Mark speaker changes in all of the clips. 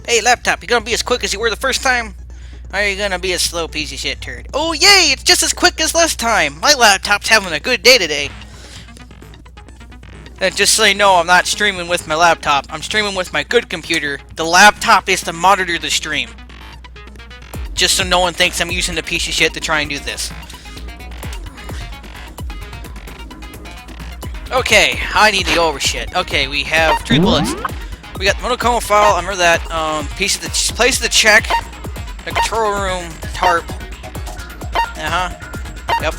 Speaker 1: Hey, laptop, you gonna be as quick as you were the first time? Or are you gonna be a slow piece of shit turd? Oh, yay! It's just as quick as last time! My laptop's having a good day today. And just so you know, I'm not streaming with my laptop. I'm streaming with my good computer. The laptop is to monitor the stream. Just so no one thinks I'm using the piece of shit to try and do this. Okay, I need to go over shit. Okay, we have 3 bullets. We got the monochrome file, I remember that. Place of the check. The control room, tarp. Yep.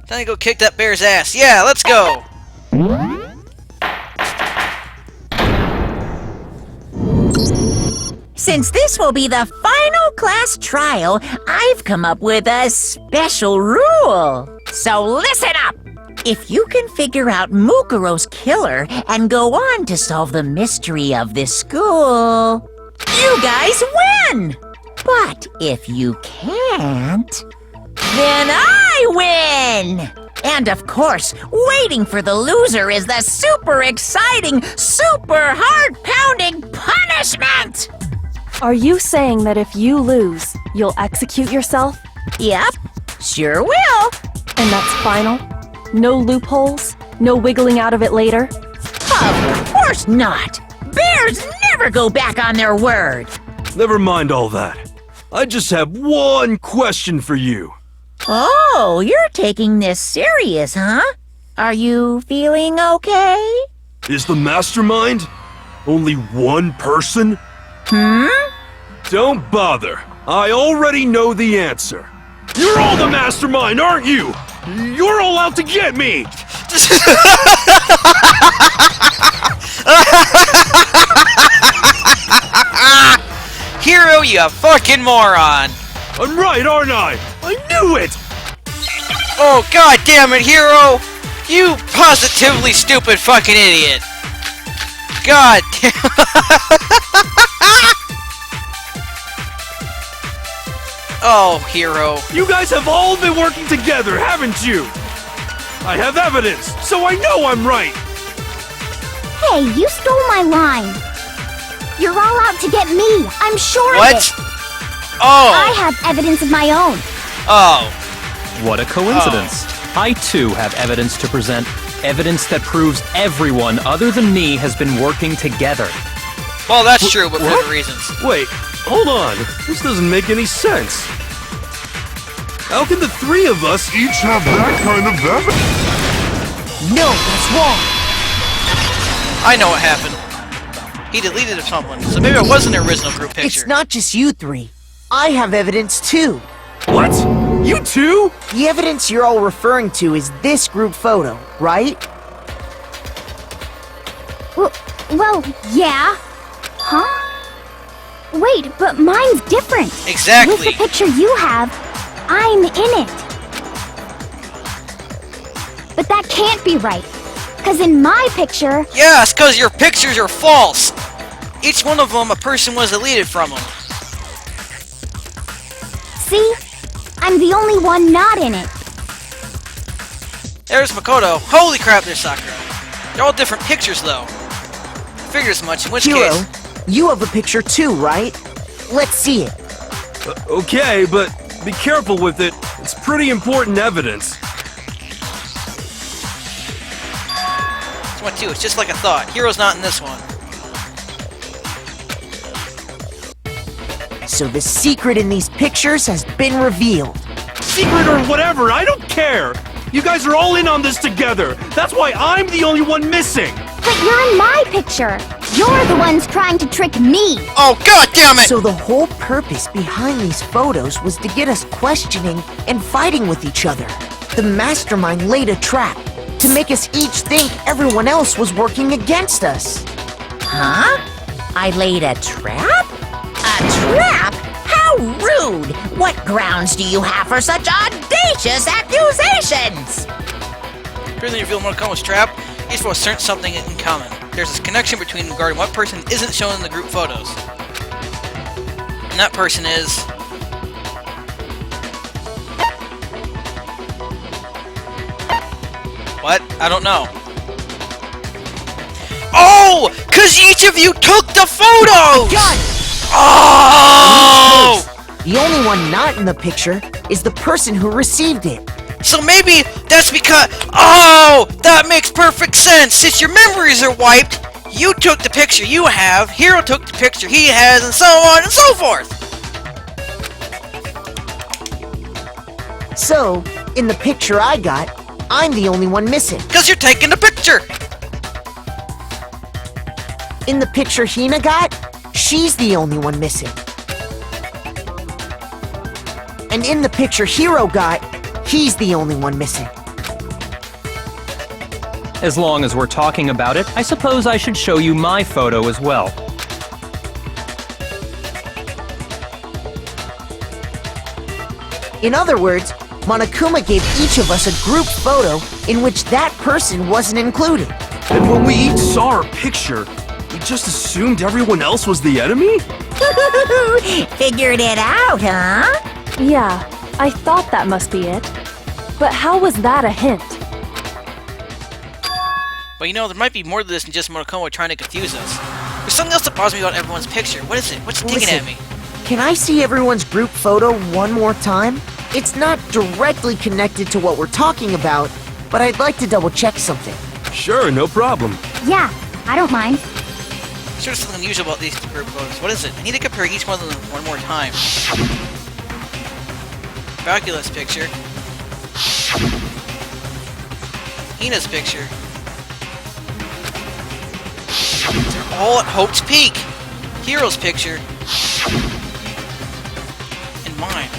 Speaker 1: Time to go kick that bear's ass. Yeah, let's go!
Speaker 2: Since this will be the final class trial, I've come up with a special rule. So listen up! If you can figure out Mukuro's killer and go on to solve the mystery of this school, you guys win! But if you can't, then I win! And of course, waiting for the loser is the super exciting, super heart-pounding punishment!
Speaker 3: Are you saying that if you lose, you'll execute yourself?
Speaker 2: Yep, sure will.
Speaker 3: And that's final? No loopholes? No wiggling out of it later?
Speaker 2: Of course not! Bears never go back on their word!
Speaker 4: Never mind all that. I just have one question for you.
Speaker 2: Oh, you're taking this serious, huh? Are you feeling okay?
Speaker 4: Is the mastermind only one person? Don't bother. I already know the answer. You're all the mastermind, aren't you? You're all out to get me!
Speaker 1: Hero, you fucking moron!
Speaker 4: I'm right, aren't I? I knew it!
Speaker 1: Oh, god damn it, Hero! You positively stupid fucking idiot! God damn. Oh, Hero.
Speaker 4: You guys have all been working together, haven't you? I have evidence, so I know I'm right!
Speaker 5: Hey, you stole my line. You're all out to get me. I'm sure of
Speaker 1: What?
Speaker 5: it.
Speaker 1: Oh!
Speaker 5: I have evidence of my own.
Speaker 1: Oh.
Speaker 6: What a coincidence. I too have evidence to present. Evidence that proves everyone other than me has been working together.
Speaker 1: Well, that's true, but for different reasons.
Speaker 4: Wait, hold on. This doesn't make any sense. How can the 3 of us each have that kind of evidence?
Speaker 2: No, that's wrong.
Speaker 1: I know what happened. He deleted someone, so maybe it wasn't the original group picture.
Speaker 7: It's not just you 3. I have evidence too.
Speaker 4: What? You too?
Speaker 7: The evidence you're all referring to is this group photo, right?
Speaker 5: Well, yeah. Huh? Wait, but mine's different.
Speaker 1: Exactly.
Speaker 5: With the picture you have, I'm in it. But that can't be right. Because in my picture...
Speaker 1: Yeah, it's because your pictures are false. Each one of them, a person was deleted from them.
Speaker 5: See? I'm the only one not in it.
Speaker 1: There's Makoto. Holy crap, there's Sakura. They're all different pictures, though. Figured as much, in which
Speaker 7: Hero,
Speaker 1: case...
Speaker 7: you have a picture too, right? Let's see it.
Speaker 4: Okay, but be careful with it. It's pretty important evidence.
Speaker 1: This one, too. It's just like I thought. Hero's not in this one.
Speaker 7: So the secret in these pictures has been revealed.
Speaker 4: Secret or whatever, I don't care! You guys are all in on this together! That's why I'm the only one missing!
Speaker 5: But you're in my picture. You're the ones trying to trick me.
Speaker 1: Oh, god damn it!
Speaker 7: So the whole purpose behind these photos was to get us questioning and fighting with each other. The mastermind laid a trap to make us each think everyone else was working against us.
Speaker 2: Huh? I laid a trap? A trap? How rude! What grounds do you have for such audacious accusations?
Speaker 1: During the reveal of Monokoma's trap, each will assert something in common. There's this connection between them regarding what person isn't shown in the group photos. And that person is... What? I don't know. Oh! Cause each of you took the photos!
Speaker 7: God!
Speaker 1: Oh!
Speaker 7: The only one not in the picture is the person who received it.
Speaker 1: So maybe that's because... Oh! That makes perfect sense! Since your memories are wiped, you took the picture you have, Hero took the picture he has, and so on and so forth!
Speaker 7: So, in the picture I got, I'm the only one missing.
Speaker 1: Cause you're taking the picture!
Speaker 7: In the picture Hina got, she's the only one missing. And in the picture Hero got, he's the only one missing.
Speaker 6: As long as we're talking about it, I suppose I should show you my photo as well.
Speaker 7: In other words, Monokuma gave each of us a group photo in which that person wasn't included.
Speaker 4: And when we each saw our picture, we just assumed everyone else was the enemy?
Speaker 2: Figured it out, huh?
Speaker 3: Yeah, I thought that must be it. But how was that a hint?
Speaker 1: But you know, there might be more to this than just Monokuma trying to confuse us. There's something else that bothers me about everyone's picture. What is it? What's digging at me?
Speaker 7: Can I see everyone's group photo one more time? It's not directly connected to what we're talking about, but I'd like to double check something.
Speaker 4: Sure, no problem.
Speaker 5: Yeah, I don't mind.
Speaker 1: There's sort of something unusual about these group photos. What is it? I need to compare each one of them one more time. Oculus picture. Hina's picture. They're all at Hope's Peak. Hero's picture. And mine.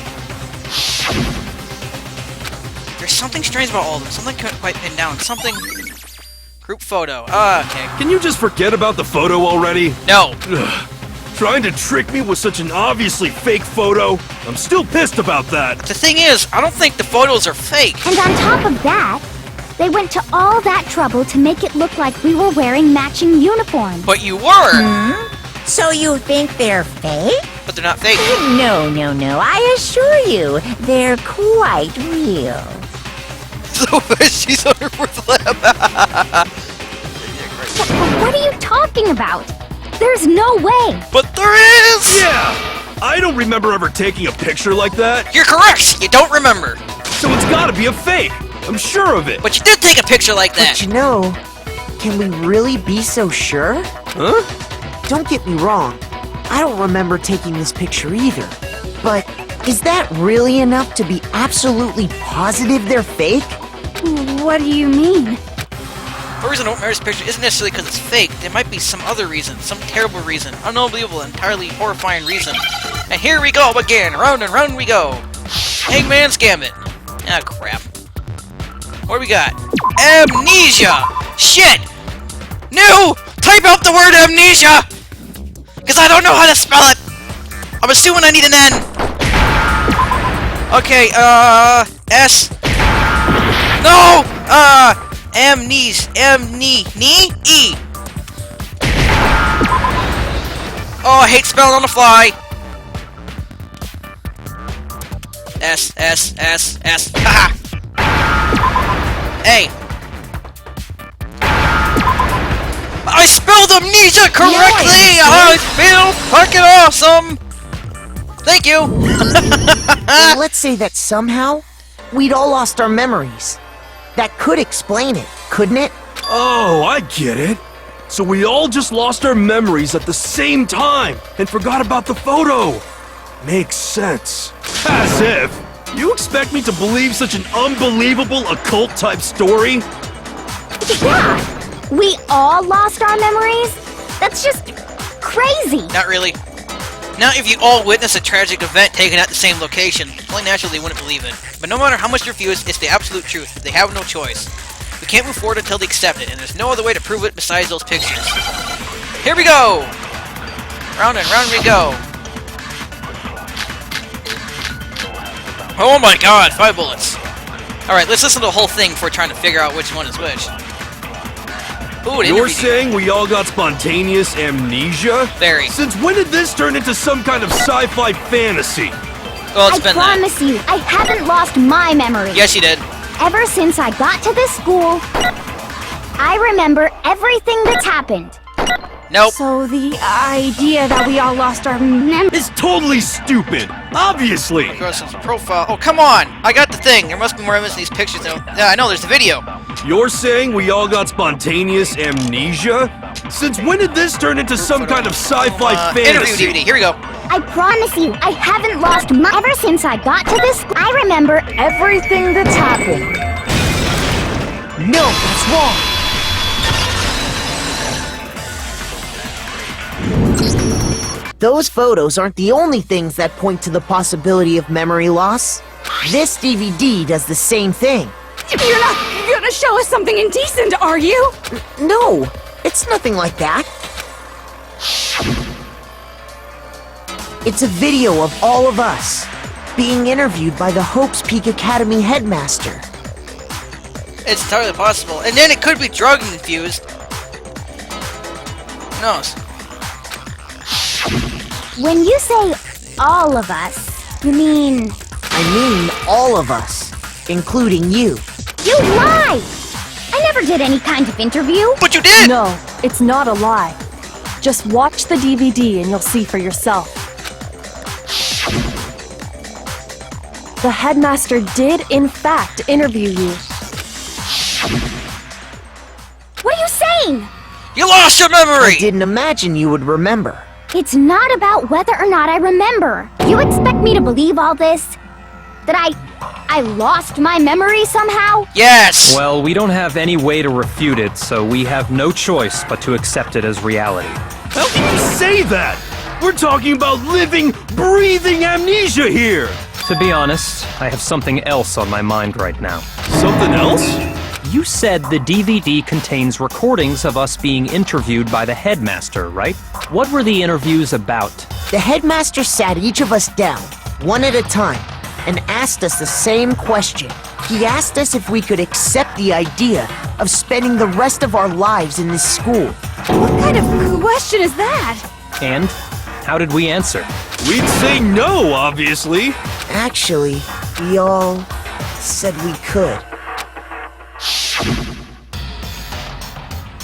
Speaker 1: There's something strange about all of them. Something couldn't quite pin down. Something... Group photo. Okay.
Speaker 4: Can you just forget about the photo already?
Speaker 1: No.
Speaker 4: Ugh. Trying to trick me with such an obviously fake photo? I'm still pissed about that.
Speaker 1: The thing is, I don't think the photos are fake.
Speaker 5: And on top of that, they went to all that trouble to make it look like we were wearing matching uniforms.
Speaker 1: But you were!
Speaker 2: So you think they're fake?
Speaker 1: But they're not fake.
Speaker 2: No, no, no. I assure you, they're quite real.
Speaker 1: So she's on her fourth lap.
Speaker 5: What are you talking about? There's no way.
Speaker 1: But there is!
Speaker 4: Yeah! I don't remember ever taking a picture like that.
Speaker 1: You're correct! You don't remember.
Speaker 4: So it's gotta be a fake. I'm sure of it.
Speaker 1: But you did take a picture like that.
Speaker 7: But you know, can we really be so sure?
Speaker 4: Huh?
Speaker 7: Don't get me wrong, I don't remember taking this picture either. But is that really enough to be absolutely positive they're fake?
Speaker 5: What do you mean?
Speaker 1: The reason I don't remember this picture isn't necessarily because it's fake. There might be some other reason, some terrible reason, unbelievable, entirely horrifying reason. And here we go again, round and round we go. Hangman's Gambit. Ah, crap. What do we got? Amnesia! Shit! No! Type out the word amnesia! Because I don't know how to spell it! I'm assuming I need an N. Okay, S. No! E. Oh, I hate spelling on the fly. S. Haha! A. I spelled amnesia correctly! I feel fucking awesome! Thank you!
Speaker 7: Well, let's say that somehow we'd all lost our memories. That could explain it, couldn't it?
Speaker 4: Oh, I get it. So we all just lost our memories at the same time and forgot about the photo. Makes sense. As if. You expect me to believe such an unbelievable occult-type story?
Speaker 5: Yeah, we all lost our memories? That's just crazy.
Speaker 1: Not really. Now, if you all witness a tragic event taken at the same location, only naturally they wouldn't believe it. But no matter how much you refuse, it's the absolute truth. They have no choice. We can't move forward until they accept it, and there's no other way to prove it besides those pictures. Here we go! Round and round we go. Oh my god, 5 bullets. Alright, let's listen to the whole thing before trying to figure out which one is which. Ooh,
Speaker 4: You're saying we all got spontaneous amnesia?
Speaker 1: Very.
Speaker 4: Since when did this turn into some kind of sci-fi fantasy?
Speaker 1: Well, it's
Speaker 5: I
Speaker 1: been
Speaker 5: promise you, I haven't lost my memory.
Speaker 1: Yes, you did.
Speaker 5: ever since I got to this school, I remember everything that's happened.
Speaker 1: Nope.
Speaker 3: So the idea that we all lost our memory.
Speaker 4: It's totally stupid. Obviously.
Speaker 1: Gross's profile. Oh, come on! I got the thing. There must be more evidence in these pictures. Yeah, I know. There's the video.
Speaker 4: You're saying we all got spontaneous amnesia? Since when did this turn into some kind of sci-fi
Speaker 1: Interview
Speaker 4: fantasy?
Speaker 1: DVD. Here we go.
Speaker 5: I promise you, I haven't lost my. Ever since I got to this, I remember everything that's happened.
Speaker 7: No, that's wrong. Those photos aren't the only things that point to the possibility of memory loss. This DVD does the same thing.
Speaker 3: You're not gonna show us something indecent, are you?
Speaker 7: No, it's nothing like that. It's a video of all of us being interviewed by the Hope's Peak Academy headmaster.
Speaker 1: It's entirely possible. And then it could be drug infused. Who knows?
Speaker 5: When you say all of us, you mean
Speaker 7: I mean all of us, including you.
Speaker 5: you lied! I never did any kind of interview.
Speaker 1: But you did!
Speaker 3: No, it's not a lie. Just watch the DVD and you'll see for yourself. The headmaster did, in fact, interview you.
Speaker 5: What are you saying?
Speaker 1: You lost your memory!
Speaker 7: I didn't imagine you would remember.
Speaker 5: It's not about whether or not I remember. You expect me to believe all this? That I lost my memory somehow?
Speaker 1: Yes!
Speaker 6: Well, we don't have any way to refute it, so we have no choice but to accept it as reality.
Speaker 4: How can you say that? We're talking about living, breathing amnesia here!
Speaker 6: To be honest, I have something else on my mind right now.
Speaker 4: Something else?
Speaker 6: You said the DVD contains recordings of us being interviewed by the headmaster, right? What were the interviews about?
Speaker 7: The headmaster sat each of us down, one at a time, and asked us the same question. He asked us if we could accept the idea of spending the rest of our lives in this school.
Speaker 3: What kind of question is that?
Speaker 6: And how did we answer?
Speaker 4: We'd say no, obviously.
Speaker 7: Actually, we all said we could.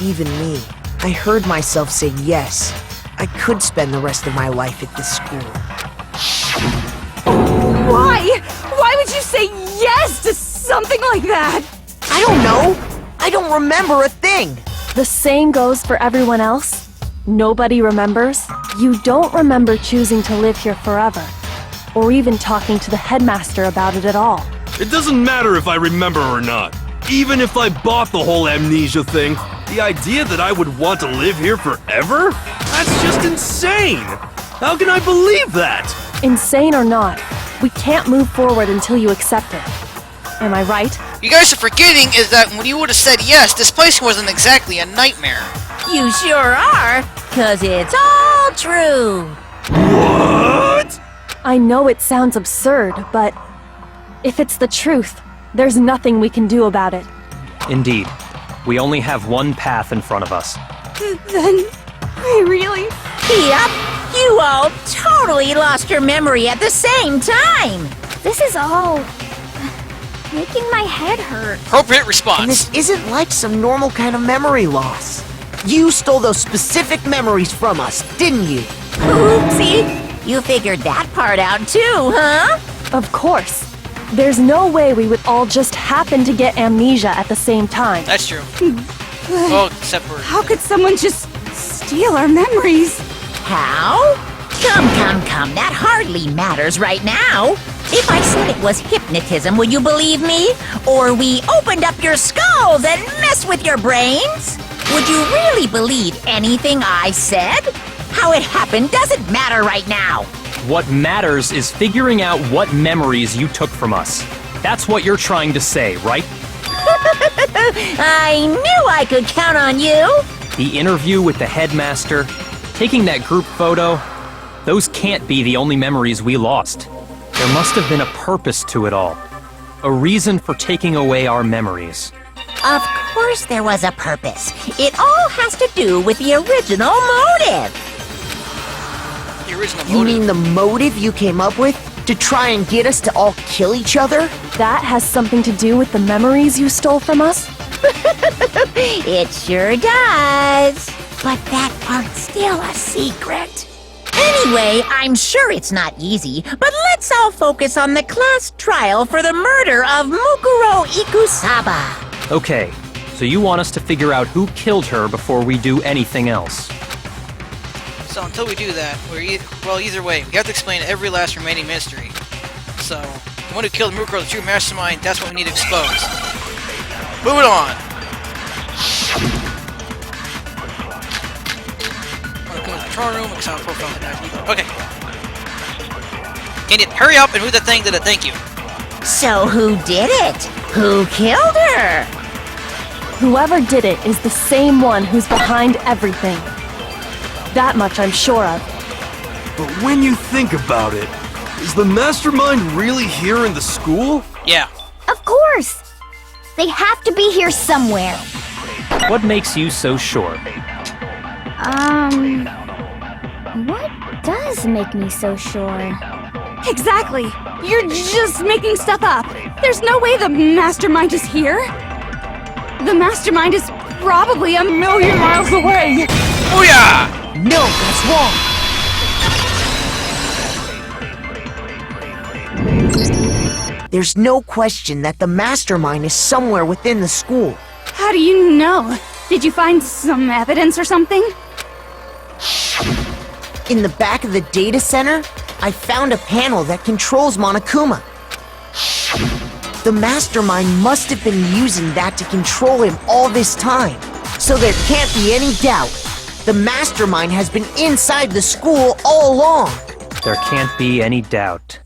Speaker 7: Even me. I heard myself say yes. I could spend the rest of my life at this school.
Speaker 3: Why? Why would you say yes to something like that?
Speaker 7: I don't know. I don't remember a thing.
Speaker 3: The same goes for everyone else. Nobody remembers. You don't remember choosing to live here forever, or even talking to the headmaster about it at all.
Speaker 4: It doesn't matter if I remember or not. Even if I bought the whole amnesia thing, the idea that I would want to live here forever? That's just insane! How can I believe that?
Speaker 3: Insane or not, we can't move forward until you accept it. Am I right?
Speaker 1: You guys are forgetting is that when you would have said yes, this place wasn't exactly a nightmare.
Speaker 2: You sure are, 'cause it's all true.
Speaker 4: What?
Speaker 3: I know it sounds absurd, but if it's the truth, there's nothing we can do about it.
Speaker 6: Indeed, we only have one path in front of us.
Speaker 3: Then, I really...
Speaker 2: Yep, you all totally lost your memory at the same time.
Speaker 5: This is all making my head hurt.
Speaker 1: Appropriate
Speaker 7: And
Speaker 1: response.
Speaker 7: this isn't like some normal kind of memory loss. You stole those specific memories from us, didn't you?
Speaker 2: Oopsie, you figured that part out too, huh?
Speaker 3: Of course. There's no way we would all just happen to get amnesia at the same time.
Speaker 1: That's true. Well, except for...
Speaker 3: How could someone just steal our memories?
Speaker 2: How? Come, that hardly matters right now. If I said it was hypnotism, would you believe me? Or we opened up your skulls and messed with your brains? Would you really believe anything I said? How it happened doesn't matter right now.
Speaker 6: What matters is figuring out what memories you took from us. That's what you're trying to say, right?
Speaker 2: I knew I could count on you.
Speaker 6: The interview with the headmaster, taking that group photo, those can't be the only memories we lost. There must have been a purpose to it all. A reason for taking away our memories.
Speaker 2: Of course there was a purpose. It all has to do with the original motive.
Speaker 1: The original
Speaker 7: You
Speaker 1: motive.
Speaker 7: mean the motive you came up with To try and get us to all kill each other?
Speaker 3: That has something to do with the memories you stole from us?
Speaker 2: It sure does. But that part's still a secret. Anyway, I'm sure it's not easy, but let's all focus on the class trial for the murder of Mukuro Ikusaba.
Speaker 6: Okay, so you want us to figure out who killed her before we do anything else.
Speaker 1: So until we do that, either way, we have to explain every last remaining mystery. So, the one who killed Mukuro, the true mastermind, that's what we need to expose. Moving on. Control room, example profile. Okay. Can you hurry up and move the thing to the thank you?
Speaker 2: So who did it? Who killed her?
Speaker 3: Whoever did it is the same one who's behind everything. That much I'm sure of.
Speaker 4: But when you think about it, is the mastermind really here in the school?
Speaker 1: Yeah.
Speaker 5: Of course! They have to be here somewhere.
Speaker 6: What makes you so sure?
Speaker 5: What does make me so sure?
Speaker 8: Exactly! You're just making stuff up! There's no way the mastermind is here! The mastermind is probably 1,000,000 miles away!
Speaker 1: Booyah!
Speaker 7: No, that's wrong. There's no question that the mastermind is somewhere within the school.
Speaker 8: How do you know? Did you find some evidence or something?
Speaker 7: In the back of the data center, I found a panel that controls Monokuma. The mastermind must have been using that to control him all this time. So there can't be any doubt. The mastermind has been inside the school all along.
Speaker 6: There can't be any doubt.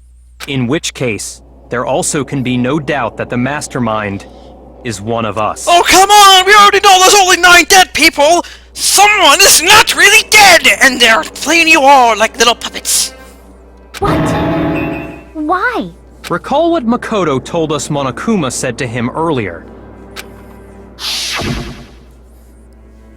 Speaker 6: In which case, there also can be no doubt that the mastermind is one of us.
Speaker 1: Oh, come on! We already know there's only 9 dead people! Someone is not really dead! And they're playing you all like little puppets.
Speaker 5: What? Why?
Speaker 6: Recall what Makoto told us Monokuma said to him earlier.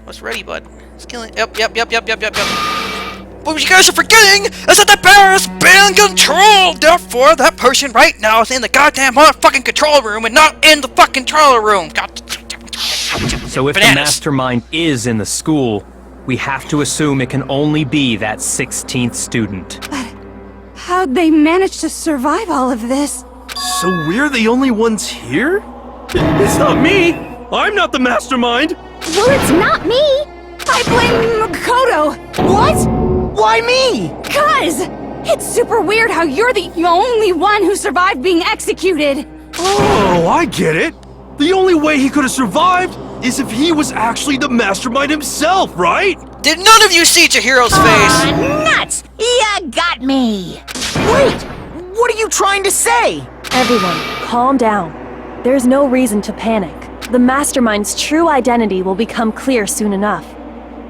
Speaker 1: What's ready, bud? It's killing. Yep. But what you guys are forgetting is that the bear has been controlled! Therefore, that person right now is in the goddamn motherfucking control room and not in the fucking control room!
Speaker 6: So if the mastermind is in the school, we have to assume it can only be that 16th student.
Speaker 8: How'd they manage to survive all of this?
Speaker 4: So we're the only ones here? It's not me! I'm not the mastermind!
Speaker 5: Well, it's not me!
Speaker 8: I blame Makoto!
Speaker 7: What? Why me?
Speaker 8: 'Cause it's super weird how you're the only one who survived being executed!
Speaker 4: Oh, I get it! The only way he could have survived is if he was actually the mastermind himself, right?
Speaker 1: Did none of you see Chihiro's face?
Speaker 2: Nuts! You got me!
Speaker 7: Wait! What are you trying to say?
Speaker 3: Everyone, calm down. There's no reason to panic. The mastermind's true identity will become clear soon enough.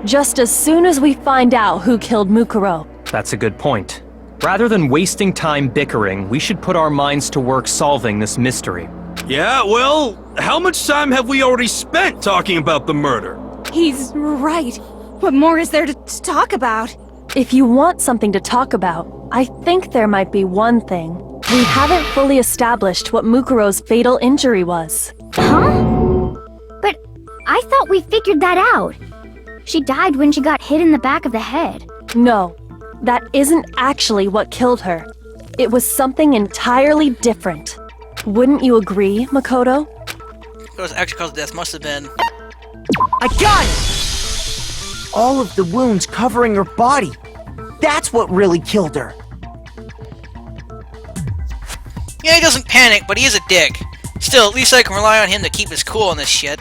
Speaker 3: Just as soon as we find out who killed Mukuro.
Speaker 6: That's a good point. Rather than wasting time bickering, we should put our minds to work solving this mystery.
Speaker 4: Yeah, well, how much time have we already spent talking about the murder?
Speaker 8: He's right. What more is there to talk about?
Speaker 3: If you want something to talk about, I think there might be one thing. We haven't fully established what Mukuro's fatal injury was.
Speaker 5: Huh? But I thought we figured that out. She died when she got hit in the back of the head.
Speaker 3: No, that isn't actually what killed her. It was something entirely different. Wouldn't you agree, Makoto?
Speaker 1: What was actually caused death must have been.
Speaker 7: I got it! All of the wounds covering her body. That's what really killed her.
Speaker 1: Yeah, he doesn't panic, but he is a dick. Still, at least I can rely on him to keep his cool on this shit.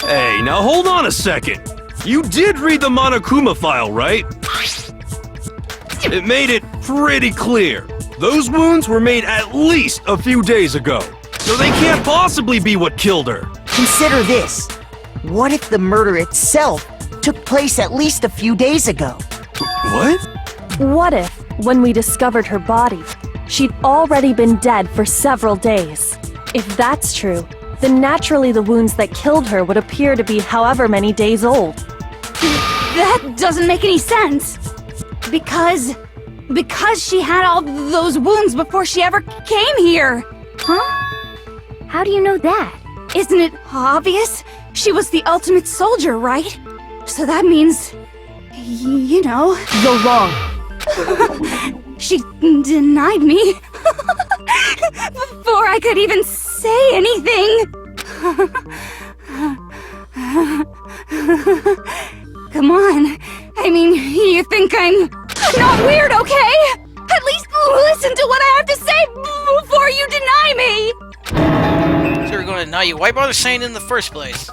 Speaker 4: Hey, now hold on a second. You did read the Monokuma file, right? It made it pretty clear. Those wounds were made at least a few days ago. So they can't possibly be what killed her.
Speaker 7: Consider this. What if the murder itself took place at least a few days ago?
Speaker 4: What?
Speaker 3: What if, when we discovered her body, she'd already been dead for several days? If that's true, then naturally the wounds that killed her would appear to be however many days old.
Speaker 8: That doesn't make any sense. Because she had all those wounds before she ever came here.
Speaker 5: Huh? How do you know that?
Speaker 8: Isn't it obvious? She was the ultimate soldier, right? So that means, you know.
Speaker 3: You're wrong.
Speaker 8: She denied me before I could even say anything. Come on. I mean, you think I'm not weird, okay? At least listen to what I have to say before you deny me.
Speaker 1: So we're going to deny you. Why bother saying it in the first place?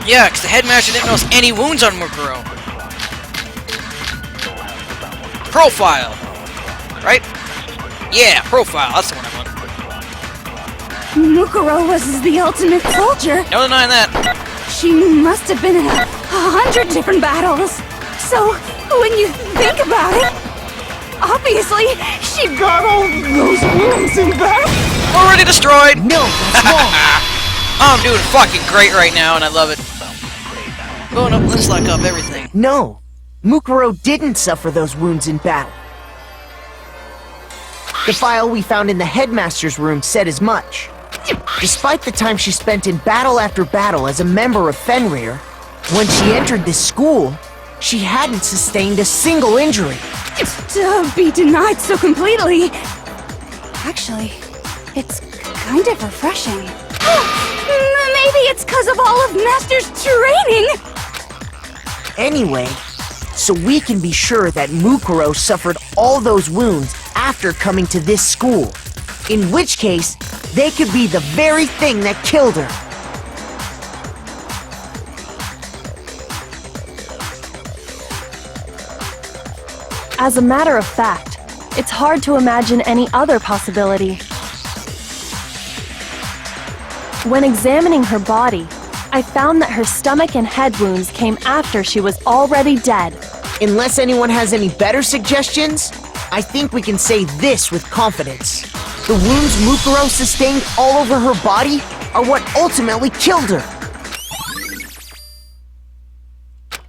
Speaker 1: Yeah, because the headmaster didn't notice any wounds on Mukuro. Profile! Right? Yeah, profile. That's the one I want.
Speaker 8: Mukuro was the ultimate soldier.
Speaker 1: No denying that.
Speaker 8: She must have been in 100 different battles. So, when you think about it, obviously, she got all those wounds in battle.
Speaker 1: Already destroyed!
Speaker 7: No, that's wrong.
Speaker 1: I'm doing fucking great right now, and I love it. Going up, let's lock up everything.
Speaker 7: No, Mukuro didn't suffer those wounds in battle. The file we found in the headmaster's room said as much. Despite the time she spent in battle after battle as a member of Fenrir, when she entered this school, she hadn't sustained a single injury.
Speaker 8: To be denied so completely. Actually, it's kind of refreshing. Maybe it's because of all of Master's training.
Speaker 7: Anyway, so we can be sure that Mukuro suffered all those wounds after coming to this school. In which case, they could be the very thing that killed her.
Speaker 3: As a matter of fact, it's hard to imagine any other possibility. When examining her body, I found that her stomach and head wounds came after she was already dead.
Speaker 7: Unless anyone has any better suggestions, I think we can say this with confidence. The wounds Mukuro sustained all over her body are what ultimately killed her.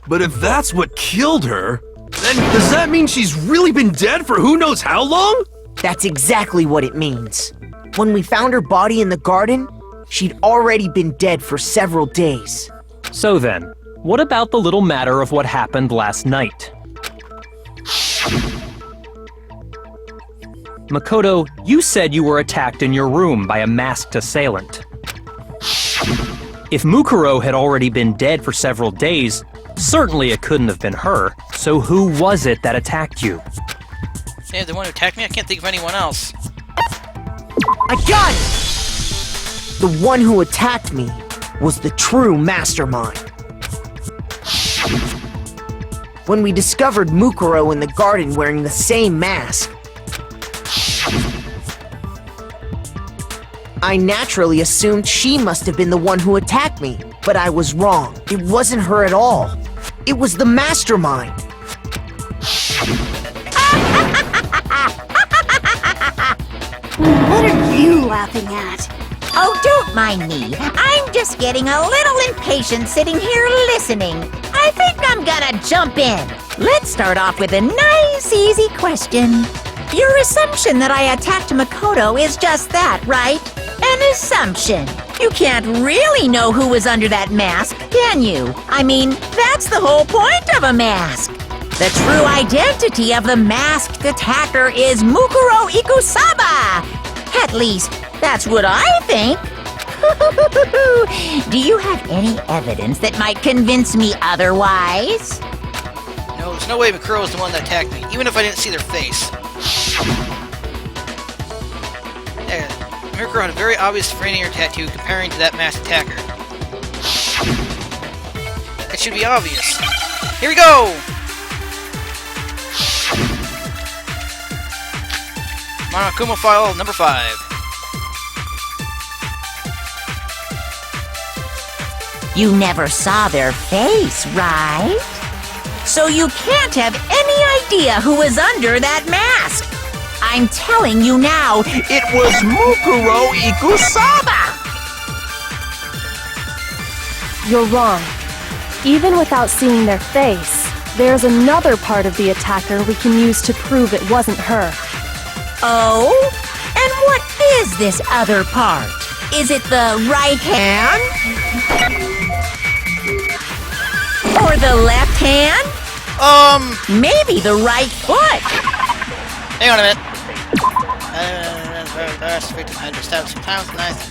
Speaker 4: But if that's what killed her, then does that mean she's really been dead for who knows how long?
Speaker 7: That's exactly what it means. When we found her body in the garden, she'd already been dead for several days.
Speaker 6: So then, what about the little matter of what happened last night? Makoto, you said you were attacked in your room by a masked assailant. If Mukuro had already been dead for several days, certainly it couldn't have been her. So who was it that attacked you?
Speaker 1: Yeah, the one who attacked me? I can't think of anyone else.
Speaker 7: I got it! The one who attacked me was the true mastermind. When we discovered Mukuro in the garden wearing the same mask, I naturally assumed she must have been the one who attacked me, but I was wrong. It wasn't her at all. It was the mastermind.
Speaker 8: What are you laughing at?
Speaker 2: Oh, don't mind me. I'm just getting a little impatient sitting here listening. I think I'm gonna jump in. Let's start off with a nice, easy question. Your assumption that I attacked Makoto is just that, right? An assumption. You can't really know who was under that mask, can you? I mean, that's the whole point of a mask. The true identity of the masked attacker is Mukuro Ikusaba. At least, that's what I think. Do you have any evidence that might convince me otherwise?
Speaker 1: No, there's no way Mukuro was the one that attacked me, even if I didn't see their face. There, Mukuro had a very obvious Rainier tattoo comparing to that masked attacker. It should be obvious. Here we go! Monokuma file number 5.
Speaker 2: You never saw their face, right? So you can't have any idea who was under that mask. I'm telling you now, it was Mukuro Ikusaba!
Speaker 3: You're wrong. Even without seeing their face, There's another part of the attacker we can use to prove it wasn't her.
Speaker 2: Oh? And what is this other part? Is it the right hand? Or the left hand? Maybe the right foot.
Speaker 1: Hang on a minute. Victim had to stab sometimes nice.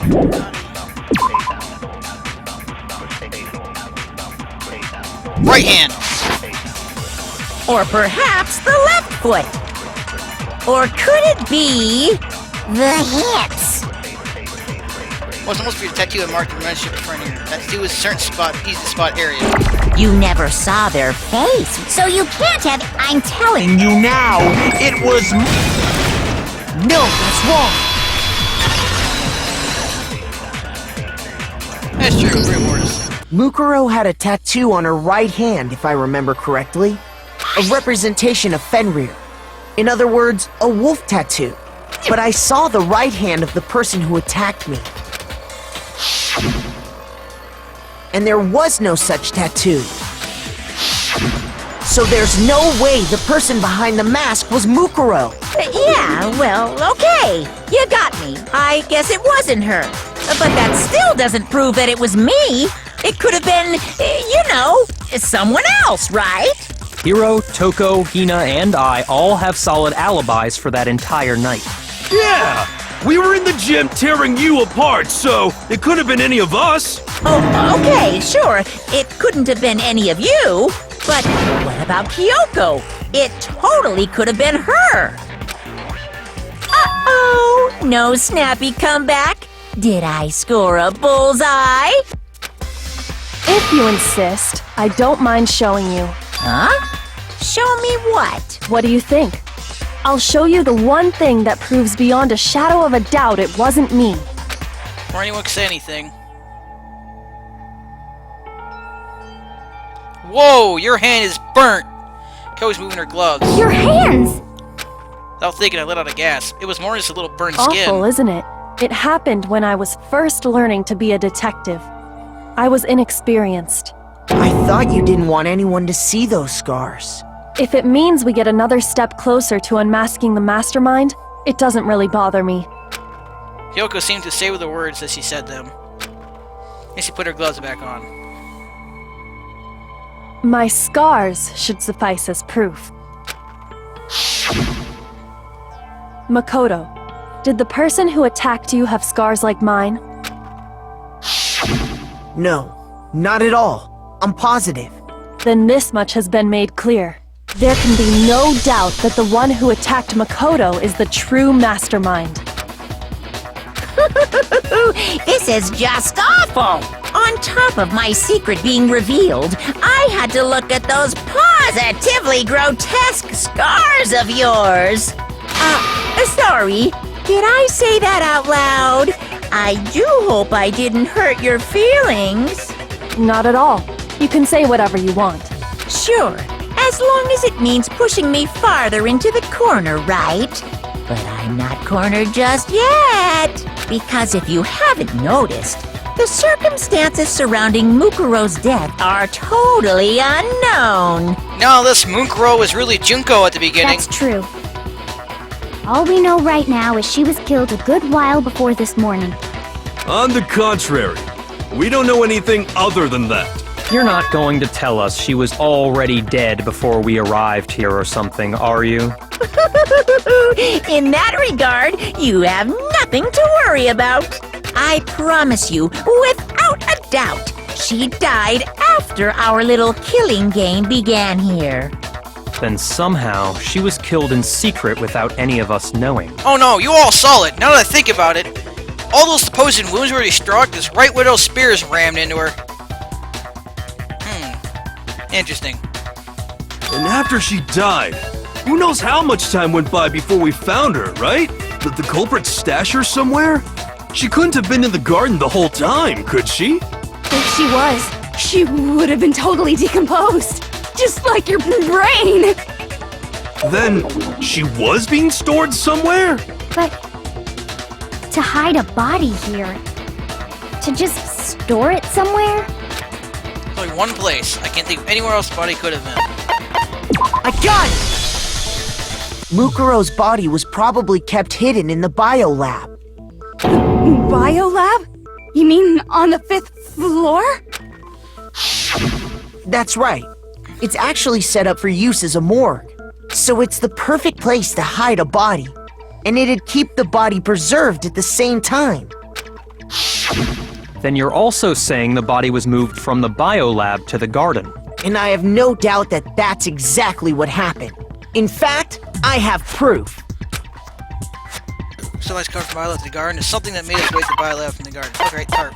Speaker 1: Right hand.
Speaker 2: Or perhaps the left foot. Or could it be the hips?
Speaker 1: Well, it's supposed to be a tattoo and marked in relationship to friend here. Tattoo is a certain spot, easy to spot area.
Speaker 2: You never saw their face, so you can't have. I'm telling you now,
Speaker 7: It was. No, that's wrong.
Speaker 1: That's true, rewards.
Speaker 7: Mukuro had a tattoo on her right hand, if I remember correctly. A representation of Fenrir. In other words, a wolf tattoo. But I saw the right hand of the person who attacked me. And there was no such tattoo. So there's no way the person behind the mask was Mukuro.
Speaker 2: yeah, well, okay. You got me. I guess it wasn't her. But that still doesn't prove that it was me. It could have been, someone else, right?
Speaker 6: Hiro, Toko, Hina, and I all have solid alibis for that entire night.
Speaker 4: Yeah! We were in the gym tearing you apart, so it could have been any of us.
Speaker 2: Oh, okay, sure. It couldn't have been any of you. But what about Kyoko? It totally could have been her. Uh-oh! No snappy comeback? Did I score a bullseye?
Speaker 3: If you insist, I don't mind showing you.
Speaker 2: Huh? Show me what?
Speaker 3: What do you think? I'll show you the one thing that proves beyond a shadow of a doubt it wasn't me.
Speaker 1: Before anyone can say anything. Whoa, your hand is burnt! Ko's moving her gloves.
Speaker 5: Your hands!
Speaker 1: Without thinking, I let out a gasp. It was more than just a little burnt
Speaker 3: Awful,
Speaker 1: skin.
Speaker 3: isn't it? It happened when I was first learning to be a detective. I was inexperienced.
Speaker 7: I thought you didn't want anyone to see those scars.
Speaker 3: If it means we get another step closer to unmasking the mastermind, it doesn't really bother me.
Speaker 1: Kyoko seemed to savor the words as she said them. And she put her gloves back on.
Speaker 3: My scars should suffice as proof. Makoto, did the person who attacked you have scars like mine?
Speaker 7: No, not at all. I'm positive.
Speaker 3: Then this much has been made clear. There can be no doubt that the one who attacked Makoto is the true mastermind.
Speaker 2: This is just awful! On top of my secret being revealed, I had to look at those positively grotesque scars of yours. Sorry, did I say that out loud? I do hope I didn't hurt your feelings.
Speaker 3: Not at all. You can say whatever you want.
Speaker 2: Sure, as long as it means pushing me farther into the corner, right? But I'm not cornered just yet. Because if you haven't noticed, the circumstances surrounding Mukuro's death are totally unknown.
Speaker 1: No, this Mukuro was really Junko at the beginning.
Speaker 5: That's true. All we know right now is she was killed a good while before this morning.
Speaker 4: On the contrary, we don't know anything other than that.
Speaker 6: You're not going to tell us she was already dead before we arrived here or something, are you?
Speaker 2: In that regard, you have nothing to worry about. I promise you, without a doubt, she died after our little killing game began here.
Speaker 6: Then somehow she was killed in secret without any of us knowing.
Speaker 1: Oh no, you all saw it. Now that I think about it, all those supposed wounds were distraught as right where those spears rammed into her. Interesting.
Speaker 4: And after she died, who knows how much time went by before we found her, right? Did the culprit stash her somewhere? She couldn't have been in the garden the whole time, could she?
Speaker 8: If she was, she would have been totally decomposed. Just like your brain.
Speaker 4: Then, she was being stored somewhere?
Speaker 5: But to hide a body here, to just store it somewhere?
Speaker 1: Only one place. I can't think of anywhere else the body could have been.
Speaker 7: I got it! Mukuro's body was probably kept hidden in the biolab.
Speaker 8: Biolab? You mean on the 5th floor?
Speaker 7: That's right. It's actually set up for use as a morgue. So it's the perfect place to hide a body. And it'd keep the body preserved at the same time.
Speaker 6: Then you're also saying the body was moved from the biolab to the garden.
Speaker 7: And I have no doubt that that's exactly what happened. In fact, I have proof.
Speaker 1: So let's go from biolab to the garden. It's something that made its way to the biolab from the garden. Okay, tarp.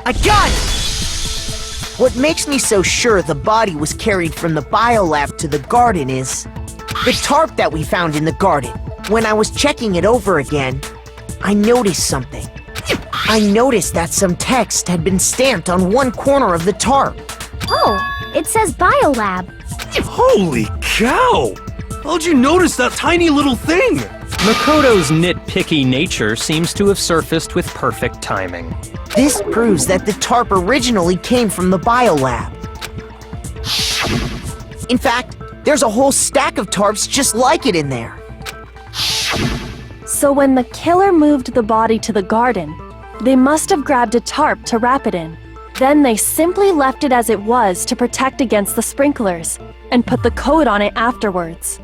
Speaker 7: I got it! What makes me so sure the body was carried from the biolab to the garden is the tarp that we found in the garden. When I was checking it over again, I noticed something. I noticed that some text had been stamped on one corner of the tarp.
Speaker 5: Oh, it says biolab.
Speaker 4: Holy cow! How'd you notice that tiny little thing?
Speaker 6: Makoto's nitpicky nature seems to have surfaced with perfect timing.
Speaker 7: This proves that the tarp originally came from the biolab. In fact, there's a whole stack of tarps just like it in there.
Speaker 3: So when the killer moved the body to the garden, they must have grabbed a tarp to wrap it in. Then they simply left it as it was to protect against the sprinklers, and put the coat on it afterwards.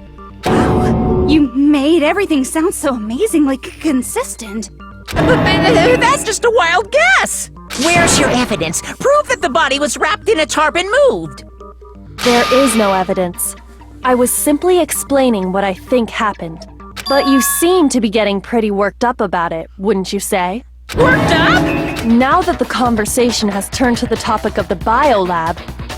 Speaker 8: You made everything sound so amazingly consistent.
Speaker 2: That's just a wild guess! Where's your evidence? Prove that the body was wrapped in a tarp and moved!
Speaker 3: There is no evidence. I was simply explaining what I think happened. But you seem to be getting pretty worked up about it, wouldn't you say?
Speaker 2: Worked up?
Speaker 3: Now that the conversation has turned to the topic of the biolab,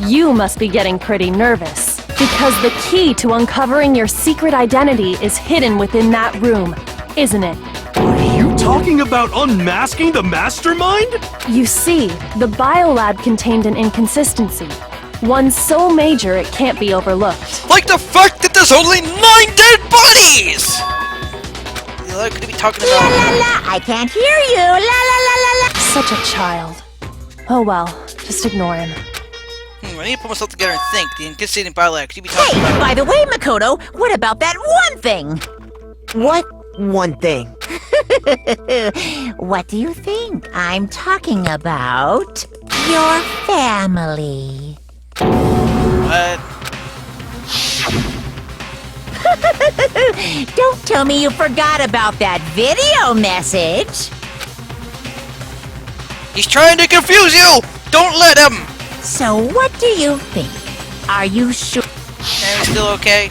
Speaker 3: you must be getting pretty nervous. Because the key to uncovering your secret identity is hidden within that room, isn't it?
Speaker 4: Are you talking about unmasking the mastermind?
Speaker 3: You see, the biolab contained an inconsistency. One so major it can't be overlooked.
Speaker 1: Like the fact that there's only 9 dead bodies! What could he be talking
Speaker 2: La
Speaker 1: about?
Speaker 2: la la, I can't hear you! La la la la la!
Speaker 3: Such a child. Oh well, just ignore him.
Speaker 1: I need to put myself together and think. The inconsistent biolab, could you be
Speaker 2: Hey,
Speaker 1: talking about?
Speaker 2: by the way, Makoto, what about that one thing?
Speaker 7: What one thing?
Speaker 2: What do you think? I'm talking about your family.
Speaker 1: What?
Speaker 2: Don't tell me you forgot about that video message.
Speaker 1: He's trying to confuse you! Don't let him!
Speaker 2: So what do you think? Are you sure?
Speaker 1: Are you still okay?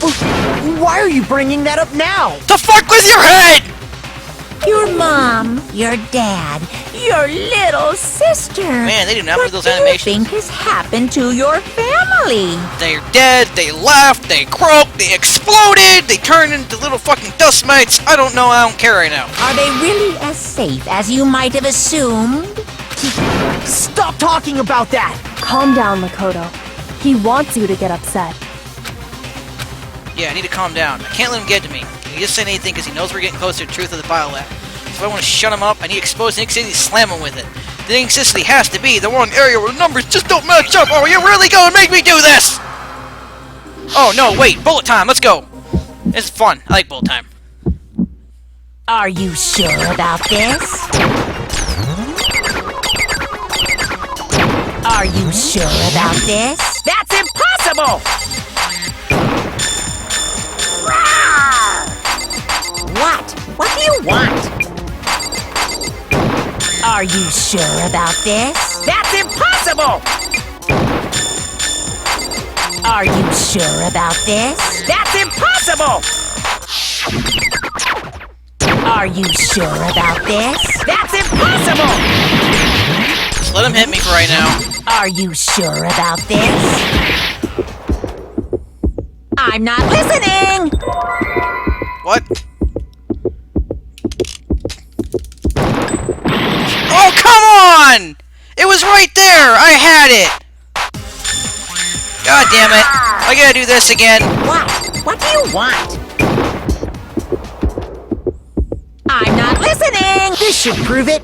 Speaker 7: Why are you bringing that up now?
Speaker 1: To fuck with your head!
Speaker 2: Your mom, your dad, your little sister.
Speaker 1: Man, they do not make those
Speaker 2: What
Speaker 1: animations.
Speaker 2: do you think has happened to your family?
Speaker 1: They're dead, they laughed, they croaked, they exploded, they turned into little fucking dust mites. I don't know, I don't care right now.
Speaker 2: Are they really as safe as you might have assumed?
Speaker 7: Stop talking about that!
Speaker 3: Calm down, Makoto. He wants you to get upset.
Speaker 1: Yeah, I need to calm down. I can't let him get to me. He just saying anything because he knows we're getting closer to the truth of the biolab. So if I want to shut him up, I need to expose the inconsistency, slam him with it. The inconsistency has to be the one area where the numbers just don't match up. Oh, you're really gonna make me do this? Oh, no, wait. Bullet time. Let's go. This is fun. I like bullet time.
Speaker 2: Are you sure about this? Are you sure about this? That's impossible! What? What do you want? Are you sure about this? That's impossible! Are you sure about this? That's impossible! Are you sure about this? That's impossible!
Speaker 1: Just let him hit me for right now.
Speaker 2: Are you sure about this? I'm not listening!
Speaker 1: What? Oh, come on! It was right there! I had it! God damn it. I gotta do this again.
Speaker 2: What? What do you want? I'm not listening!
Speaker 7: This should prove it.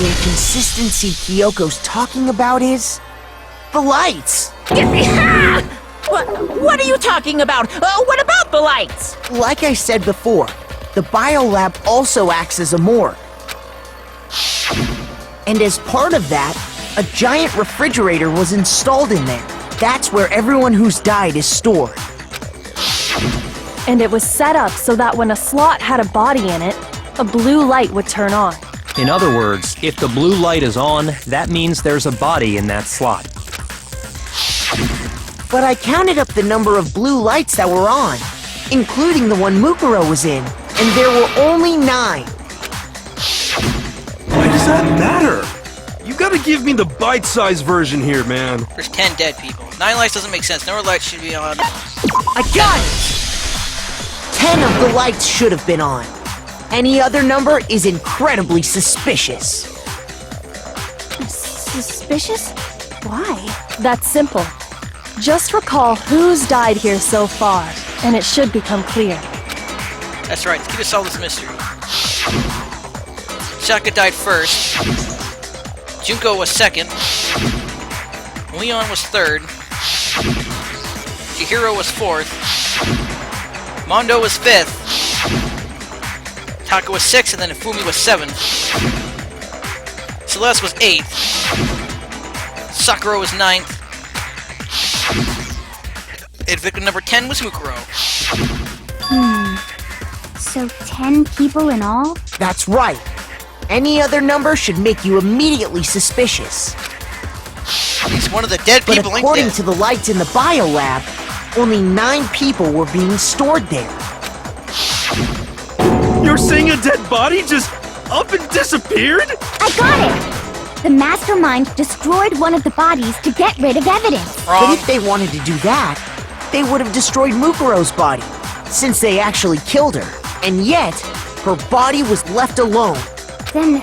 Speaker 7: the inconsistency Kyoko's talking about is the lights.
Speaker 2: What are you talking about? What about the lights?
Speaker 7: Like I said before, the biolab also acts as a morgue. And as part of that, a giant refrigerator was installed in there. That's where everyone who's died is stored.
Speaker 3: And it was set up so that when a slot had a body in it, a blue light would turn on.
Speaker 6: In other words, if the blue light is on, that means there's a body in that slot.
Speaker 7: But I counted up the number of blue lights that were on, including the one Mukuro was in, and there were only 9.
Speaker 4: Why does that matter? You gotta give me the bite-sized version here, man.
Speaker 1: There's 10 dead people. 9 lights doesn't make sense. No more lights should be on.
Speaker 7: I got it! 10 of the lights should have been on. Any other number is incredibly suspicious.
Speaker 8: Suspicious? Why?
Speaker 3: That's simple. Just recall who's died here so far, and it should become clear.
Speaker 1: That's right. Let's keep it solve this mystery. Shaka died first. Junko was second. Leon was third. Chihiro was fourth. Mondo was fifth. Taka was sixth, and then Ifumi was seventh. Celeste was eighth. Sakura was ninth. And victim number 10 was Mukuro.
Speaker 5: So 10 people in all?
Speaker 7: That's right. Any other number should make you immediately suspicious.
Speaker 1: He's one of the dead
Speaker 7: But
Speaker 1: people ain't
Speaker 7: according
Speaker 1: dead.
Speaker 7: to the lights in the biolab, only 9 people were being stored there.
Speaker 4: You're saying a dead body just up and disappeared?
Speaker 5: I got it! The mastermind destroyed one of the bodies to get rid of evidence.
Speaker 7: But
Speaker 1: Wrong.
Speaker 7: if they wanted to do that, they would have destroyed Mukuro's body, since they actually killed her. And yet, her body was left alone.
Speaker 5: Then,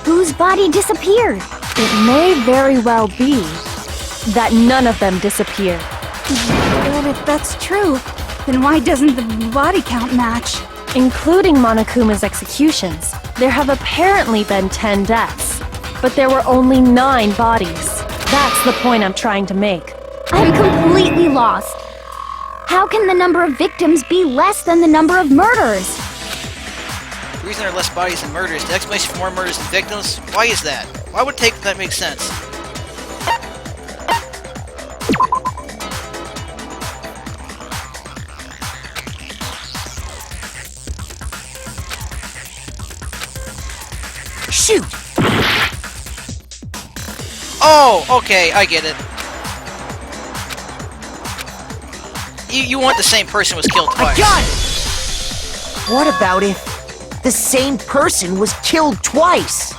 Speaker 5: whose body disappeared?
Speaker 3: It may very well be that none of them disappeared.
Speaker 8: Well, if that's true, then why doesn't the body count match?
Speaker 3: Including Monokuma's executions, there have apparently been 10 deaths, but there were only 9 bodies. That's the point I'm trying to make.
Speaker 5: I'm completely lost. How can the number of victims be less than the number of murders?
Speaker 1: The reason there are less bodies than murders, the explanation for more murders than victims, why is that? Why would that make sense?
Speaker 7: Shoot!
Speaker 1: Oh, okay, I get it. You want the same person was killed
Speaker 7: I
Speaker 1: twice.
Speaker 7: got it! What about if the same person was killed twice?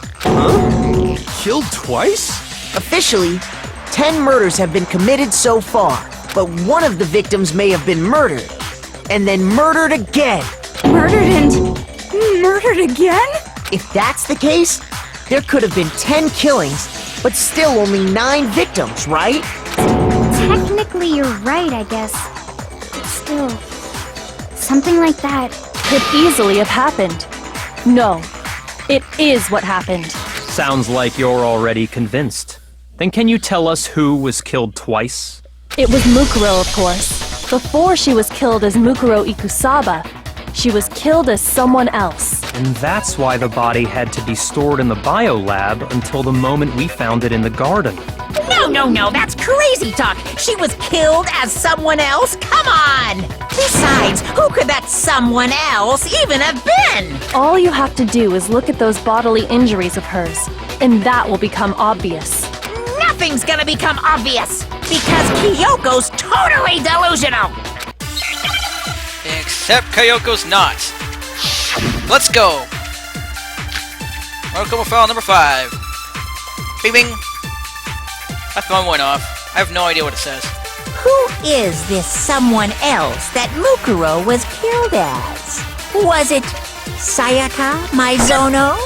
Speaker 4: Killed twice?
Speaker 7: Officially, 10 murders have been committed so far, but one of the victims may have been murdered, and then murdered again.
Speaker 8: Murdered and murdered again?
Speaker 7: If that's the case, there could have been 10 killings, but still only 9 victims, right?
Speaker 5: Technically, you're right, I guess. But still, something like that.
Speaker 3: Could easily have happened. No, it is what happened.
Speaker 6: Sounds like you're already convinced. Then can you tell us who was killed twice?
Speaker 3: It was Mukuro, of course. Before she was killed as Mukuro Ikusaba, she was killed as someone else.
Speaker 6: And that's why the body had to be stored in the biolab until the moment we found it in the garden.
Speaker 2: No, that's crazy talk. She was killed as someone else? Come on! Besides, who could that someone else even have been?
Speaker 3: All you have to do is look at those bodily injuries of hers, and that will become obvious.
Speaker 2: Nothing's gonna become obvious, because Kyoko's totally delusional!
Speaker 1: Except Kyoko's not. Let's go. Monokuma file number 5. Bing bing. My phone went off. I have no idea what it says.
Speaker 2: Who is this someone else that Mukuro was killed as? Was it Sayaka Maizono?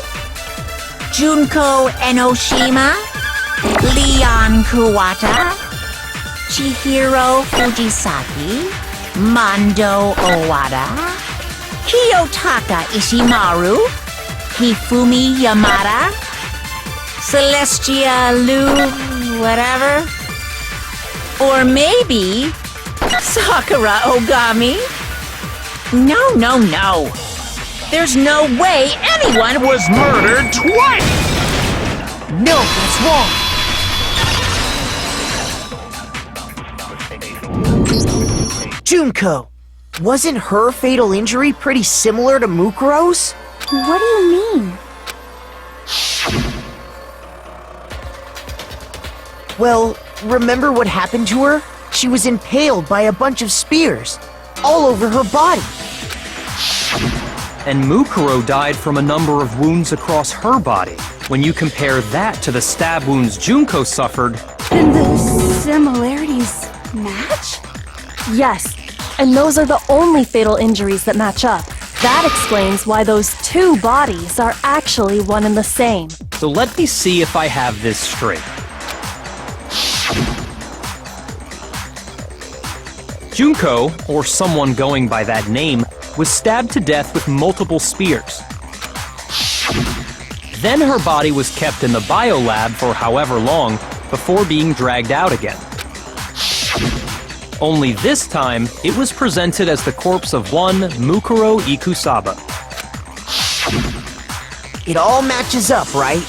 Speaker 2: Junko Enoshima? Leon Kuwata? Chihiro Fujisaki? Mondo Owada? Kiyotaka Ishimaru? Hifumi Yamada? Celestia Lu, whatever. Or maybe Sakura Ogami. No. There's no way anyone
Speaker 4: Was murdered twice!
Speaker 7: No, that's wrong. Junko, wasn't her fatal injury pretty similar to Mukuro's?
Speaker 5: What do you mean?
Speaker 7: Well, remember what happened to her? She was impaled by a bunch of spears, all over her body.
Speaker 6: And Mukuro died from a number of wounds across her body. When you compare that to the stab wounds Junko suffered,
Speaker 8: And the similarities match?
Speaker 3: Yes, and those are the only fatal injuries that match up. That explains why those two bodies are actually one and the same.
Speaker 6: so let me see if I have this straight. Junko, or someone going by that name, was stabbed to death with multiple spears. Then her body was kept in the biolab for however long before being dragged out again. Only this time, it was presented as the corpse of one Mukuro Ikusaba.
Speaker 7: It all matches up, right?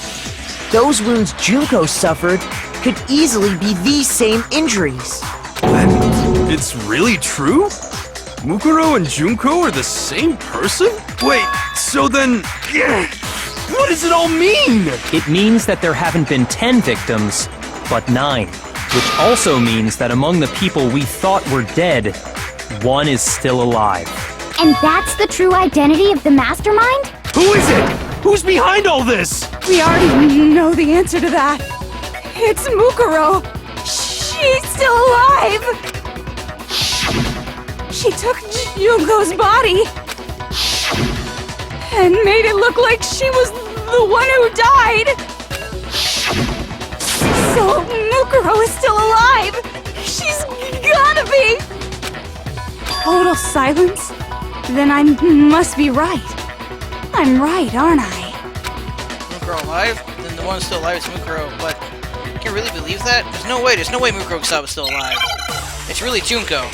Speaker 7: Those wounds Junko suffered could easily be these same injuries.
Speaker 4: Then it's really true? Mukuro and Junko are the same person? Wait, so then... what does it all mean?
Speaker 6: It means that there haven't been 10 victims, but 9. Which also means that among the people we thought were dead, one is still alive.
Speaker 5: And that's the true identity of the mastermind?
Speaker 4: Who is it? Who's behind all this?
Speaker 8: We already know the answer to that. It's Mukuro. She's still alive. She took Junko's body and made it look like she was the one who died. So Mukuro is still alive. She's gotta be. Total silence? Then I must be right. I'm right, aren't I?
Speaker 1: Mukuro alive? Then the one still alive is Mukuro, but can you really believe that? There's no way Mukuro Kusaba's still alive. It's really Junko.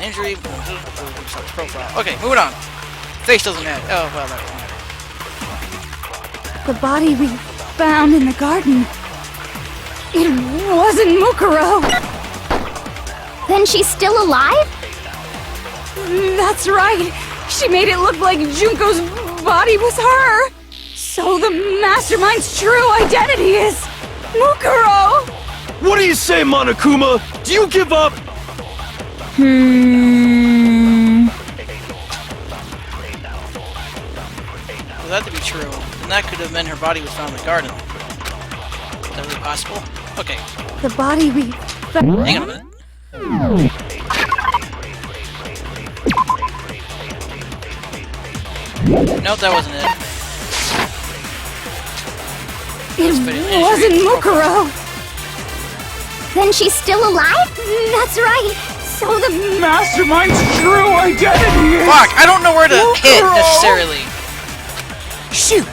Speaker 1: Injury, profile. Okay, moving on. Face doesn't matter. Oh, well, that won't matter.
Speaker 8: The body we found in the garden. It wasn't Mukuro.
Speaker 5: Then she's still alive?
Speaker 8: That's right. She made it look like Junko's body was her. So the mastermind's true identity is Mukuro.
Speaker 4: What do you say, Monokuma? Do you give up?
Speaker 1: For that to be true, then that could have meant her body was found in the garden. Is that really possible? Okay,
Speaker 8: The body we found.
Speaker 1: hang on a minute. Nope, that wasn't it.
Speaker 8: It wasn't Mukuro.
Speaker 5: Then she's still alive? That's right. So the
Speaker 8: Mastermind's true identity is
Speaker 1: Fuck, I don't know where to hit necessarily.
Speaker 7: Shoot!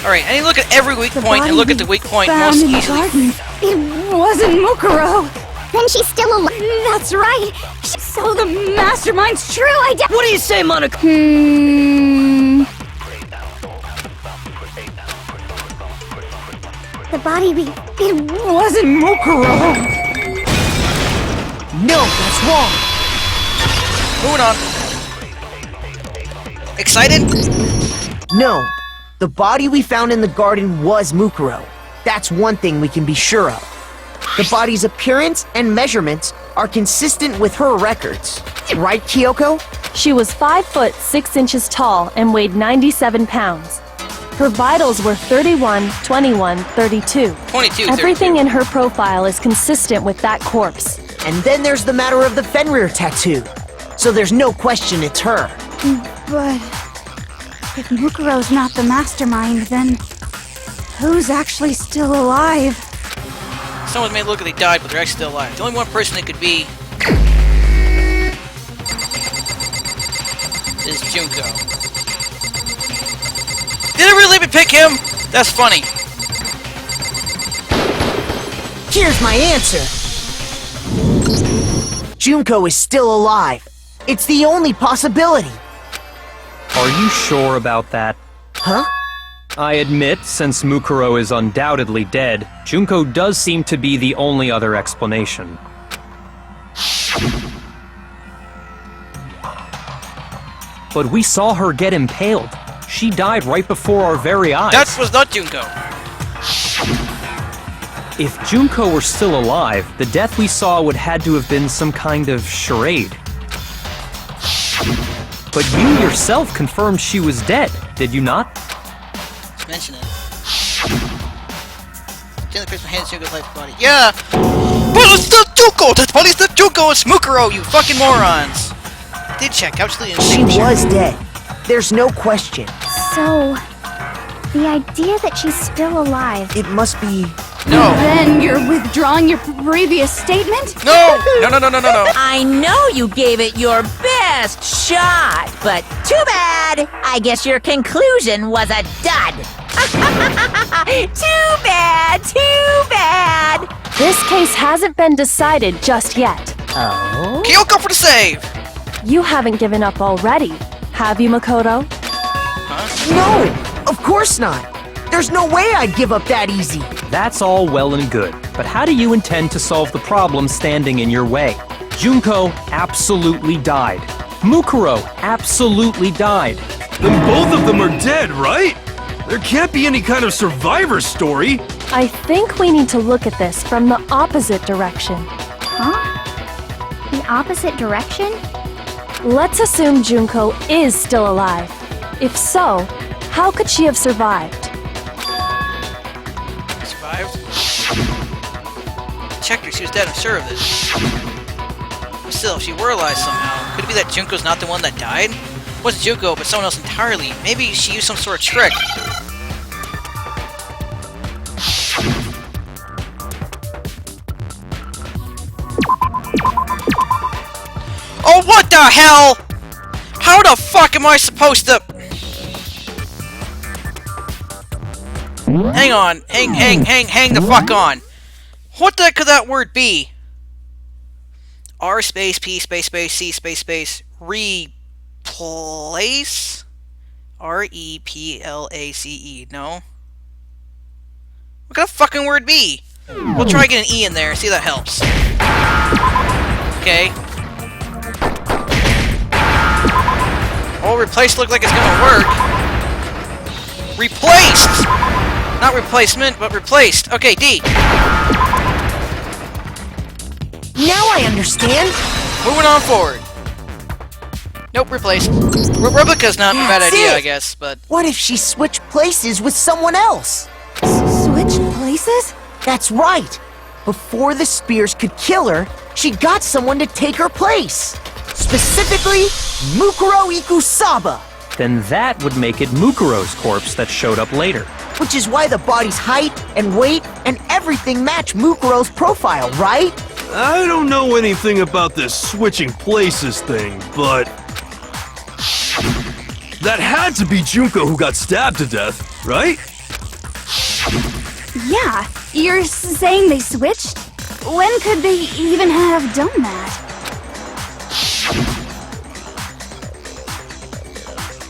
Speaker 1: Alright, I need to look at every weak point and look at the weak point
Speaker 8: found
Speaker 1: most
Speaker 8: in the
Speaker 1: easily.
Speaker 8: garden. It wasn't Mukuro.
Speaker 5: Then she's still alive.
Speaker 8: That's right. So the mastermind's true identity.
Speaker 7: What do you say, Monica?
Speaker 5: The body we...
Speaker 8: It wasn't Mukuro.
Speaker 7: No, that's wrong.
Speaker 1: Moving on. Excited?
Speaker 7: No, the body we found in the garden was Mukuro. That's one thing we can be sure of. The body's appearance and measurements are consistent with her records. Right, Kyoko?
Speaker 3: She was 5 foot 6 inches tall and weighed 97 pounds. Her vitals were 31, 21, 32.
Speaker 1: 22,
Speaker 3: Everything
Speaker 1: 32.
Speaker 3: in her profile is consistent with that corpse.
Speaker 7: And then there's the matter of the Fenrir tattoo. So there's no question it's her.
Speaker 8: But if Mukuro's not the mastermind, then who's actually still alive?
Speaker 1: Someone made it look like they died, but they're actually still alive. The only one person it could be is Junko. Did it really pick him? That's funny.
Speaker 7: Here's my answer. Junko is still alive. It's the only possibility.
Speaker 6: Are you sure about that?
Speaker 7: Huh?
Speaker 6: I admit, since Mukuro is undoubtedly dead, Junko does seem to be the only other explanation. But we saw her get impaled. She died right before our very eyes.
Speaker 1: That was not Junko.
Speaker 6: If Junko were still alive, the death we saw would had to have been some kind of charade. But you yourself confirmed she was dead, did you not?
Speaker 1: Mention it. Gently place my hands Junko's life body. Yeah! But it's not Junko! That body's not Junko! It's Mukuro, you fucking morons! I did check, absolutely
Speaker 7: She
Speaker 1: insane.
Speaker 7: was dead. There's no question.
Speaker 5: So, the idea that she's still alive.
Speaker 7: It must be...
Speaker 1: No!
Speaker 8: Then you're withdrawing your previous statement?
Speaker 1: No! No.
Speaker 2: I know you gave it your best shot, but too bad. I guess your conclusion was a dud. Too bad, too bad.
Speaker 3: This case hasn't been decided just yet.
Speaker 2: Oh?
Speaker 1: Kyoko for the save!
Speaker 3: You haven't given up already, have you, Makoto?
Speaker 7: No! Of course not! There's no way I'd give up that easy!
Speaker 6: That's all well and good, but how do you intend to solve the problem standing in your way? Junko absolutely died. Mukuro absolutely died.
Speaker 4: Then both of them are dead, right? There can't be any kind of survivor story.
Speaker 3: I think we need to look at this from the opposite direction.
Speaker 5: Huh? The opposite direction?
Speaker 3: Let's assume Junko is still alive. If so, how could she have survived?
Speaker 1: Survived? Checked her, she was dead, I'm sure of this. But still, if she were alive somehow, could it be that Junko's not the one that died? It wasn't Junko, but someone else entirely. Maybe she used some sort of trick. Oh, what the hell? How the fuck am I supposed to... Hang on. Hang the fuck on. What the heck could that word be? R space P space space C space space replace? R-E-P-L-A-C-E. No? What could that fucking word be? We'll try getting an E in there, see if that helps. Okay. Oh, replace looked like it's gonna work. Replaced! Not replacement, but replaced. Okay, D.
Speaker 7: Now I understand!
Speaker 1: Moving on forward. Nope, replaced. Replica's not a bad
Speaker 7: That's
Speaker 1: idea,
Speaker 7: it.
Speaker 1: I guess, but...
Speaker 7: What if she switched places with someone else?
Speaker 8: Switched places?
Speaker 7: That's right! Before the spears could kill her, she got someone to take her place! Specifically, Mukuro Ikusaba!
Speaker 6: Then that would make it Mukuro's corpse that showed up later.
Speaker 7: Which is why the body's height and weight and everything match Mukuro's profile, right?
Speaker 4: I don't know anything about this switching places thing, but... that had to be Junko who got stabbed to death, right?
Speaker 8: Yeah, you're saying they switched? When could they even have done that?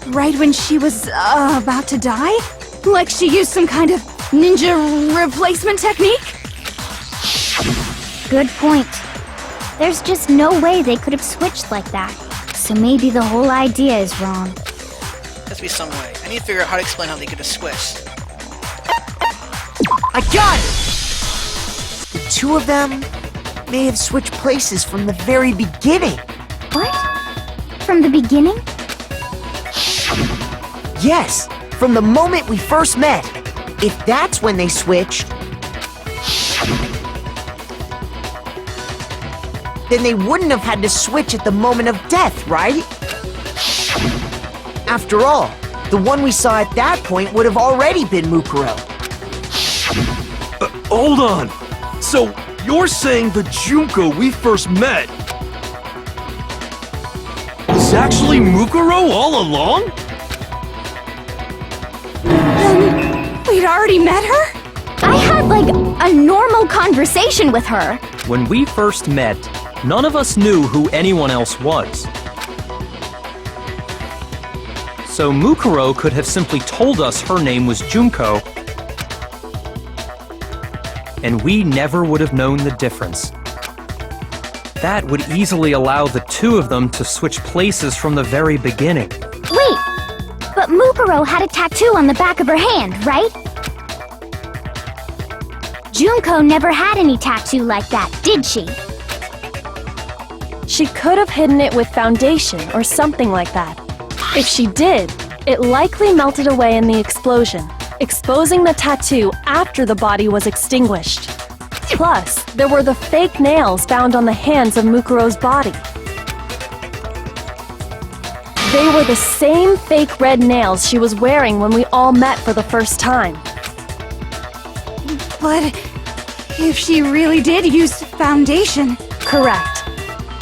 Speaker 8: Right when she was about to die? Like she used some kind of ninja replacement technique?
Speaker 5: Good point. There's just no way they could have switched like that. So maybe the whole idea is wrong.
Speaker 1: Has to be some way. I need to figure out how to explain how they could have switched.
Speaker 7: I got it! The two of them may have switched places from the very beginning.
Speaker 5: What? From the beginning?
Speaker 7: Yes, from the moment we first met. If that's when they switched, then they wouldn't have had to switch at the moment of death, right? After all, the one we saw at that point would have already been Mukuro.
Speaker 4: Hold on. So, you're saying the Junko we first met... is actually Mukuro all along?
Speaker 8: Then we'd already met her?
Speaker 5: I had, like, a normal conversation with her.
Speaker 6: When we first met, none of us knew who anyone else was. So Mukuro could have simply told us her name was Junko, and we never would have known the difference. That would easily allow the two of them to switch places from the very beginning.
Speaker 5: Wait, but Mukuro had a tattoo on the back of her hand, right? Junko never had any tattoo like that, did she?
Speaker 3: She could have hidden it with foundation or something like that. If she did, it likely melted away in the explosion, exposing the tattoo after the body was extinguished. Plus, there were the fake nails found on the hands of Mukuro's body. They were the same fake red nails she was wearing when we all met for the first time.
Speaker 8: But if she really did use foundation...
Speaker 3: Correct.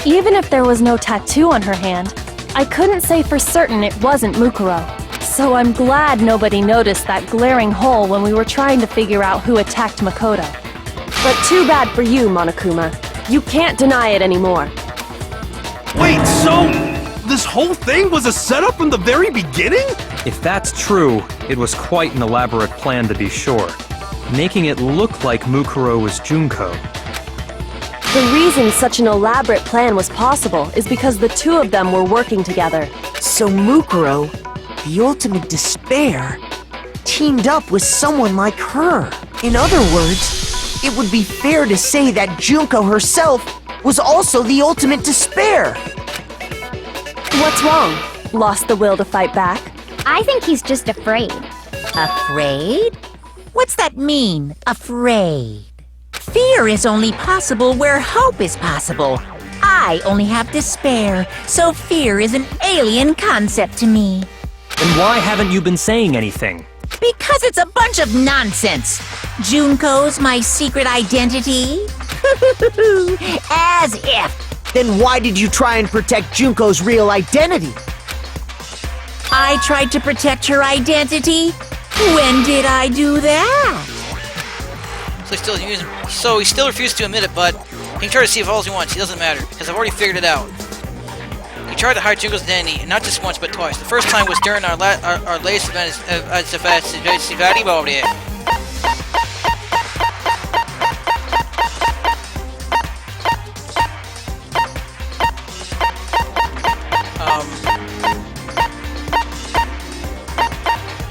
Speaker 3: Even if there was no tattoo on her hand, I couldn't say for certain it wasn't Mukuro. So I'm glad nobody noticed that glaring hole when we were trying to figure out who attacked Makoto. But too bad for you, Monokuma. You can't deny it anymore.
Speaker 4: Wait, so this whole thing was a setup from the very beginning?
Speaker 6: If that's true, it was quite an elaborate plan to be sure, making it look like Mukuro was Junko.
Speaker 3: The reason such an elaborate plan was possible is because the two of them were working together.
Speaker 7: So Mukuro, the ultimate despair, teamed up with someone like her. In other words, it would be fair to say that Junko herself was also the ultimate despair.
Speaker 3: What's wrong? Lost the will to fight back?
Speaker 5: I think he's just afraid.
Speaker 2: Afraid? What's that mean, afraid? Fear is only possible where hope is possible. I only have despair, so fear is an alien concept to me.
Speaker 6: Then why haven't you been saying anything?
Speaker 2: Because it's a bunch of nonsense. Junko's my secret identity? As if.
Speaker 7: Then why did you try and protect Junko's real identity?
Speaker 2: I tried to protect her identity? When did I do that?
Speaker 1: So he still refused to admit it, but he can try to see if all he wants. It doesn't matter, because I've already figured it out. He tried to hide Junko's identity, and not just once, but twice. The first time was during our latest event at Sivadi. Oh, the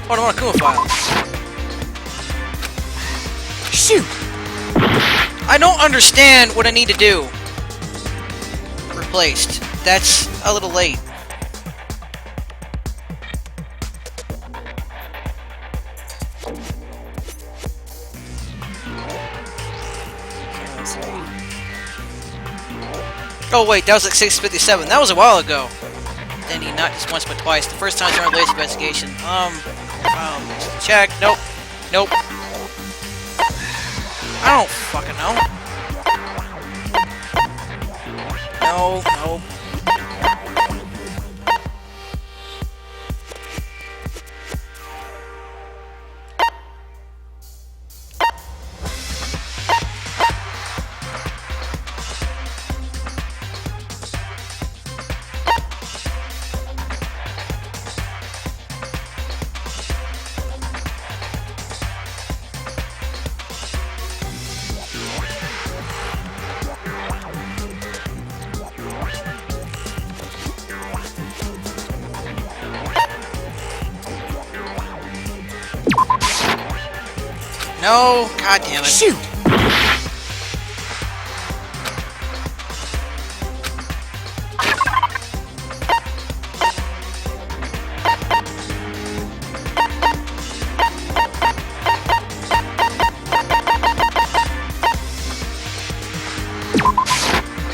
Speaker 1: Monokuma files.
Speaker 7: Shoot!
Speaker 1: I don't understand what I need to do. Replaced. That's a little late. Oh wait, that was like 657. That was a while ago. Then he not just once but twice. The first time during the latest investigation. Check. Nope. Nope. I don't fucking know. No, no. No, god damn it.
Speaker 7: Shoot!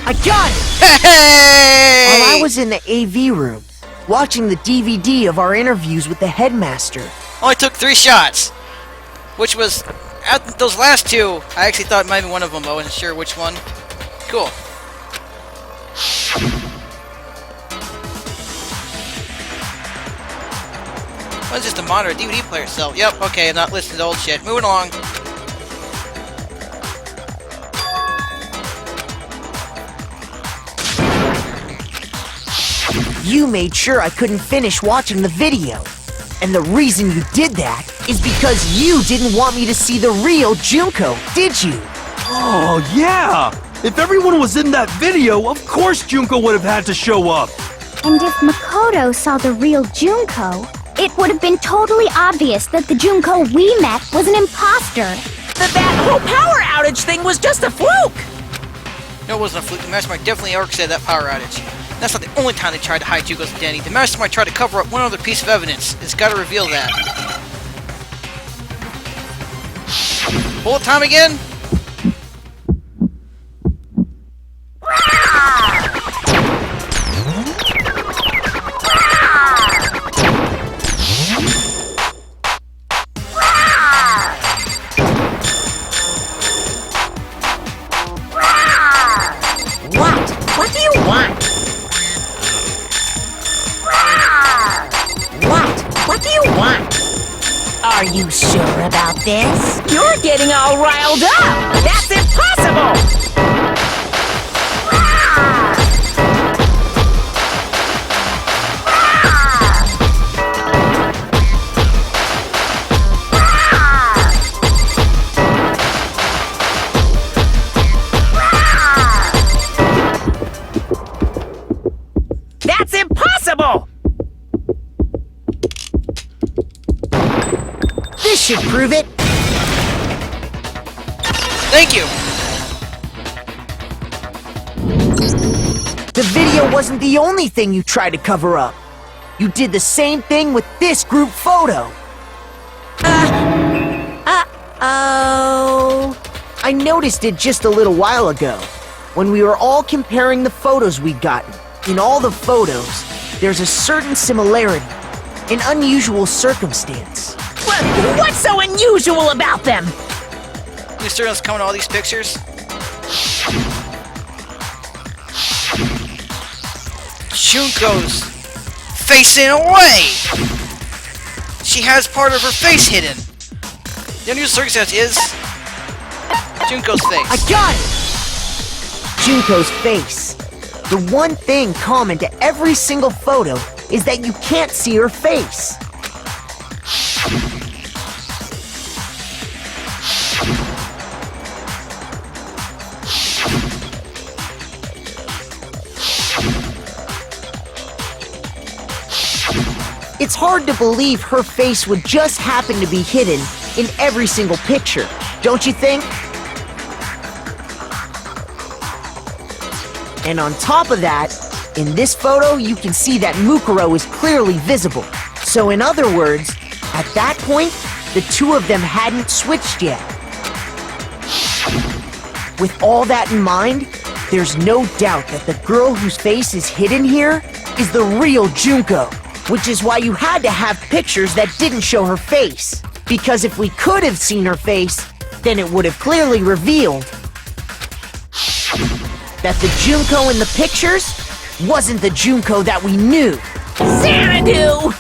Speaker 7: I got it!
Speaker 1: Hey!
Speaker 7: While I was in the AV room, watching the DVD of our interviews with the headmaster.
Speaker 1: Only took 3 shots. Which was, at those last 2, I actually thought it might be one of them, but I wasn't sure which one. Cool. What is this, the monitor? DVD player cell? Yep, okay, I'm not listening to old shit. Moving along.
Speaker 7: You made sure I couldn't finish watching the video. And the reason you did that is because you didn't want me to see the real Junko, did you?
Speaker 4: Oh, yeah! If everyone was in that video, of course Junko would have had to show up.
Speaker 5: And if Makoto saw the real Junko, it would have been totally obvious that the Junko we met was an imposter.
Speaker 2: That whole power outage thing was just a fluke!
Speaker 1: No, it wasn't a fluke. The Mastermind definitely orchestrated that power outage. That's not the only time they tried to hide Junko's identity. The Mastermind tried to cover up one other piece of evidence. It's gotta reveal that. Bullet time again?
Speaker 2: What do you want? What do you want? Are you sure about this? You're getting all riled up! That's impossible! That's impossible!
Speaker 7: This should prove it.
Speaker 1: Thank you!
Speaker 7: The video wasn't the only thing you tried to cover up. You did the same thing with this group photo.
Speaker 2: Oh.
Speaker 7: I noticed it just a little while ago, when we were all comparing the photos we'd gotten. In all the photos, there's a certain similarity, an unusual circumstance.
Speaker 2: What's so unusual about them?
Speaker 1: You sure us coming to all these pictures? Junko's facing away! She has part of her face hidden. The unusual circumstance is Junko's face.
Speaker 7: I got it! Junko's face. The one thing common to every single photo is that you can't see her face. It's hard to believe her face would just happen to be hidden in every single picture, don't you think? And on top of that, in this photo you can see that Mukuro is clearly visible. So in other words, at that point, the two of them hadn't switched yet. With all that in mind, there's no doubt that the girl whose face is hidden here is the real Junko. Which is why you had to have pictures that didn't show her face. Because if we could have seen her face, then it would have clearly revealed that the Junko in the pictures wasn't the Junko that we knew.
Speaker 2: Xanadu!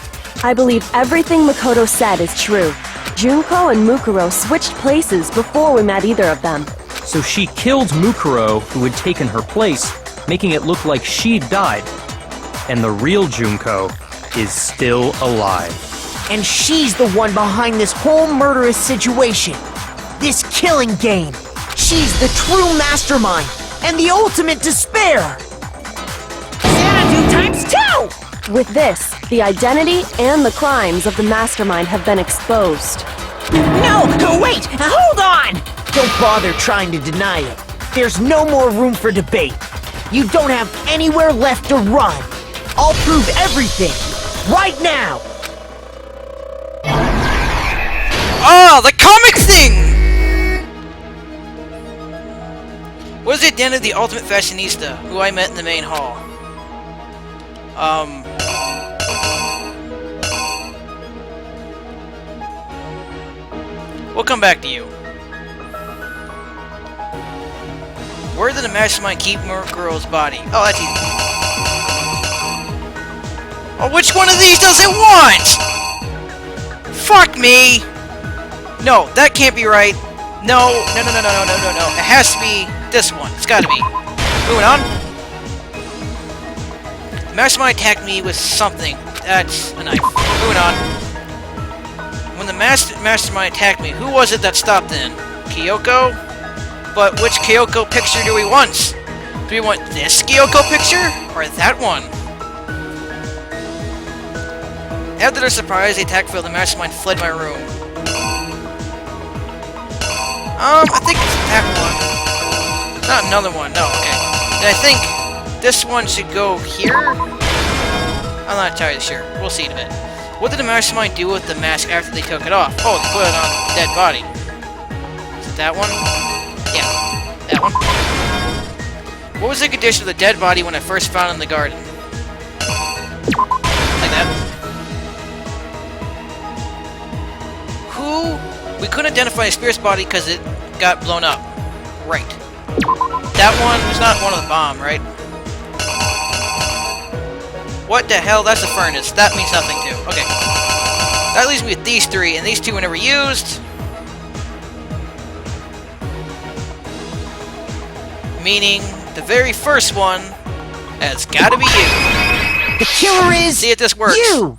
Speaker 3: I believe everything Makoto said is true. Junko and Mukuro switched places before we met either of them.
Speaker 6: So she killed Mukuro, who had taken her place, making it look like she'd died. And the real Junko is still alive.
Speaker 7: And she's the one behind this whole murderous situation. This killing game. She's the true mastermind and the ultimate despair.
Speaker 2: Xanadu times 2!
Speaker 3: With this, the identity and the crimes of the mastermind have been exposed.
Speaker 2: No, wait, hold on!
Speaker 7: Don't bother trying to deny it. There's no more room for debate. You don't have anywhere left to run. I'll prove everything, right now!
Speaker 1: Ah, the comic thing! What is the identity of the ultimate fashionista, who I met in the main hall? We'll come back to you. Where did the mastermind keep Mukuro's body? Oh, that's easy. Oh, which one of these does it want? Fuck me! No, that can't be right. No. It has to be this one. It's gotta be. Moving on. Mastermind attacked me with something. That's a knife. Moving on. When the Mastermind attacked me, who was it that stopped in? Kyoko? But which Kyoko picture do we want? Do we want this Kyoko picture? Or that one? After their surprise, the attack failed, the Mastermind fled my room. I think it's that one. Not another one, no, okay. And I think this one should go here? I'm not entirely sure. We'll see in a bit. What did the Mastermind do with the mask after they took it off? Oh, they put it on the dead body. Is it that one? Yeah, that one. What was the condition of the dead body when I first found it in the garden? Like that. Who? We couldn't identify the spirit's body because it got blown up. Right. That one is not one of the bomb, right? What the hell? That's a furnace. That means nothing too. Okay. That leaves me with these three, and these two were never used. Meaning, the very first one has gotta be you.
Speaker 7: The killer is
Speaker 1: see if this works.
Speaker 7: You!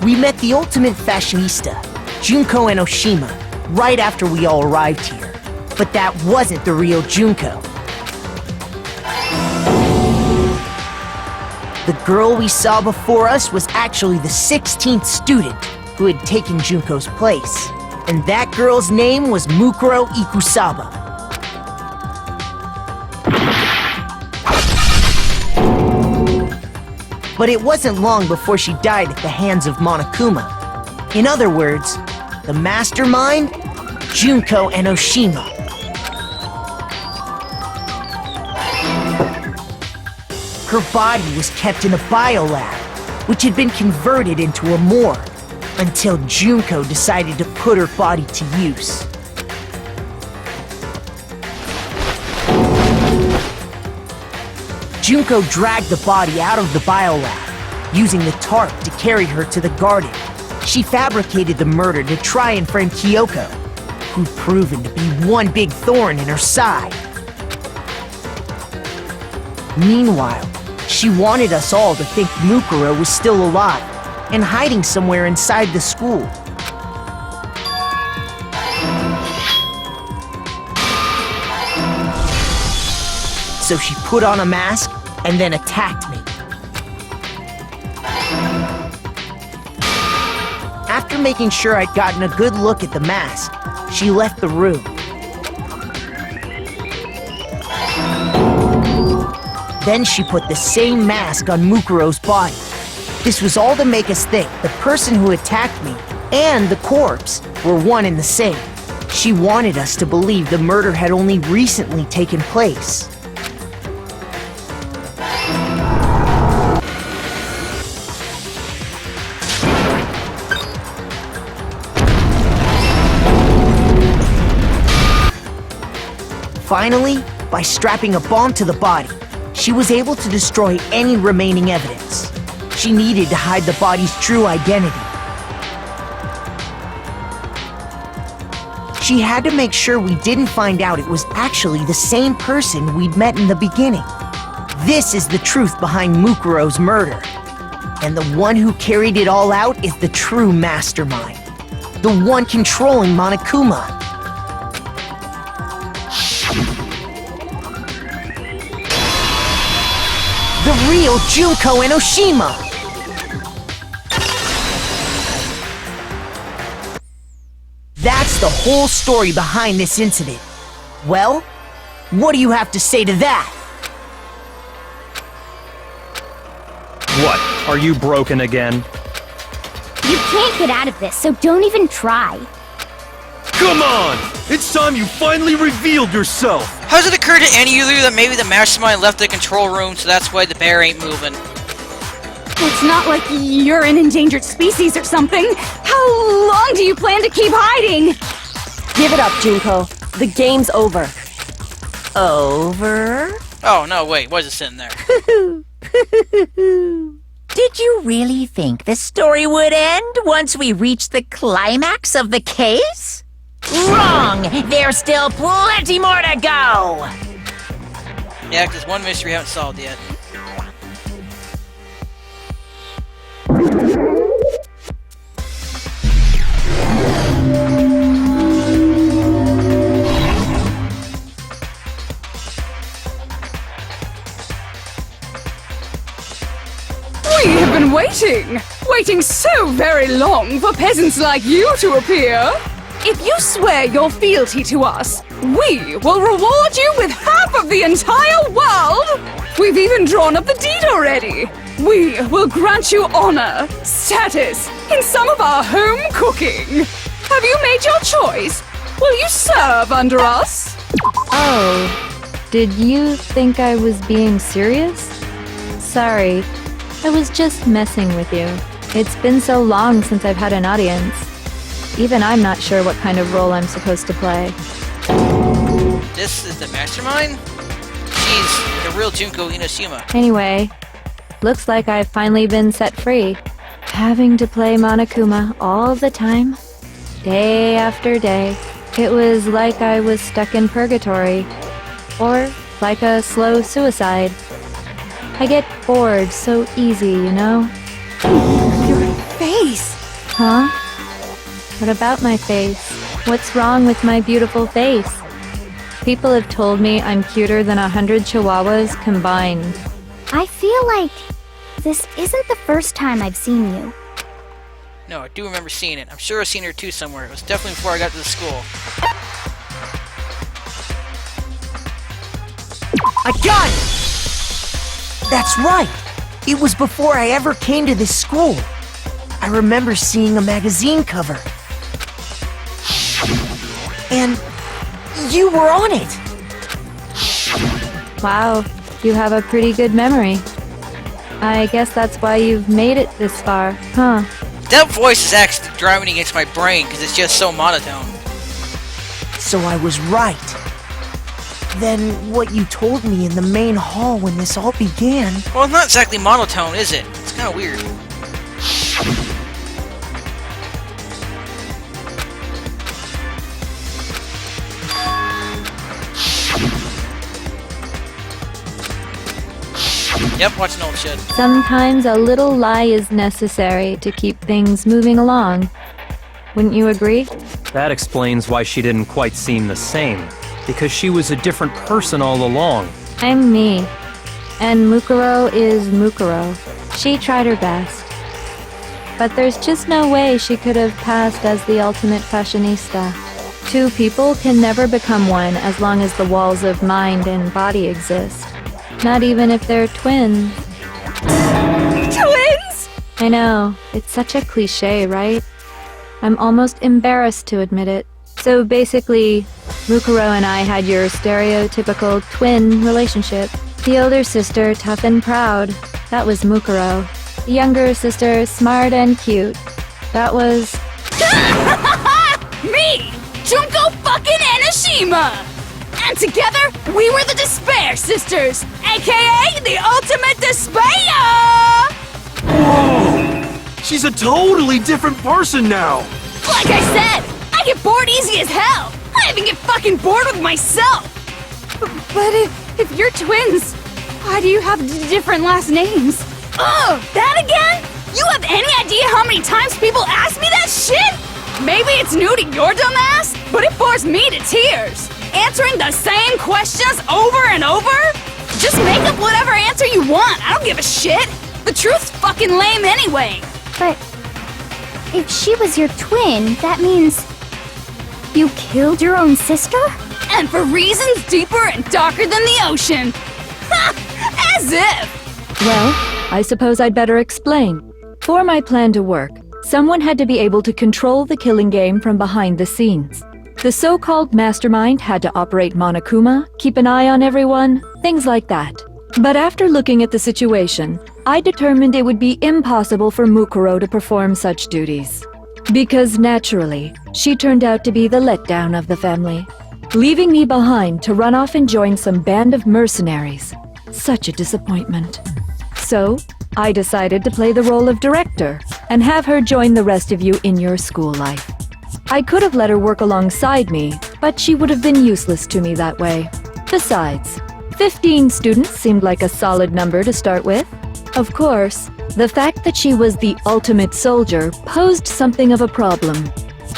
Speaker 7: We met the ultimate fashionista, Junko Enoshima, right after we all arrived here. But that wasn't the real Junko. The girl we saw before us was actually the 16th student who had taken Junko's place. And that girl's name was Mukuro Ikusaba. But it wasn't long before she died at the hands of Monokuma. In other words, the mastermind, Junko Enoshima. Her body was kept in a biolab, which had been converted into a morgue, until Junko decided to put her body to use. Junko dragged the body out of the biolab, using the tarp to carry her to the garden. She fabricated the murder to try and frame Kyoko, who'd proven to be one big thorn in her side. Meanwhile, she wanted us all to think Mukuro was still alive and hiding somewhere inside the school. So she put on a mask and then attacked me. After making sure I'd gotten a good look at the mask, she left the room. Then she put the same mask on Mukuro's body. This was all to make us think the person who attacked me and the corpse were one and the same. She wanted us to believe the murder had only recently taken place. Finally, by strapping a bomb to the body, she was able to destroy any remaining evidence. She needed to hide the body's true identity. She had to make sure we didn't find out it was actually the same person we'd met in the beginning. This is the truth behind Mukuro's murder. And the one who carried it all out is the true mastermind. The one controlling Monokuma. The real Junko Enoshima! That's the whole story behind this incident. Well, what do you have to say to that?
Speaker 6: What? Are you broken again?
Speaker 5: You can't get out of this, so don't even try.
Speaker 4: Come on! It's time you finally revealed yourself!
Speaker 1: Has it occurred to any of you that maybe the mastermind left the control room, so that's why the bear ain't moving?
Speaker 8: It's not like you're an endangered species or something. How long do you plan to keep hiding?
Speaker 3: Give it up, Junko. The game's over.
Speaker 2: Over?
Speaker 1: Oh, no, wait, what is it sitting there?
Speaker 2: Did you really think the story would end once we reached the climax of the case? Wrong! There's still plenty more to go!
Speaker 1: Yeah, because one mystery we haven't solved yet.
Speaker 8: We have been waiting so very long for peasants like you to appear. If you swear your fealty to us, we will reward you with half of the entire world! We've even drawn up the deed already! We will grant you honor, status, in some of our home cooking! Have you made your choice? Will you serve under us?
Speaker 9: Oh, did you think I was being serious? Sorry, I was just messing with you. It's been so long since I've had an audience. Even I'm not sure what kind of role I'm supposed to play.
Speaker 1: This is the mastermind? She's the real Junko Inoshima.
Speaker 9: Anyway, looks like I've finally been set free. Having to play Monokuma all the time, day after day. It was like I was stuck in purgatory. Or like a slow suicide. I get bored so easy, you know?
Speaker 8: Your face!
Speaker 9: Huh? What about my face? What's wrong with my beautiful face? People have told me I'm cuter than 100 chihuahuas combined.
Speaker 5: I feel like this isn't the first time I've seen you.
Speaker 1: No, I do remember seeing it. I'm sure I've seen her too somewhere. It was definitely before I got to the school.
Speaker 7: I got it! That's right! It was before I ever came to this school. I remember seeing a magazine cover. And you were on it!
Speaker 9: Wow, you have a pretty good memory. I guess that's why you've made it this far, huh?
Speaker 1: That voice is actually driving against my brain because it's just so monotone.
Speaker 7: So I was right. Then what you told me in the main hall when this all began...
Speaker 1: Well, it's not exactly monotone, is it? It's kind of weird. Yep, watching old shit.
Speaker 9: Sometimes a little lie is necessary to keep things moving along. Wouldn't you agree?
Speaker 6: That explains why she didn't quite seem the same. Because she was a different person all along.
Speaker 9: I'm me. And Mukuro is Mukuro. She tried her best. But there's just no way she could have passed as the ultimate fashionista. Two people can never become one as long as the walls of mind and body exist. Not even if they're twins.
Speaker 8: Twins?!
Speaker 9: I know, it's such a cliche, right? I'm almost embarrassed to admit it. So basically, Mukuro and I had your stereotypical twin relationship. The older sister, tough and proud. That was Mukuro. The younger sister, smart and cute. That was...
Speaker 8: Me! Junko fucking Enoshima! And together, we were the Despair Sisters, aka the Ultimate Despair!
Speaker 4: Whoa! She's a totally different person now!
Speaker 8: Like I said, I get bored easy as hell! I even get fucking bored with myself! But if you're twins, why do you have different last names? Ugh! That again? You have any idea how many times people ask me that shit? Maybe it's new to your dumb ass, but it bores me to tears. Answering the same questions over and over? Just make up whatever answer you want. I don't give a shit. The truth's fucking lame anyway.
Speaker 5: But if she was your twin, that means you killed your own sister?
Speaker 8: And for reasons deeper and darker than the ocean. Ha! As if!
Speaker 9: Well, I suppose I'd better explain. For my plan to work, someone had to be able to control the killing game from behind the scenes. The so-called mastermind had to operate Monokuma, keep an eye on everyone, things like that. But after looking at the situation, I determined it would be impossible for Mukuro to perform such duties. Because naturally, she turned out to be the letdown of the family, leaving me behind to run off and join some band of mercenaries. Such a disappointment. So, I decided to play the role of director and have her join the rest of you in your school life. I could have let her work alongside me, but she would have been useless to me that way. Besides, 15 students seemed like a solid number to start with. Of course, the fact that she was the ultimate soldier posed something of a problem.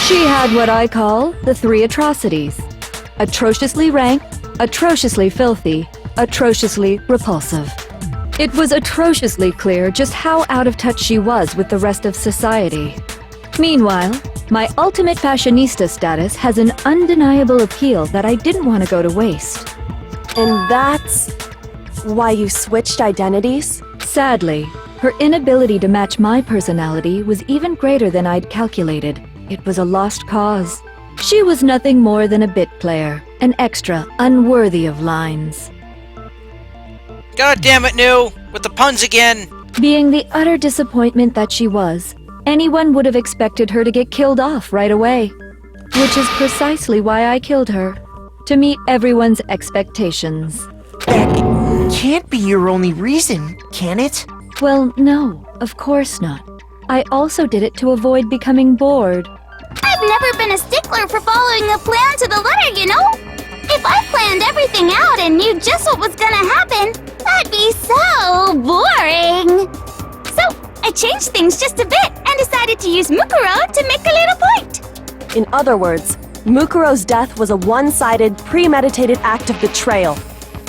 Speaker 9: She had what I call the 3 atrocities: atrociously rank, atrociously filthy, atrociously repulsive. It was atrociously clear just how out of touch she was with the rest of society. Meanwhile, my ultimate fashionista status has an undeniable appeal that I didn't want to go to waste.
Speaker 3: And that's why you switched identities?
Speaker 9: Sadly, her inability to match my personality was even greater than I'd calculated. It was a lost cause. She was nothing more than a bit player, an extra unworthy of lines.
Speaker 1: God damn it, New! With the puns again!
Speaker 9: Being the utter disappointment that she was, anyone would have expected her to get killed off right away. Which is precisely why I killed her. To meet everyone's expectations.
Speaker 7: That can't be your only reason, can it?
Speaker 9: Well, no, of course not. I also did it to avoid becoming bored.
Speaker 5: I've never been a stickler for following a plan to the letter, you know? If I planned everything out and knew just what was gonna happen, that'd be so boring. So, I changed things just a bit and decided to use Mukuro to make a little point.
Speaker 3: In other words, Mukuro's death was a one-sided, premeditated act of betrayal,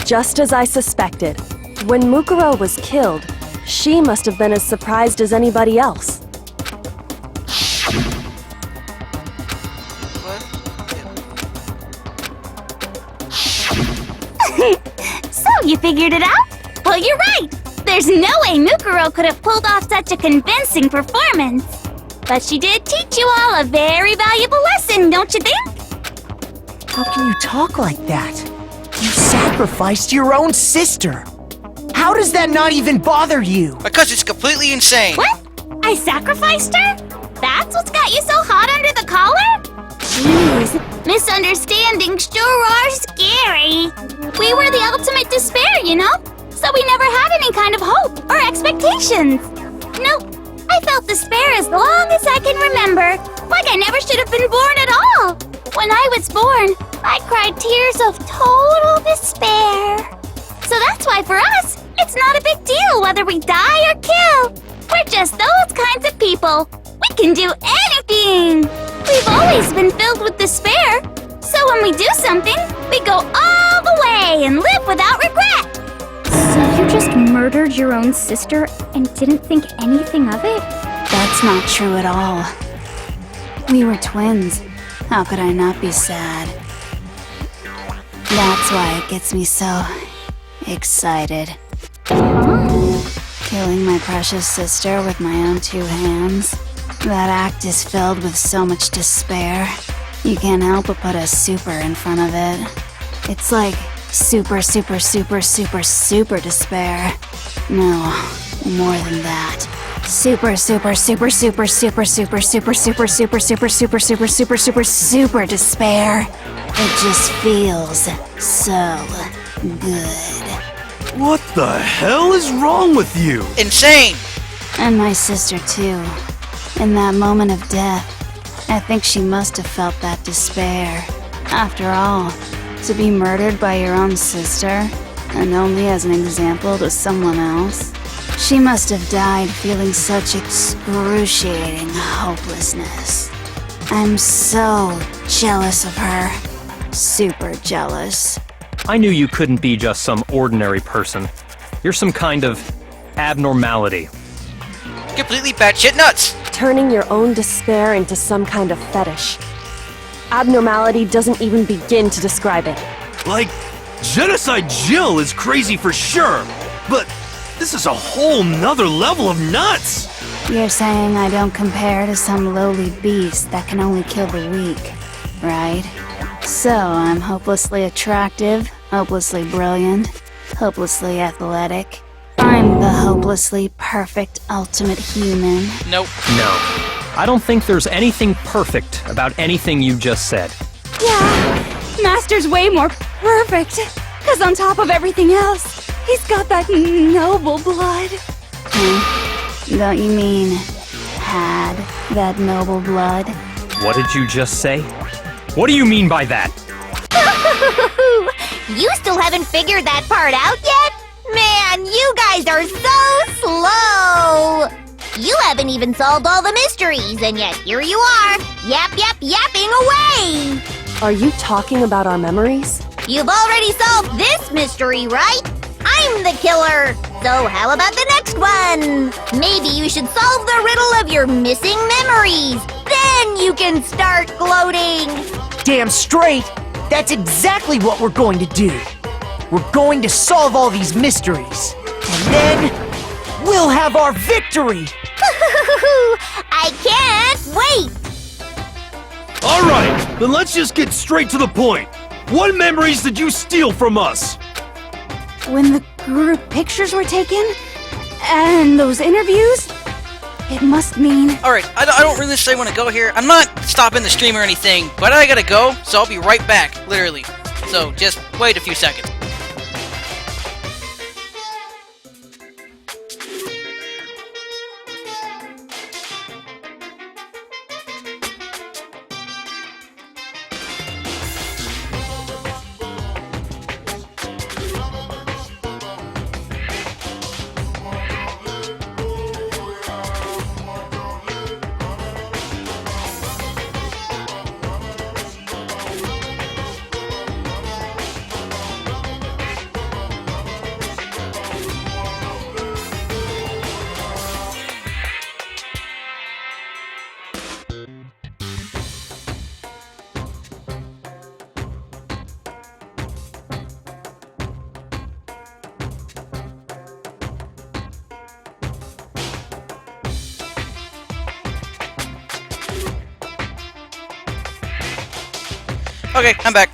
Speaker 3: just as I suspected. When Mukuro was killed, she must have been as surprised as anybody else.
Speaker 5: So, you figured it out? Well, you're right. There's no way Mukuro could have pulled off such a convincing performance. But she did teach you all a very valuable lesson, don't you think?
Speaker 7: How can you talk like that? You sacrificed your own sister. How does that not even bother you?
Speaker 1: Because it's completely insane!
Speaker 5: What? I sacrificed her? That's what's got you so hot under the collar? Jeez, misunderstandings sure are scary. We were the ultimate despair, you know? So we never had any kind of hope or expectations. Nope, I felt despair as long as I can remember. Like I never should have been born at all. When I was born, I cried tears of total despair. So that's why for us, it's not a big deal whether we die or kill. We're just those kinds of people. We can do anything. We've always been filled with despair. So when we do something, we go all the way and live without regret. So you just murdered your own sister and didn't think anything of it?
Speaker 8: That's not true at all. We were twins. How could I not be sad? That's why it gets me so excited. Killing my precious sister with my own 2 hands. That act is filled with so much despair. You can't help but put a super in front of it. It's like super, super, super, super, super despair. No, more than that. Super, super, super, super, super, super, super, super, super, super, super, super, super, super, super despair. It just feels so good.
Speaker 4: What the hell is wrong with you?
Speaker 1: Insane!
Speaker 8: And my sister too. In that moment of death, I think she must have felt that despair. After all, to be murdered by your own sister, and only as an example to someone else, she must have died feeling such excruciating hopelessness. I'm so jealous of her. Super jealous.
Speaker 6: I knew you couldn't be just some ordinary person. You're some kind of abnormality.
Speaker 1: Completely batshit nuts!
Speaker 3: Turning your own despair into some kind of fetish. Abnormality doesn't even begin to describe it.
Speaker 4: Like, Genocide Jill is crazy for sure, but this is a whole nother level of nuts!
Speaker 8: You're saying I don't compare to some lowly beast that can only kill the weak, right? So I'm hopelessly attractive, hopelessly brilliant, hopelessly athletic. I'm the hopelessly perfect ultimate human.
Speaker 1: Nope.
Speaker 6: No. I don't think there's anything perfect about anything you just said.
Speaker 8: Yeah, Master's way more perfect. Because on top of everything else, He's got that noble blood. Don't you mean had that noble blood?
Speaker 6: What did you just say? What do you mean by that?
Speaker 5: You still haven't figured that part out yet? Man, you guys are so slow! You haven't even solved all the mysteries, and yet here you are, yapping away!
Speaker 3: Are you talking about our memories?
Speaker 5: You've already solved this mystery, right? I'm the killer! So how about the next one? Maybe you should solve the riddle of your missing memories. Then you can start gloating!
Speaker 7: Damn straight! That's exactly what we're going to do. We're going to solve all these mysteries. And then we'll have our victory!
Speaker 5: I can't wait!
Speaker 4: Alright, then let's just get straight to the point. What memories did you steal from us?
Speaker 8: When the group pictures were taken? And those interviews? It must mean...
Speaker 1: Alright, I don't really necessarily want to go here. I'm not stopping the stream or anything, but I gotta go, so I'll be right back, literally. So just wait a few seconds. Okay, I'm back.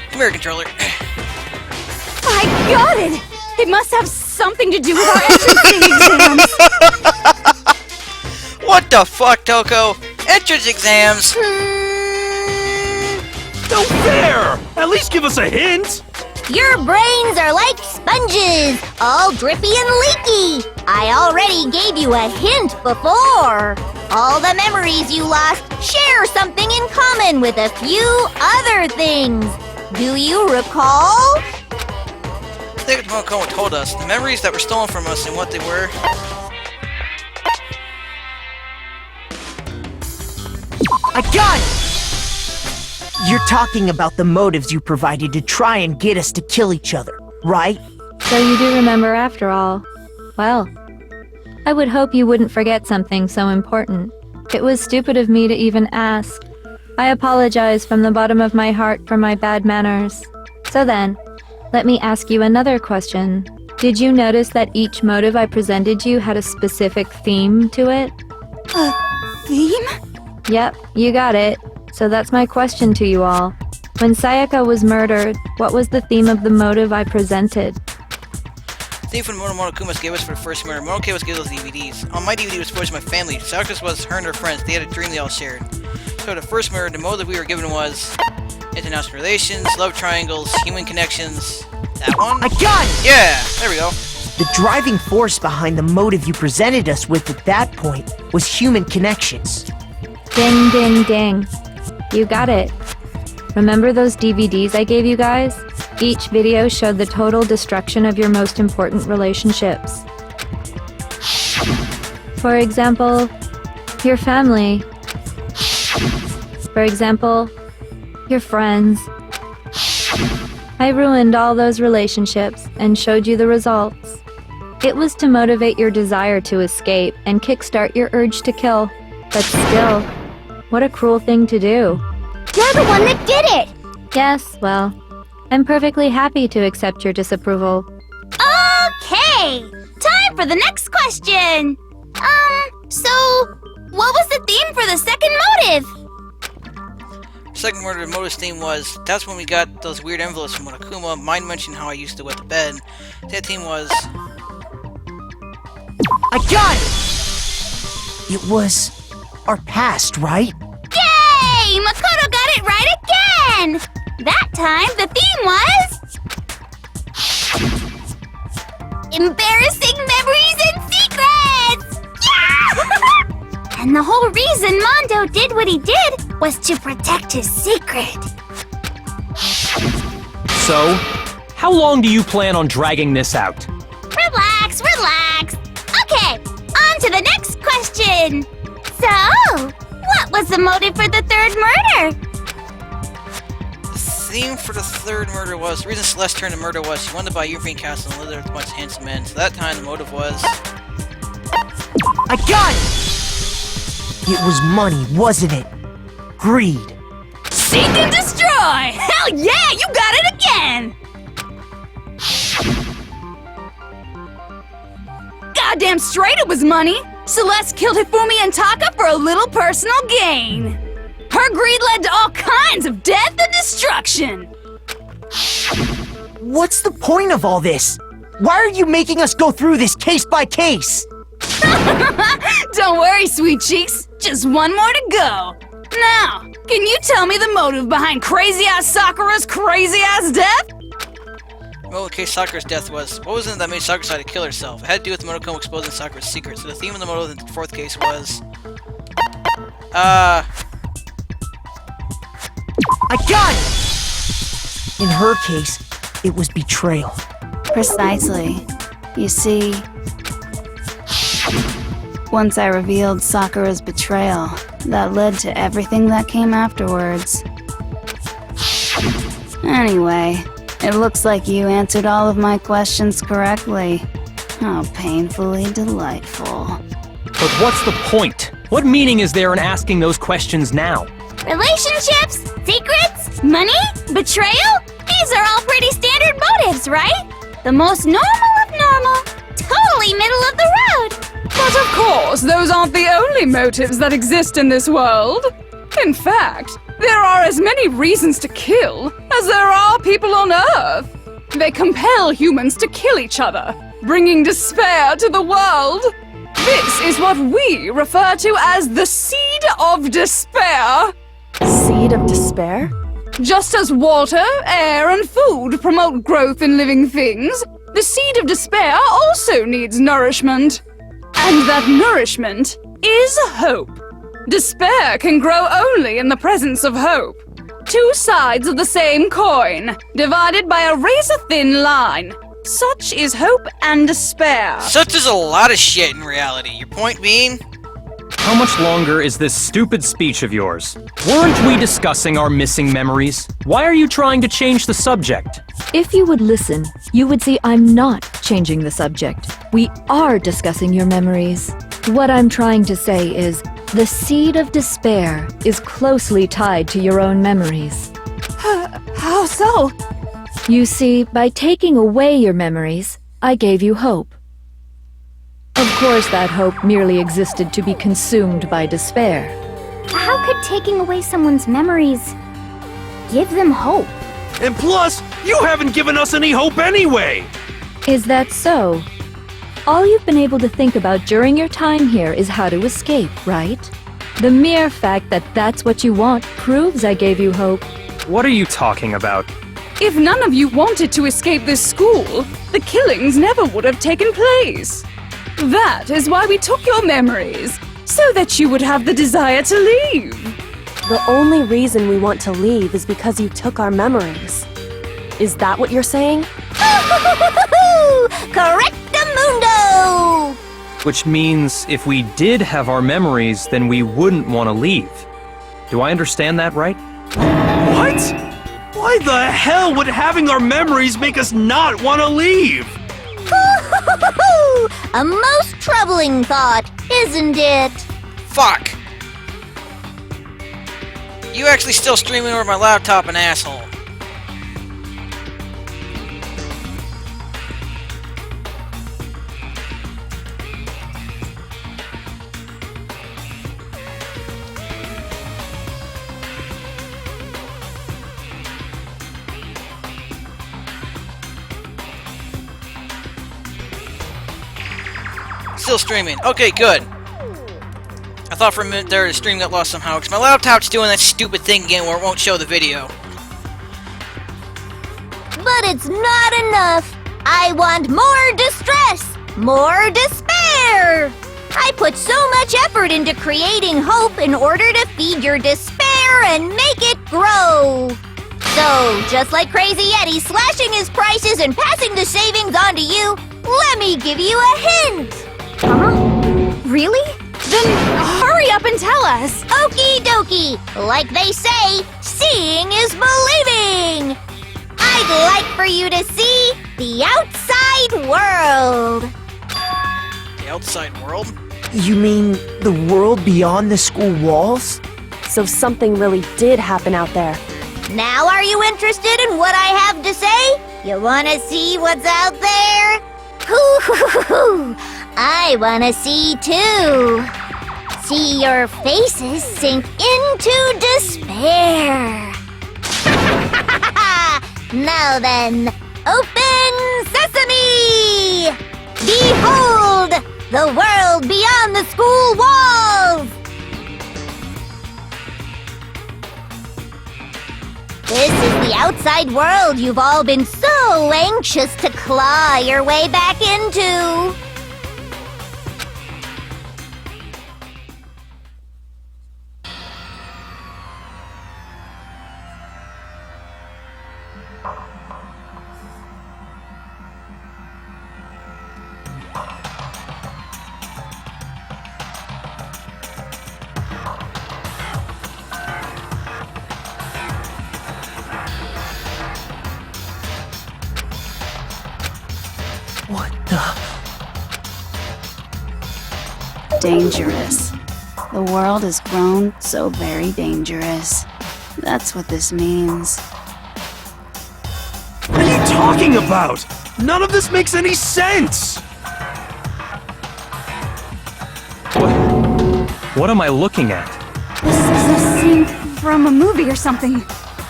Speaker 1: Come here, controller.
Speaker 8: I got it! It must have something to do with our entrance exams!
Speaker 1: What the fuck, Toko? Entrance exams!
Speaker 4: No fair! At least give us a hint!
Speaker 5: Your brains are like sponges, all drippy and leaky. I already gave you a hint before. All the memories you lost share something in common with a few other things. Do you recall?
Speaker 1: David Monokuma told us the memories that were stolen from us and what they were.
Speaker 7: I got it! You're talking about the motives you provided to try and get us to kill each other, right?
Speaker 9: So you do remember after all. Well, I would hope you wouldn't forget something so important. It was stupid of me to even ask. I apologize from the bottom of my heart for my bad manners. So then, let me ask you another question. Did you notice that each motive I presented you had a specific theme to it?
Speaker 8: A theme?
Speaker 9: Yep, you got it. So that's my question to you all. When Sayaka was murdered, what was the theme of the motive I presented?
Speaker 1: The theme from Monokumas gave us for the first murder. Monokumas gave us DVDs. On my DVD was for my family. Sayaka's was her and her friends. They had a dream they all shared. So the first murder, the motive we were given was international relations, love triangles, human connections. That one?
Speaker 7: I got it!
Speaker 1: Yeah, there we go.
Speaker 7: The driving force behind the motive you presented us with at that point was human connections.
Speaker 9: Ding, ding, ding. You got it. Remember those DVDs I gave you guys? Each video showed the total destruction of your most important relationships. For example, your family. For example, your friends. I ruined all those relationships and showed you the results. It was to motivate your desire to escape and kickstart your urge to kill. But still, what a cruel thing to do.
Speaker 5: You're the one that did it!
Speaker 9: Yes, well, I'm perfectly happy to accept your disapproval.
Speaker 5: Okay! Time for the next question! So, what was the theme for the second motive?
Speaker 1: Second murder, the motive's theme was, that's when we got those weird envelopes from Monokuma. Mine mentioned how I used to wet the bed. That theme was...
Speaker 7: I got it! It was our past, right?
Speaker 5: Yay! Makoto got it right again! That time, the theme was... embarrassing memories and secrets! Yeah! And the whole reason Mondo did what he did was to protect his secret.
Speaker 6: So, how long do you plan on dragging this out?
Speaker 5: Relax, relax. Okay, on to the next question. So, what was the motive for the third murder?
Speaker 1: The theme for the third murder was, the reason Celeste turned to murder was she wanted to buy European Castle and live there with a bunch of handsome men. So that time the motive was...
Speaker 7: I got it! It was money, wasn't it? Greed.
Speaker 8: Seek and destroy! Hell yeah, you got it again! Goddamn straight it was money! Celeste killed Hifumi and Taka for a little personal gain. Her greed led to all kinds of death and destruction.
Speaker 7: What's the point of all this? Why are you making us go through this case by case?
Speaker 8: Don't worry, sweet cheeks. Just one more to go. Now, can you tell me the motive behind crazy-ass Sakura's crazy-ass death?
Speaker 1: Well, in case Sakura's death was... What was it that made Sakura decide to kill herself? It had to do with Monokuma exposing Sakura's secret. So the theme of the motive in the fourth case was...
Speaker 7: I got it! In her case, it was betrayal.
Speaker 10: Precisely. You see, once I revealed Sakura's betrayal, that led to everything that came afterwards. Anyway, it looks like you answered all of my questions correctly. How painfully delightful.
Speaker 6: But what's the point? What meaning is there in asking those questions now?
Speaker 5: Relationships, secrets, money, betrayal? These are all pretty standard motives, right? The most normal of normal. Totally middle of the road.
Speaker 8: But of course, those aren't the only motives that exist in this world. In fact, there are as many reasons to kill as there are people on Earth. They compel humans to kill each other, bringing despair to the world. This is what we refer to as the seed of despair.
Speaker 3: Seed of despair?
Speaker 8: Just as water, air, and food promote growth in living things, the seed of despair also needs nourishment. And that nourishment is hope. Despair can grow only in the presence of hope. Two sides of the same coin, divided by a razor-thin line. Such is hope and despair.
Speaker 1: Such is a lot of shit in reality. Your point being?
Speaker 6: How much longer is this stupid speech of yours? Weren't we discussing our missing memories? Why are you trying to change the subject?
Speaker 9: If you would listen, you would see I'm not changing the subject. We are discussing your memories. What I'm trying to say is, the seed of despair is closely tied to your own memories.
Speaker 8: How so?
Speaker 9: You see, by taking away your memories, I gave you hope. Of course, that hope merely existed to be consumed by despair.
Speaker 5: How could taking away someone's memories give them hope?
Speaker 4: And plus, you haven't given us any hope anyway!
Speaker 9: Is that so? All you've been able to think about during your time here is how to escape, right? The mere fact that that's what you want proves I gave you hope.
Speaker 6: What are you talking about?
Speaker 8: If none of you wanted to escape this school, the killings never would have taken place. That is why we took your memories, so that you would have the desire to leave.
Speaker 3: The only reason we want to leave is because you took our memories. Is that what you're saying?
Speaker 5: Correctamundo!
Speaker 6: Which means if we did have our memories, then we wouldn't want to leave. Do I understand that right?
Speaker 4: What? Why the hell would having our memories make us not want to leave?
Speaker 5: A most troubling thought, isn't it?
Speaker 1: Fuck! You actually still streaming over my laptop, an asshole. Still streaming. Okay, good. I thought for a minute there the stream got lost somehow, because my laptop's doing that stupid thing again where it won't show the video.
Speaker 5: But it's not enough. I want more distress. more despair! I put so much effort into creating hope in order to feed your despair and make it grow. So, just like Crazy Eddie slashing his prices and passing the savings on to you, let me give you a hint.
Speaker 8: Huh? Really? Then hurry up and tell us.
Speaker 5: Okie dokie. Like they say, seeing is believing. I'd like for you to see the outside world.
Speaker 1: The outside world?
Speaker 7: You mean the world beyond the school walls?
Speaker 3: So something really did happen out there.
Speaker 5: Now are you interested in what I have to say? You wanna see what's out there? Hoo-hoo-hoo-hoo! I wanna see too. See your faces sink into despair. Now then, open sesame! Behold, the world beyond the school walls! This is the outside world you've all been so anxious to claw your way back into.
Speaker 7: What the?
Speaker 10: Dangerous. The world has grown so very dangerous. That's what this means.
Speaker 4: What are you talking about? None of this makes any sense!
Speaker 6: What am I looking at?
Speaker 8: This is a scene from a movie or something,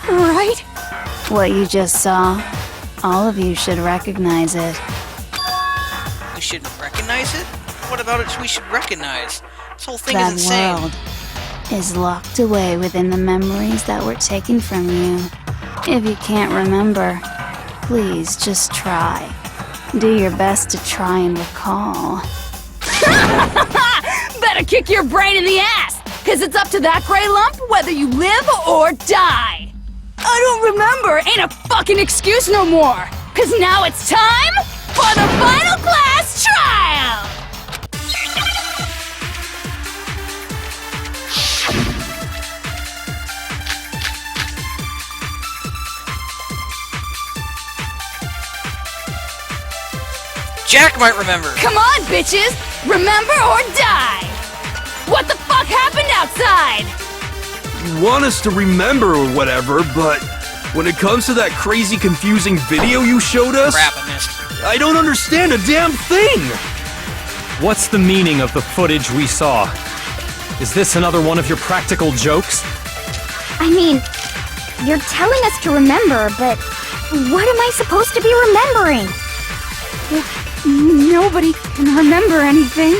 Speaker 8: right?
Speaker 10: What you just saw, all of you should recognize it.
Speaker 1: We should recognize it? What about it we should recognize? This whole thing
Speaker 10: That
Speaker 1: is insane.
Speaker 10: world is locked away within the memories that were taken from you. If you can't remember, please just try. Do your best to try and recall.
Speaker 8: Better kick your brain in the ass, cause it's up to that gray lump whether you live or die. I don't remember ain't a fucking excuse no more, cause now it's time for the final class trial!
Speaker 1: Jack might remember.
Speaker 8: Come on, bitches! Remember or die! What the fuck happened outside?
Speaker 4: You want us to remember or whatever, but when it comes to that crazy confusing video you showed us,
Speaker 1: Crap, I missed.
Speaker 4: I don't understand a damn thing!
Speaker 6: What's the meaning of the footage we saw? Is this another one of your practical jokes?
Speaker 5: I mean, you're telling us to remember, but what am I supposed to be remembering?
Speaker 8: Nobody can remember anything.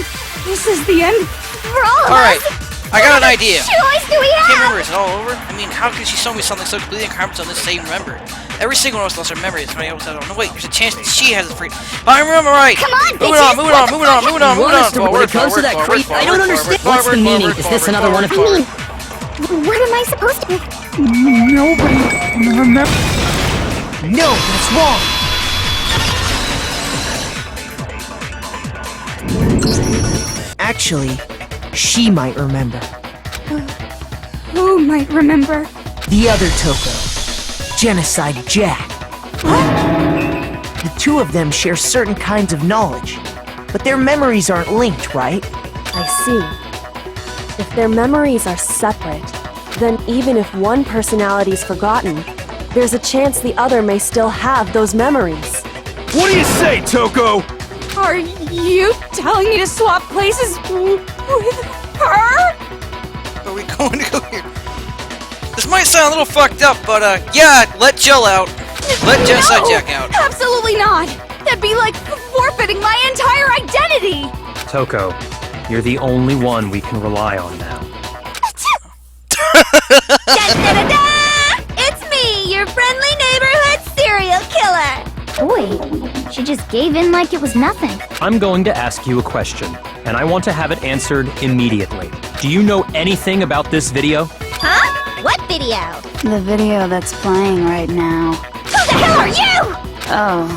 Speaker 8: This is the end for all of
Speaker 1: Alright,
Speaker 8: us.
Speaker 1: I got an idea.
Speaker 5: Choice do we
Speaker 1: Can't
Speaker 5: have?
Speaker 1: remember, is it all over? I mean, how could she show me something so completely incomprehensible on this same remember? Every single one of us lost our memories. Somebody else, I don't know. Wait, there's a chance that she has it free. I remember right.
Speaker 5: Come on,
Speaker 1: moving
Speaker 5: bitches,
Speaker 1: on, moving on, moving on, moving on, moving on.
Speaker 11: When it comes to that creep, I don't understand. What's the meaning? Is this another one of?
Speaker 5: I mean, what am I supposed to be?
Speaker 8: Nobody can remember.
Speaker 7: No, that's wrong. Actually, she might remember.
Speaker 8: Who might remember?
Speaker 7: The other Toko, Genocide Jack. The two of them share certain kinds of knowledge, but their memories aren't linked, right?
Speaker 3: I see. If their memories are separate, then even if one personality's forgotten, there's a chance the other may still have those memories.
Speaker 4: What do you say, Toko?
Speaker 8: Are you telling me to swap places with her?
Speaker 1: Where are we going to go here? This might sound a little fucked up, but yeah, let Jill out. Let Genocide
Speaker 8: No,
Speaker 1: Jack out.
Speaker 8: Absolutely not! That'd be like forfeiting my entire identity!
Speaker 6: Toko, you're the only one we can rely on now.
Speaker 5: Da-da-da-da! It's me, your friendly neighborhood serial killer. Boy, she just gave in like it was nothing.
Speaker 6: I'm going to ask you a question, and I want to have it answered immediately. Do you know anything about this video?
Speaker 5: Huh? What video?
Speaker 10: The video that's playing right now.
Speaker 5: Who the hell are you?
Speaker 10: Oh,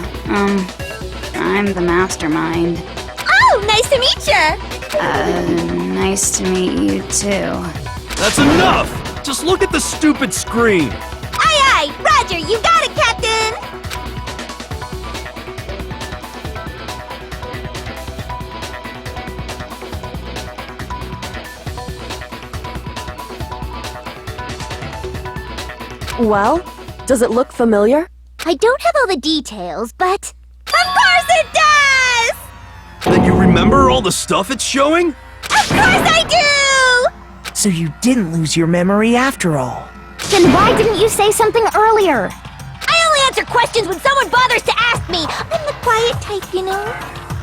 Speaker 10: I'm the mastermind.
Speaker 5: Oh, nice to meet you.
Speaker 10: Nice to meet you too.
Speaker 4: That's enough! Just look at the stupid screen!
Speaker 5: Aye, aye, Roger, you got it, Captain.
Speaker 8: Well, does it look familiar?
Speaker 5: I don't have all the details, but... Of course it does!
Speaker 4: Then you remember all the stuff it's showing?
Speaker 5: Of course I do!
Speaker 7: So you didn't lose your memory after all.
Speaker 5: Then why didn't you say something earlier? I only answer questions when someone bothers to ask me. I'm the quiet type, you know?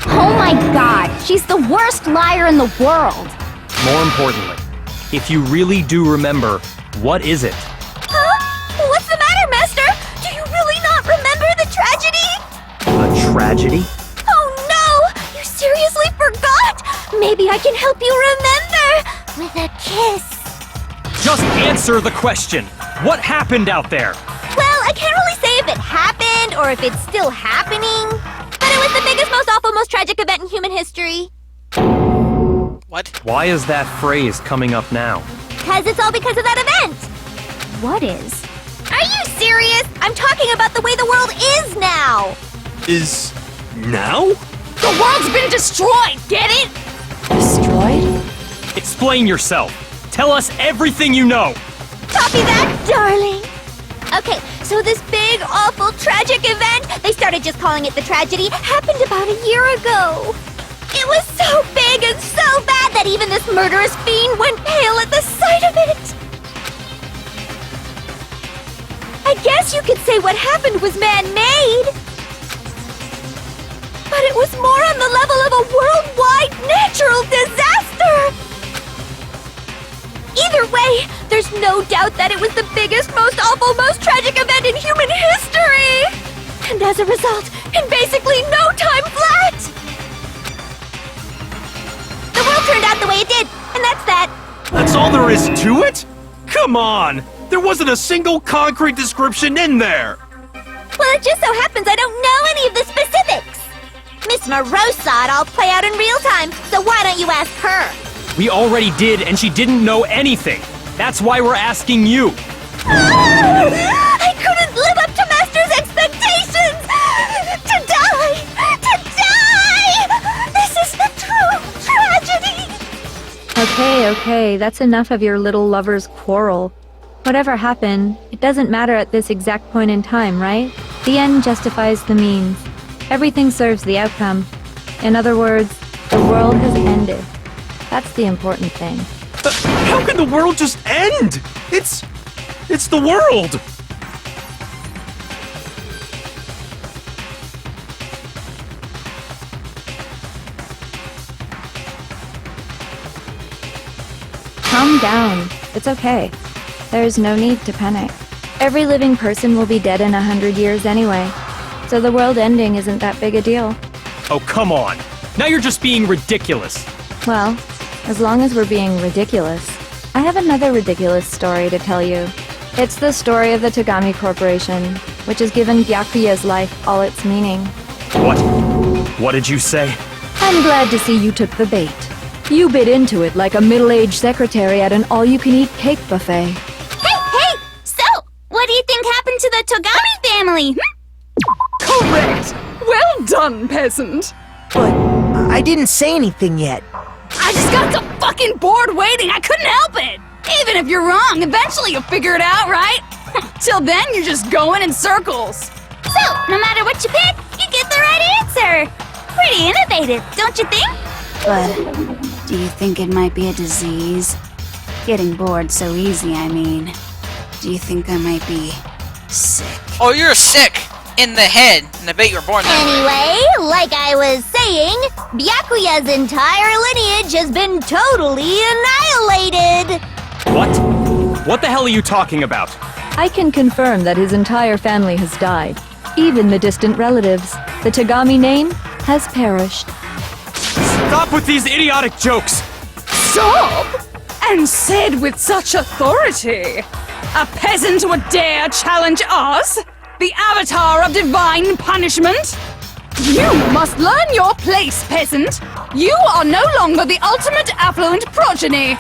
Speaker 5: Oh my god, she's the worst liar in the world.
Speaker 6: More importantly, if you really do remember, what is it?
Speaker 5: Huh? What's the matter, Master? Do you really not remember the tragedy?
Speaker 6: A tragedy?
Speaker 5: Oh no! You seriously forgot? Maybe I can help you remember with a kiss.
Speaker 6: Just answer the question! What happened out there?
Speaker 5: Well, I can't really say if it happened or if it's still happening, but it was the biggest, most awful, most tragic event in human history.
Speaker 1: What?
Speaker 6: Why is that phrase coming up now?
Speaker 5: Because it's all because of that event. What is? Are you serious? I'm talking about the way the world is now.
Speaker 4: Is... now?
Speaker 8: The world's been destroyed, get it? Destroyed?
Speaker 6: Explain yourself. Tell us everything you know.
Speaker 5: Copy that, darling. Okay, so this big, awful, tragic event, they started just calling it the tragedy, happened about a year ago. It was so big and so bad that even this murderous fiend went pale at the sight of it. I guess you could say what happened was man-made. But it was more on the level of a worldwide natural disaster. Either way, there's no doubt that it was the biggest, most awful, most tragic event in human history! And as a result, in basically no time flat! The world turned out the way it did, and that's that.
Speaker 4: That's all there is to it? Come on! There wasn't a single concrete description in there!
Speaker 5: Well, it just so happens I don't know any of the specifics. Miss Morose saw it all play out in real time, so why don't you ask her?
Speaker 6: We already did, and she didn't know anything. That's why we're asking you.
Speaker 5: I couldn't live up to Master's expectations! To die! To die! This is the true tragedy!
Speaker 9: Okay, that's enough of your little lover's quarrel. Whatever happened, it doesn't matter at this exact point in time, right? The end justifies the means. Everything serves the outcome. In other words, the world has ended. That's the important thing.
Speaker 4: How can the world just end? It's the world!
Speaker 9: Calm down. It's okay. There's no need to panic. Every living person will be dead in 100 years anyway, so the world ending isn't that big a deal.
Speaker 6: Oh, come on. Now you're just being ridiculous.
Speaker 9: Well, as long as we're being ridiculous, I have another ridiculous story to tell you. It's the story of the Tagami Corporation, which has given Byakuya's life all its meaning.
Speaker 6: What? What did you say?
Speaker 9: I'm glad to see you took the bait. You bit into it like a middle-aged secretary at an all-you-can-eat cake buffet.
Speaker 5: Hey! So, what do you think happened to the Togami family?
Speaker 8: Correct! Well done, peasant!
Speaker 7: But I didn't say anything yet.
Speaker 8: I just got so fucking bored waiting, I couldn't help it! Even if you're wrong, eventually you'll figure it out, right? Till then, you're just going in circles.
Speaker 5: So, no matter what you pick, you get the right answer. Pretty innovative, don't you think?
Speaker 10: But do you think it might be a disease? Getting bored so easy, I mean. Do you think I might be sick?
Speaker 1: Oh, you're sick! In the head. And I bet you were born that way.
Speaker 5: Anyway, like I was saying, Byakuya's entire lineage has been totally annihilated!
Speaker 6: What? What the hell are you talking about?
Speaker 9: I can confirm that his entire family has died. even the distant relatives. The Tagami name has perished.
Speaker 6: Stop with these idiotic jokes!
Speaker 8: Stop! And said with such authority. A peasant would dare challenge us? The avatar of divine punishment? You must learn your place, peasant. You are no longer the ultimate affluent progeny.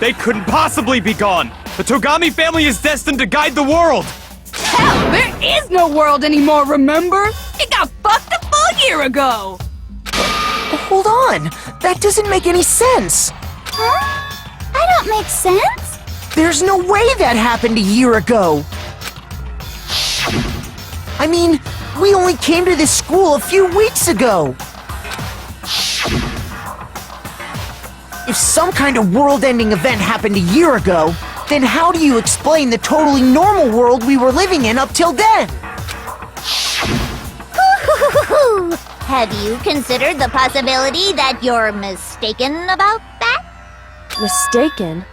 Speaker 6: They couldn't possibly be gone! The Togami family is destined to guide the world!
Speaker 8: Hell, there is no world anymore, remember? It got fucked a full year ago.
Speaker 7: Hold on, that doesn't make any sense.
Speaker 5: Huh? I don't make sense.
Speaker 7: There's no way that happened a year ago. I mean, we only came to this school a few weeks ago. If some kind of world-ending event happened a year ago, then how do you explain the totally normal world we were living in up till then?
Speaker 5: Have you considered the possibility that you're mistaken about that?
Speaker 3: Mistaken?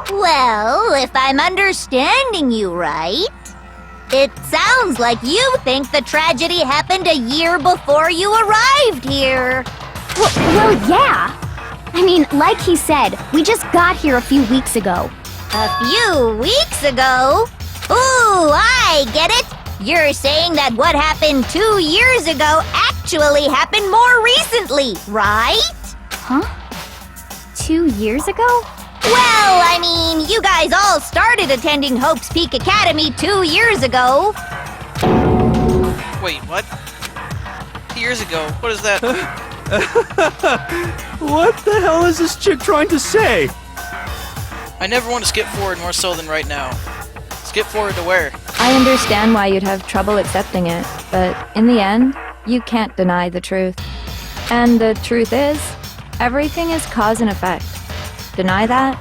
Speaker 5: Well, if I'm understanding you right, it sounds like you think the tragedy happened a year before you arrived here.
Speaker 12: Well, yeah. I mean, like he said, we just got here a few weeks ago.
Speaker 5: A few weeks ago? Ooh, I get it! You're saying that what happened 2 years ago actually happened more recently, right?
Speaker 12: Huh? 2 years ago?
Speaker 5: Well, I mean, you guys all started attending Hope's Peak Academy 2 years ago.
Speaker 1: Wait, what? 2 years ago? What is that?
Speaker 4: What the hell is this chick trying to say?
Speaker 1: I never want to skip forward more so than right now. Skip forward to where?
Speaker 9: I understand why you'd have trouble accepting it, but in the end, you can't deny the truth. And the truth is, everything is cause and effect. Deny that,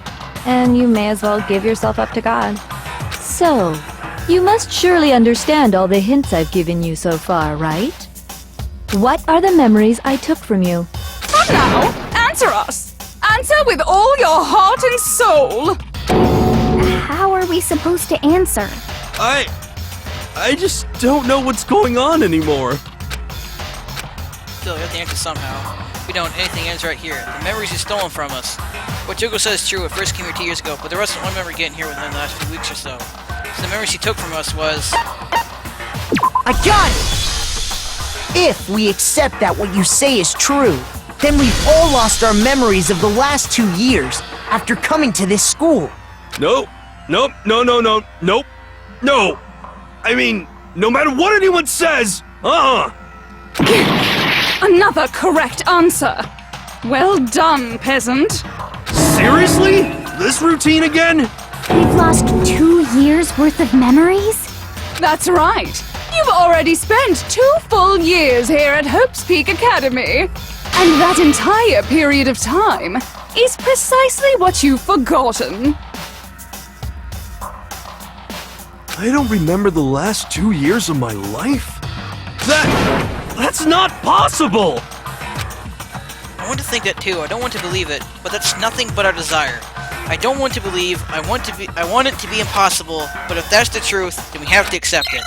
Speaker 9: and you may as well give yourself up to God. So, you must surely understand all the hints I've given you so far, right? What are the memories I took from you?
Speaker 8: Come now, answer us. Answer with all your heart and soul.
Speaker 12: How are we supposed to answer?
Speaker 4: I just don't know what's going on anymore.
Speaker 1: Still, we have to answer somehow. If we don't, anything ends right here. The memories he's stolen from us. What Yoko says is true. It first came here 2 years ago, but the rest of one memory getting here within the last few weeks or so. So the memories he took from us was...
Speaker 7: I got it! If we accept that what you say is true, then we've all lost our memories of the last 2 years after coming to this school.
Speaker 4: Nope. No. I mean, no matter what anyone says,
Speaker 8: Another correct answer. Well done, peasant.
Speaker 4: Seriously? This routine again?
Speaker 12: We've lost 2 years worth of memories?
Speaker 8: That's right. You've already spent 2 full years here at Hope's Peak Academy. And that entire period of time is precisely what you've forgotten.
Speaker 4: I don't remember the last 2 years of my life? That's not possible!
Speaker 1: I want to think that too. I don't want to believe it, but that's nothing but our desire. I don't want to believe. I want it to be impossible, but if that's the truth, then we have to accept it.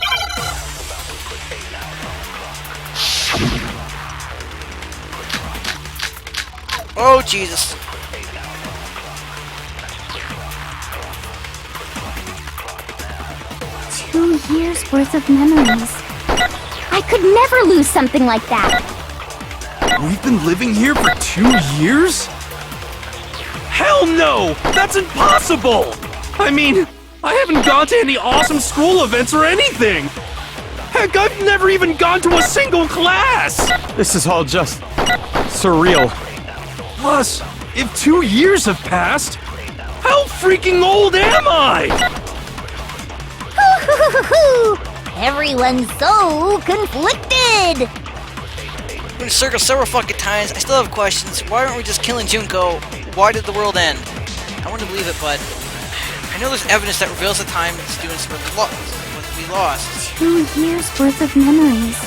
Speaker 1: Oh, Jesus.
Speaker 12: Two years worth of memories. I could never lose something like that.
Speaker 4: We've been living here for 2 years? Hell no! That's impossible! I mean, I haven't gone to any awesome school events or anything! Heck, I've never even gone to a single class!
Speaker 6: This is all just surreal.
Speaker 4: Plus, if 2 years have passed, how freaking old am I?
Speaker 5: Everyone's so conflicted!
Speaker 1: We've been circled several fucking times. I still have questions. Why aren't we just killing Junko? Why did the world end? I want to believe it, but I know there's evidence that reveals the time students were we lost.
Speaker 12: 2 years worth of memories.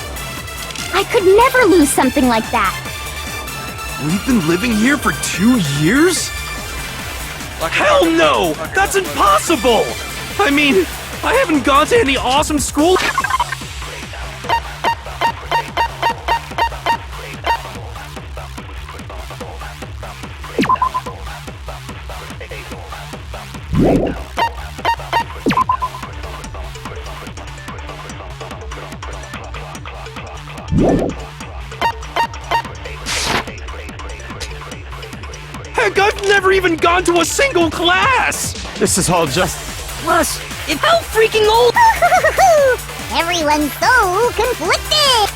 Speaker 12: I could never lose something like that.
Speaker 4: We've been living here for 2 years? Hell no! That's impossible! I mean, I haven't gone to any awesome school. Heck, I've never even gone to a single class!
Speaker 6: This is all just...
Speaker 11: Plus, how freaking old?
Speaker 12: Everyone's so conflicted.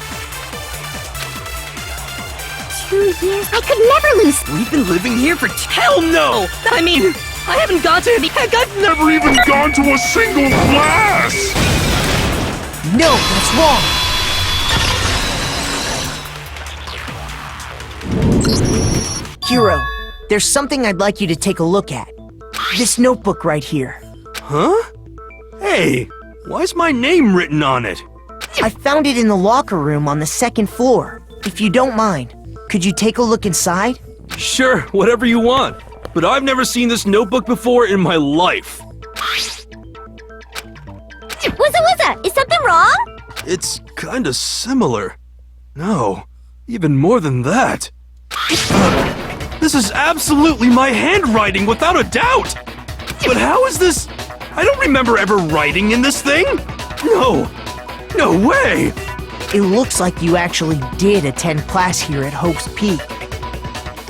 Speaker 12: 2 years? I could never lose.
Speaker 11: We've been living here for hell no! I mean, I haven't gone to any. Heck, I've never even
Speaker 13: Gone to a single class!
Speaker 7: No, that's wrong. Hero, there's something I'd like you to take a look at. This notebook right here.
Speaker 4: Huh? Hey, why's my name written on it?
Speaker 7: I found it in the locker room on the 2nd floor. If you don't mind, could you take a look inside?
Speaker 4: Sure, whatever you want. But I've never seen this notebook before in my life.
Speaker 12: Wuzza, is something wrong?
Speaker 4: It's kinda similar. No, even more than that. This is absolutely my handwriting, without a doubt! But how is this? I don't remember ever writing in this thing! No way!
Speaker 7: It looks like you actually did attend class here at Hope's Peak.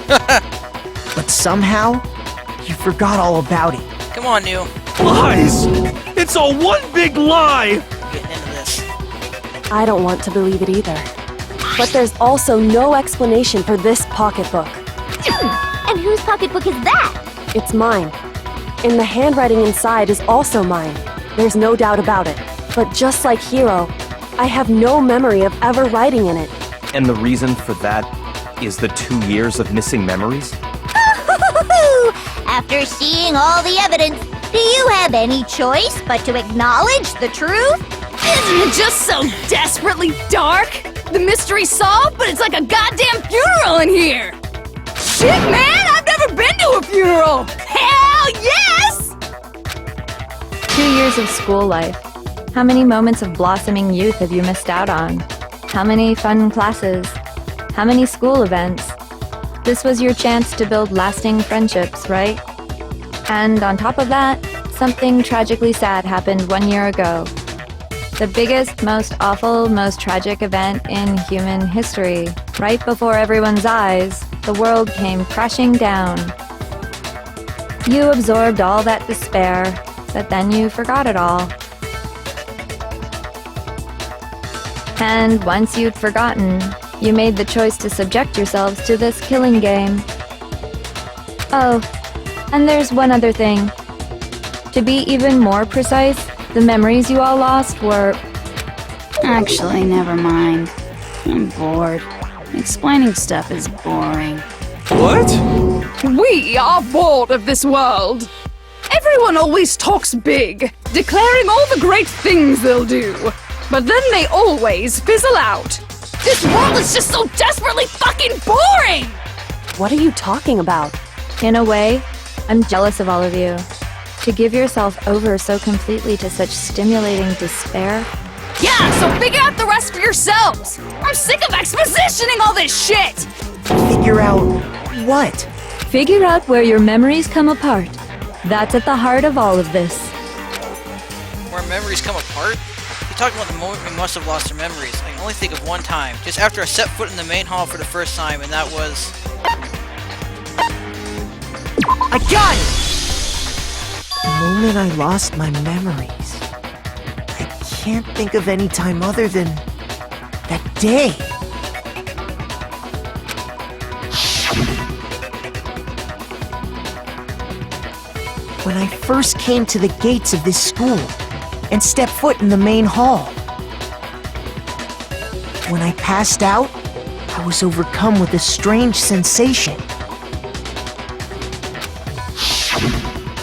Speaker 7: But somehow, you forgot all about it.
Speaker 1: Come on, New.
Speaker 4: Lies! It's all one big lie!
Speaker 1: Getting into this.
Speaker 3: I don't want to believe it either. But there's also no explanation for this pocketbook.
Speaker 12: And whose pocketbook is that?
Speaker 3: It's mine. And the handwriting inside is also mine. There's no doubt about it. But just like Hero, I have no memory of ever writing in it.
Speaker 6: And the reason for that is the 2 years of missing memories?
Speaker 12: After seeing all the evidence, do you have any choice but to acknowledge the truth?
Speaker 8: Isn't it just so desperately dark? The mystery's solved, but it's like a goddamn funeral in here! Shit, man! I've never been to a funeral! Hell yes!
Speaker 9: 2 years of school life. How many moments of blossoming youth have you missed out on? How many fun classes? How many school events? This was your chance to build lasting friendships, right? And on top of that, something tragically sad happened 1 year ago. The biggest, most awful, most tragic event in human history. Right before everyone's eyes, the world came crashing down. You absorbed all that despair, but then you forgot it all. And once you'd forgotten, you made the choice to subject yourselves to this killing game. Oh, and there's one other thing. To be even more precise, the memories you all lost were...
Speaker 10: Actually, never mind. I'm bored. Explaining stuff is boring.
Speaker 4: What?
Speaker 8: We are bored of this world. Everyone always talks big, declaring all the great things they'll do. But then they always fizzle out. This world is just so desperately fucking boring!
Speaker 3: What are you talking about?
Speaker 9: In a way, I'm jealous of all of you. To give yourself over so completely to such stimulating despair.
Speaker 8: Yeah, so figure out the rest for yourselves! I'm sick of expositioning all this shit!
Speaker 7: Figure out what?
Speaker 9: Figure out where your memories come apart. That's at the heart of all of this.
Speaker 1: Where memories come apart? You're talking about the moment we must have lost our memories. I can only think of one time, just after I set foot in the main hall for the first time, and that was...
Speaker 7: I got it! The moment I lost my memories. I can't think of any time other than that day. When I first came to the gates of this school and stepped foot in the main hall. When I passed out, I was overcome with a strange sensation.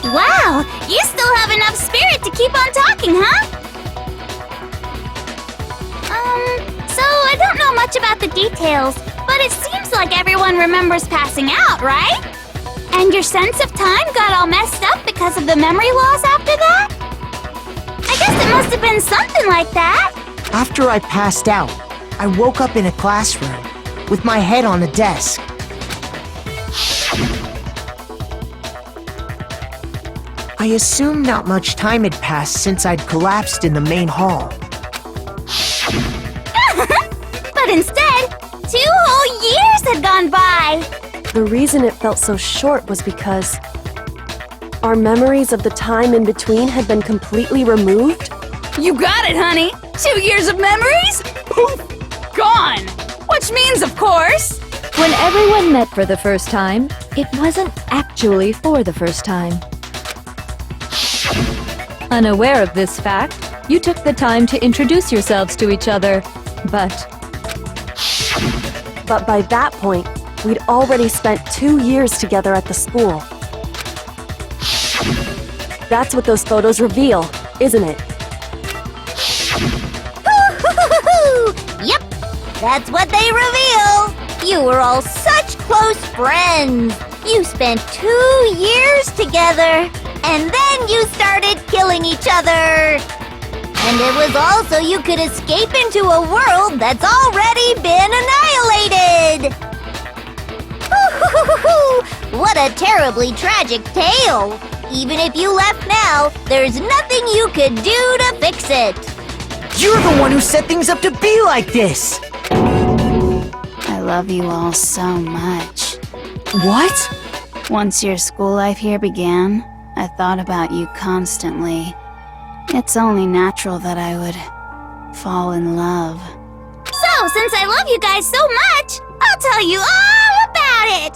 Speaker 5: Wow, you still have enough spirit to keep on talking, huh? So I don't know much about the details, but it seems like everyone remembers passing out, right? And your sense of time got all messed up because of the memory loss after that? I guess it must have been something like that.
Speaker 7: After I passed out, I woke up in a classroom with my head on the desk. I assumed not much time had passed since I'd collapsed in the main hall.
Speaker 5: But But instead, 2 whole years had gone by.
Speaker 3: The reason it felt so short was because our memories of the time in between had been completely removed.
Speaker 8: You got it, honey. 2 years of memories? Poof! Gone! Which means, of course...
Speaker 9: When everyone met for the first time, it wasn't actually for the first time. Unaware of this fact, you took the time to introduce yourselves to each other, But
Speaker 3: by that point, we'd already spent 2 years together at the school. That's what those photos reveal, isn't it?
Speaker 12: Yep, that's what they reveal. You were all such close friends. You spent 2 years together, and then you started killing each other. And it was all so you could escape into a world that's already been annihilated. What a terribly tragic tale. Even if you left now, there's nothing you could do to fix it.
Speaker 7: You're the one who set things up to be like this!
Speaker 10: I love you all so much.
Speaker 7: What?
Speaker 10: Once your school life here began, I thought about you constantly. It's only natural that I would fall in love.
Speaker 5: So, since I love you guys so much, I'll tell you all about it.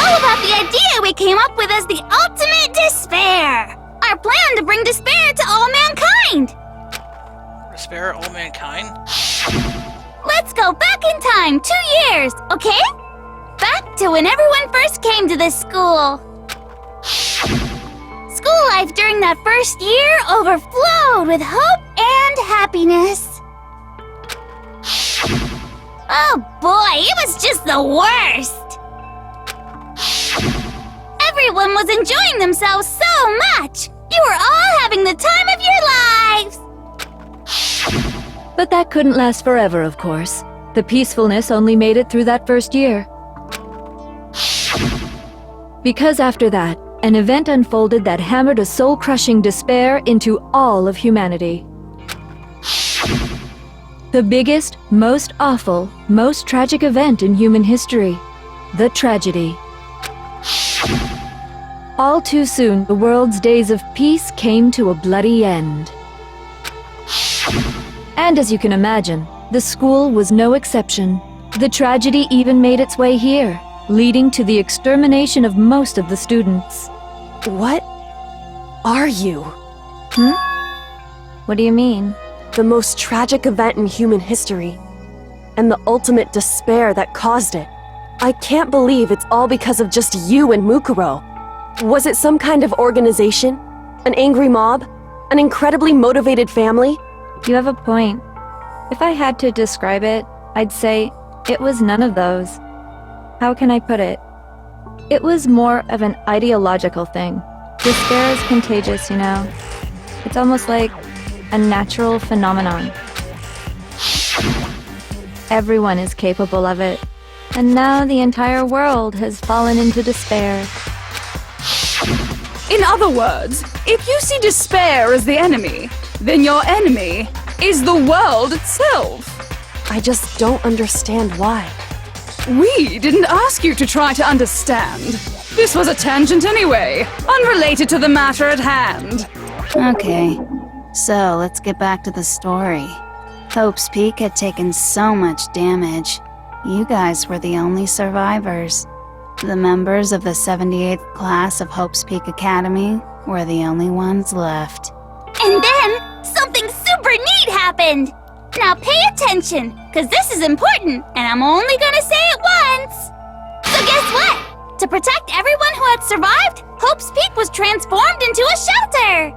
Speaker 5: All about the idea we came up with as the ultimate despair. Our plan to bring despair to all mankind.
Speaker 1: Despair all mankind?
Speaker 5: Let's go back in time 2 years, okay? Back to when everyone first came to this school. School life during that first year overflowed with hope and happiness. Oh boy, it was just the worst. Everyone was enjoying themselves so much. You were all having the time of your lives.
Speaker 9: But that couldn't last forever, of course. The peacefulness only made it through that first year. Because after that, an event unfolded that hammered a soul-crushing despair into all of humanity. The biggest, most awful, most tragic event in human history. The tragedy. All too soon, the world's days of peace came to a bloody end. And as you can imagine, the school was no exception. The tragedy even made its way here, leading to the extermination of most of the students.
Speaker 3: What are you?
Speaker 9: What do you mean?
Speaker 3: The most tragic event in human history, and the ultimate despair that caused it. I can't believe it's all because of just you and Mukuro. Was it some kind of organization? An angry mob? An incredibly motivated family?
Speaker 9: You have a point. If I had to describe it, I'd say it was none of those. How can I put it? It was more of an ideological thing. Despair is contagious, you know? It's almost like a natural phenomenon. Everyone is capable of it. And now the entire world has fallen into despair.
Speaker 8: In other words, if you see despair as the enemy, then your enemy is the world itself.
Speaker 3: I just don't understand why.
Speaker 8: We didn't ask you to try to understand. This was a tangent anyway, unrelated to the matter at hand.
Speaker 10: Okay, so let's get back to the story. Hope's Peak had taken so much damage. You guys were the only survivors. The members of the 78th class of Hope's Peak Academy were the only ones left.
Speaker 5: And then, something super neat happened! Now pay attention, because this is important, and I'm only gonna say it once! So guess what? To protect everyone who had survived, Hope's Peak was transformed into a shelter!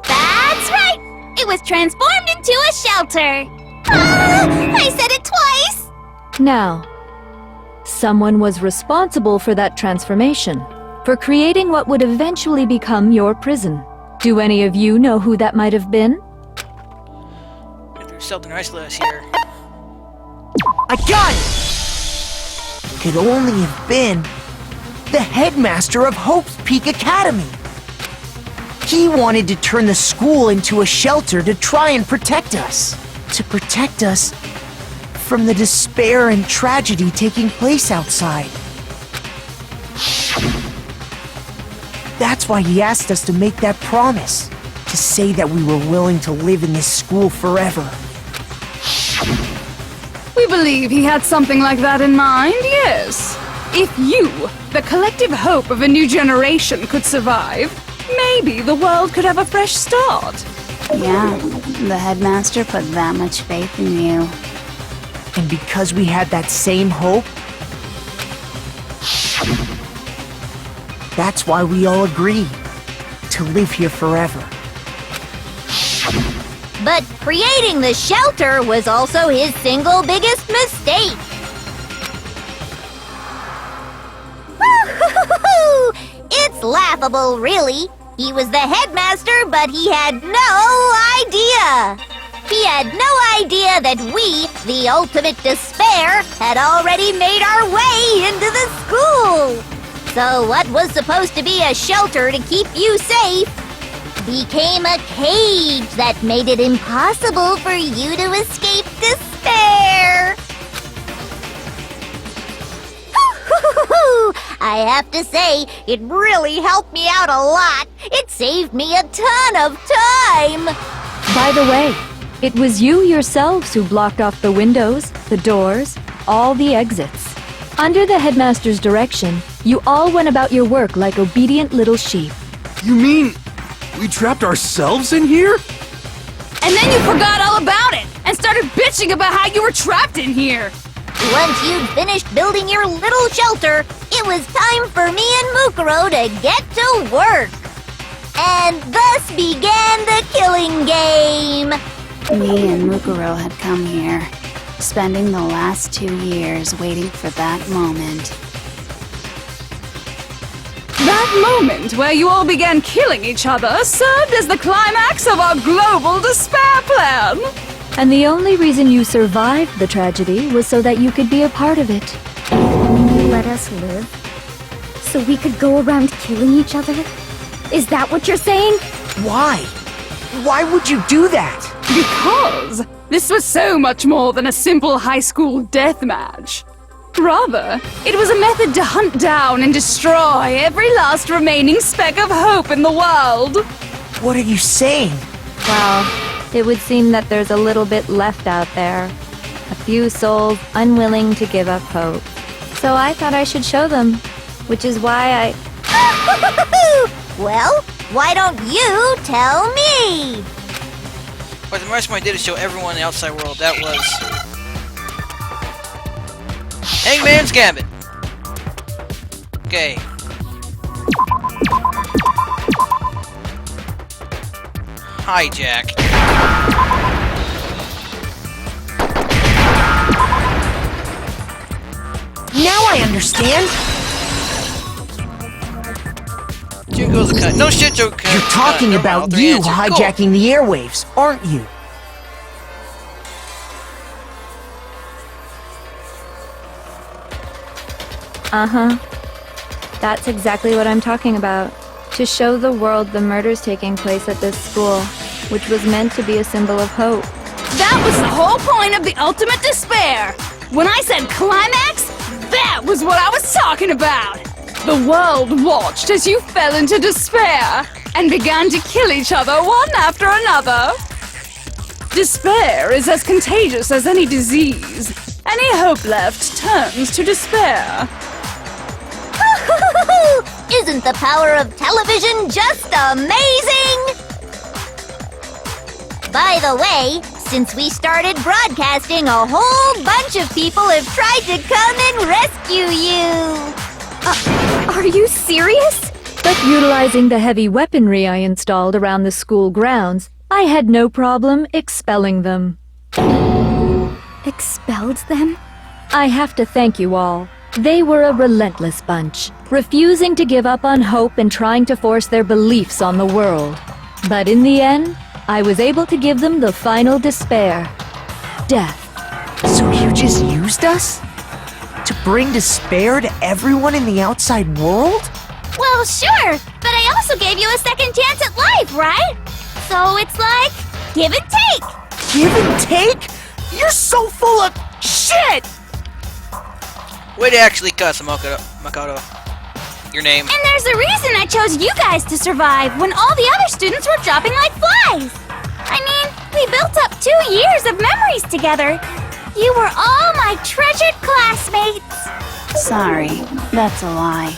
Speaker 5: That's right! It was transformed into a shelter! I said it twice!
Speaker 9: Now, someone was responsible for that transformation, for creating what would eventually become your prison. Do any of you know who that might have been?
Speaker 1: There's something isolated here.
Speaker 7: I got it! Could only have been the headmaster of Hope's Peak Academy. He wanted to turn the school into a shelter to try and protect us. To protect us from the despair and tragedy taking place outside. That's why he asked us to make that promise, to say that we were willing to live in this school forever.
Speaker 8: We believe he had something like that in mind, yes. If you, the collective hope of a new generation, could survive, maybe the world could have a fresh start.
Speaker 10: Yeah, the headmaster put that much faith in you.
Speaker 7: And because we had that same hope, that's why we all agreed to live here forever.
Speaker 12: But creating the shelter was also his single biggest mistake. It's laughable, really. He was the headmaster, but he had no idea. He had no idea that we, the ultimate despair, had already made our way into the school. So what was supposed to be a shelter to keep you safe became a cage that made it impossible for you to escape despair. I have to say, it really helped me out a lot. It saved me a ton of time.
Speaker 9: By the way, it was you yourselves who blocked off the windows, the doors, all the exits. Under the headmaster's direction, you all went about your work like obedient little sheep.
Speaker 4: You mean we trapped ourselves in here?
Speaker 8: And then you forgot all about it and started bitching about how you were trapped in here.
Speaker 12: Once you'd finished building your little shelter, it was time for me and Mukuro to get to work. And thus began the killing game.
Speaker 10: Me and Mukuro had come here, spending the last 2 years waiting for that moment.
Speaker 8: That moment where you all began killing each other served as the climax of our global despair plan.
Speaker 9: And the only reason you survived the tragedy was so that you could be a part of it.
Speaker 12: You let us live? So we could go around killing each other? Is that what you're saying?
Speaker 7: Why? Why would you do that?
Speaker 8: Because this was so much more than a simple high school death match. Rather, it was a method to hunt down and destroy every last remaining speck of hope in the world.
Speaker 7: What are you saying?
Speaker 9: Well, it would seem that there's a little bit left out there. A few souls unwilling to give up hope. So I thought I should show them, which is why
Speaker 12: Well, why don't you tell me?
Speaker 1: What the mastermind did to show everyone in the outside world, that was Hangman's Gambit. Okay. Hijack.
Speaker 7: Now I understand.
Speaker 1: Junko's a cut. No shit, Joke.
Speaker 7: You're talking about you hijacking the airwaves, aren't you?
Speaker 9: Uh-huh. That's exactly what I'm talking about. To show the world the murders taking place at this school, which was meant to be a symbol of hope.
Speaker 8: That was the whole point of the ultimate despair. When I said climax, that was what I was talking about. The world watched as you fell into despair and began to kill each other one after another. Despair is as contagious as any disease. Any hope left turns to despair.
Speaker 12: Isn't the power of television just amazing? By the way, since we started broadcasting, a whole bunch of people have tried to come and rescue you.
Speaker 9: Are you serious? But utilizing the heavy weaponry I installed around the school grounds, I had no problem expelling them.
Speaker 12: Expelled them?
Speaker 9: I have to thank you all. They were a relentless bunch, refusing to give up on hope and trying to force their beliefs on the world. But in the end, I was able to give them the final despair. Death.
Speaker 7: So you just used us? To bring despair to everyone in the outside world?
Speaker 5: Well, sure, but I also gave you a second chance at life, right? So it's like, give and take.
Speaker 7: Give and take? You're so full of
Speaker 8: Shit!
Speaker 1: Way to actually cuss, Makoto. Your name.
Speaker 5: And there's a reason I chose you guys to survive when all the other students were dropping like flies. I mean, we built up 2 years of memories together. You were all my treasured classmates.
Speaker 10: Sorry, that's a lie.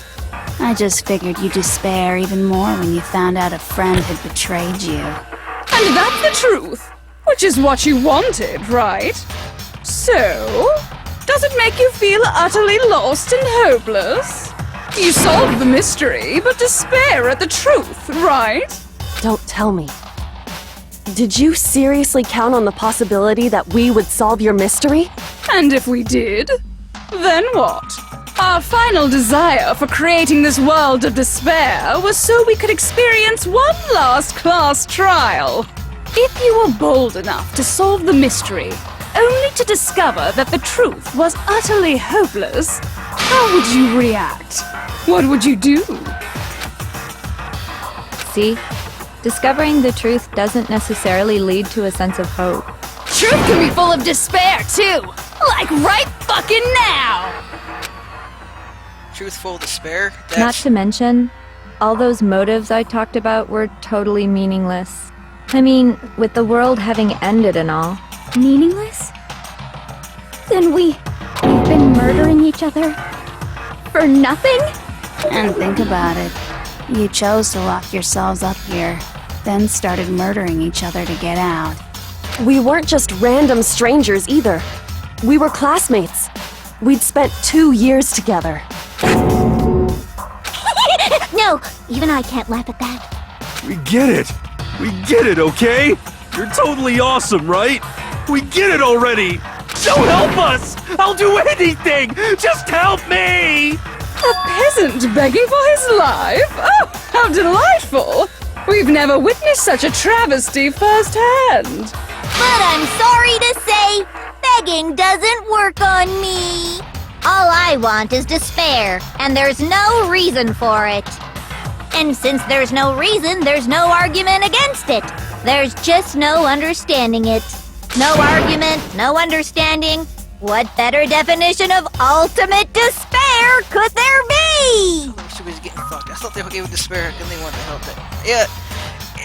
Speaker 10: I just figured you'd despair even more when you found out a friend had betrayed you.
Speaker 8: And that's the truth, which is what you wanted, right? So, does it make you feel utterly lost and hopeless? You solved the mystery, but despair at the truth, right?
Speaker 3: Don't tell me. Did you seriously count on the possibility that we would solve your mystery?
Speaker 8: And if we did, then what? Our final desire for creating this world of despair was so we could experience one last class trial. If you were bold enough to solve the mystery, only to discover that the truth was utterly hopeless, how would you react? What would you do?
Speaker 9: See? Discovering the truth doesn't necessarily lead to a sense of hope.
Speaker 8: Truth can be full of despair, too! Like right fucking now!
Speaker 1: Truthful despair?
Speaker 9: Not to mention, all those motives I talked about were totally meaningless. I mean, with the world having ended and all.
Speaker 12: Meaningless? Then we've been murdering each other? For nothing?
Speaker 10: And think about it. You chose to lock yourselves up here, then started murdering each other to get out.
Speaker 3: We weren't just random strangers either. We were classmates. We'd spent 2 years together.
Speaker 12: No, even I can't laugh at that.
Speaker 4: We get it! We get it, okay? You're totally awesome, right? We get it already! So help us! I'll do anything! Just help me!
Speaker 8: A peasant begging for his life? Oh, how delightful! We've never witnessed such a travesty firsthand.
Speaker 12: But I'm sorry to say, begging doesn't work on me. All I want is despair, and there's no reason for it. And since there's no reason, there's no argument against it. There's just no understanding it. No argument, no understanding. What better definition of ultimate despair could there be?
Speaker 1: She was getting fucked. I thought they gave despair and they wanted to help it. Yeah.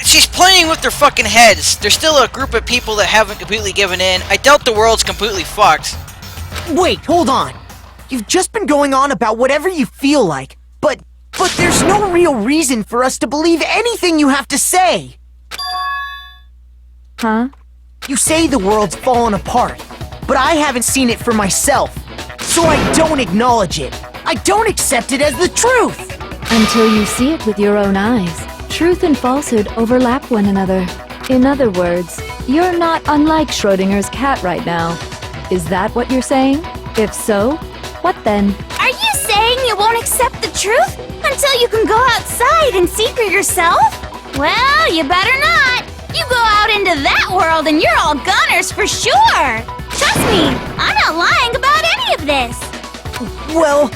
Speaker 1: She's playing with their fucking heads. There's still a group of people that haven't completely given in. I doubt the world's completely fucked.
Speaker 7: Wait, hold on. You've just been going on about whatever you feel like, but there's no real reason for us to believe anything you have to say.
Speaker 9: Huh?
Speaker 7: You say the world's fallen apart, but I haven't seen it for myself, so I don't acknowledge it. I don't accept it as the truth.
Speaker 9: Until you see it with your own eyes. Truth and falsehood overlap one another. In other words, you're not unlike Schrodinger's cat right now. Is that what you're saying? If so, what then?
Speaker 5: Are you saying you won't accept the truth until you can go outside and see for yourself? Well, you better not. You go out into that world and you're all gunners for sure. Trust me, I'm not lying about any of this.
Speaker 7: Well,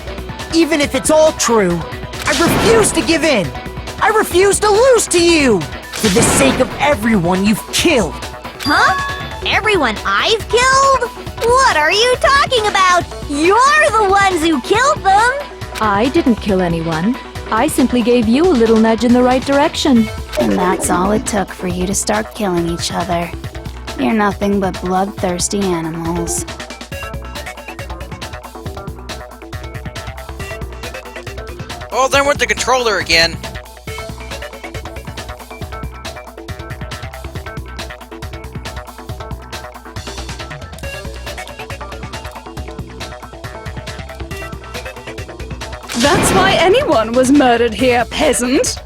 Speaker 7: even if it's all true, I refuse to give in. I refuse to lose to you. For the sake of everyone you've killed.
Speaker 12: Huh? Everyone I've killed? What are you talking about? You're the ones who killed them!
Speaker 9: I didn't kill anyone. I simply gave you a little nudge in the right direction.
Speaker 10: And that's all it took for you to start killing each other. You're nothing but bloodthirsty animals.
Speaker 1: Oh, there went the controller again.
Speaker 8: That's why anyone was murdered here, peasant.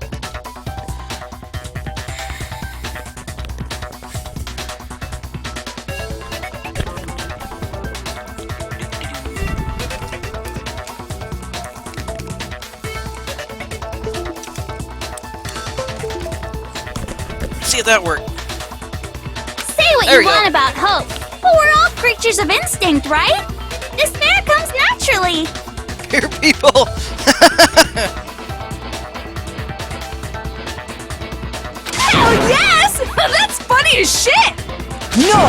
Speaker 1: See if that worked.
Speaker 5: Say what
Speaker 1: There
Speaker 5: you
Speaker 1: we
Speaker 5: want
Speaker 1: go.
Speaker 5: about hope, but we're all creatures of instinct, right? Despair comes naturally.
Speaker 1: Here, people.
Speaker 8: Hell yes! That's funny as shit!
Speaker 7: No!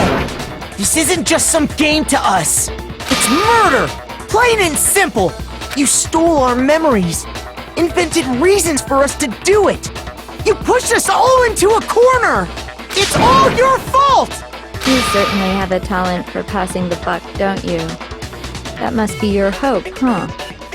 Speaker 7: This isn't just some game to us. It's murder! Plain and simple! You stole our memories, invented reasons for us to do it! You pushed us all into a corner! It's all your fault!
Speaker 9: You certainly have a talent for passing the buck, don't you? That must be your hope, huh?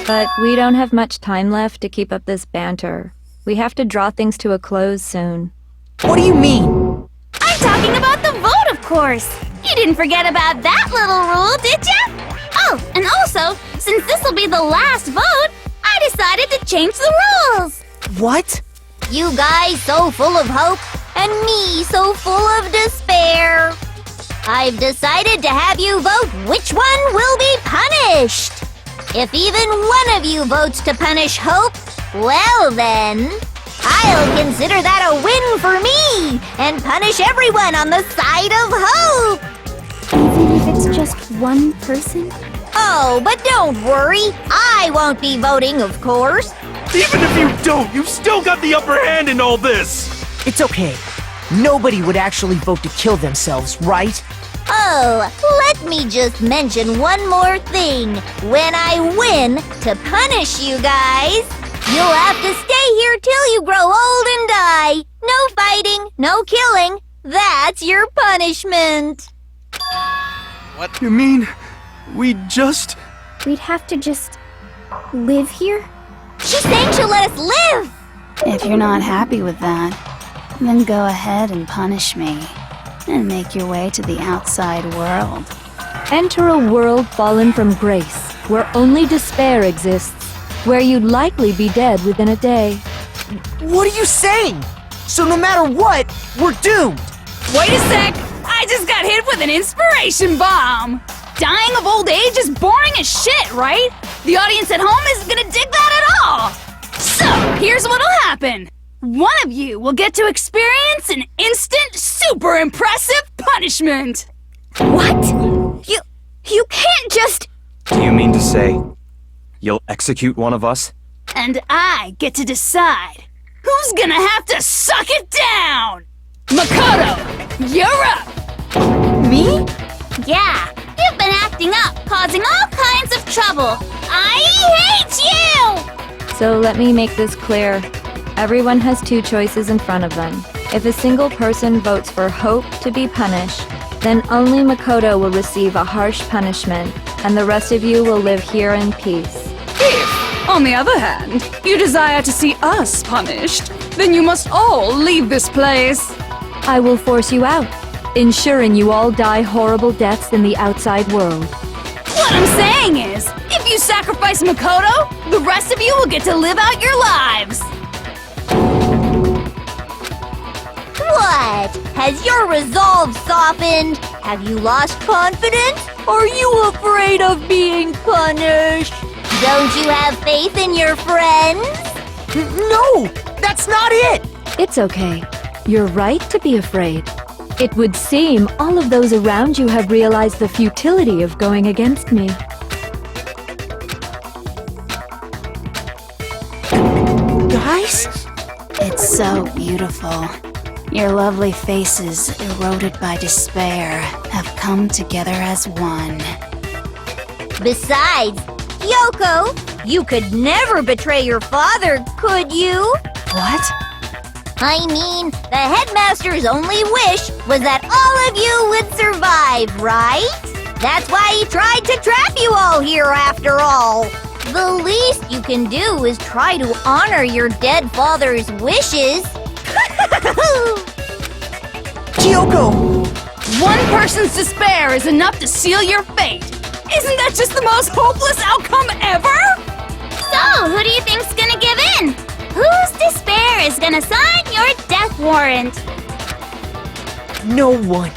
Speaker 9: But we don't have much time left to keep up this banter. We have to draw things to a close soon.
Speaker 7: What do you mean?
Speaker 5: I'm talking about the vote, of course. You didn't forget about that little rule, did ya? Oh, and also, since this will be the last vote, I decided to change the rules.
Speaker 7: What?
Speaker 12: You guys so full of hope, and me so full of despair. I've decided to have you vote which one will be punished. If even one of you votes to punish Hope, well then, I'll consider that a win for me and punish everyone on the side of Hope.
Speaker 10: Even if it's just one person?
Speaker 12: Oh, but don't worry. I won't be voting, of course.
Speaker 4: Even if you don't, you've still got the upper hand in all this!
Speaker 7: It's okay. Nobody would actually vote to kill themselves, right?
Speaker 12: Oh, let me just mention one more thing. When I win to punish you guys, you'll have to stay here till you grow old and die. No fighting, no killing. That's your punishment.
Speaker 1: What?
Speaker 4: You mean, we just...
Speaker 10: We'd have to just live here?
Speaker 12: She's saying she'll let us live.
Speaker 10: If you're not happy with that, then go ahead and punish me. And make your way to the outside world.
Speaker 9: Enter a world fallen from grace, where only despair exists, where you'd likely be dead within a day.
Speaker 7: What are you saying? So no matter what, we're doomed!
Speaker 8: Wait a sec! I just got hit with an inspiration bomb! Dying of old age is boring as shit, right? The audience at home isn't gonna dig that at all! So, here's what'll happen. One of you will get to experience an instant, super impressive punishment!
Speaker 11: What? You can't just...
Speaker 6: Do you mean to say you'll execute one of us?
Speaker 8: And I get to decide who's gonna have to suck it down! Makoto, you're up!
Speaker 7: Me?
Speaker 5: Yeah, you've been acting up, causing all kinds of trouble. I hate you!
Speaker 9: So let me make this clear. Everyone has two choices in front of them. If a single person votes for Hope to be punished, then only Makoto will receive a harsh punishment, and the rest of you will live here in peace.
Speaker 8: If, on the other hand, you desire to see us punished, then you must all leave this place.
Speaker 9: I will force you out, ensuring you all die horrible deaths in the outside world.
Speaker 8: What I'm saying is, if you sacrifice Makoto, the rest of you will get to live out your lives.
Speaker 12: What? Has your resolve softened? Have you lost confidence? Are you afraid of being punished? Don't you have faith in your friends?
Speaker 7: No! That's not it!
Speaker 9: It's okay. You're right to be afraid. It would seem all of those around you have realized the futility of going against me.
Speaker 7: Guys?
Speaker 10: It's so beautiful. Your lovely faces, eroded by despair, have come together as one.
Speaker 12: Besides, Yoko, you could never betray your father, could you?
Speaker 7: What?
Speaker 12: I mean, the headmaster's only wish was that all of you would survive, right? That's why he tried to trap you all here after all. The least you can do is try to honor your dead father's wishes.
Speaker 7: Kyoko!
Speaker 8: One person's despair is enough to seal your fate. Isn't that just the most hopeless outcome ever?
Speaker 5: So, who do you think's gonna give in? Whose despair is gonna sign your death warrant?
Speaker 7: No one.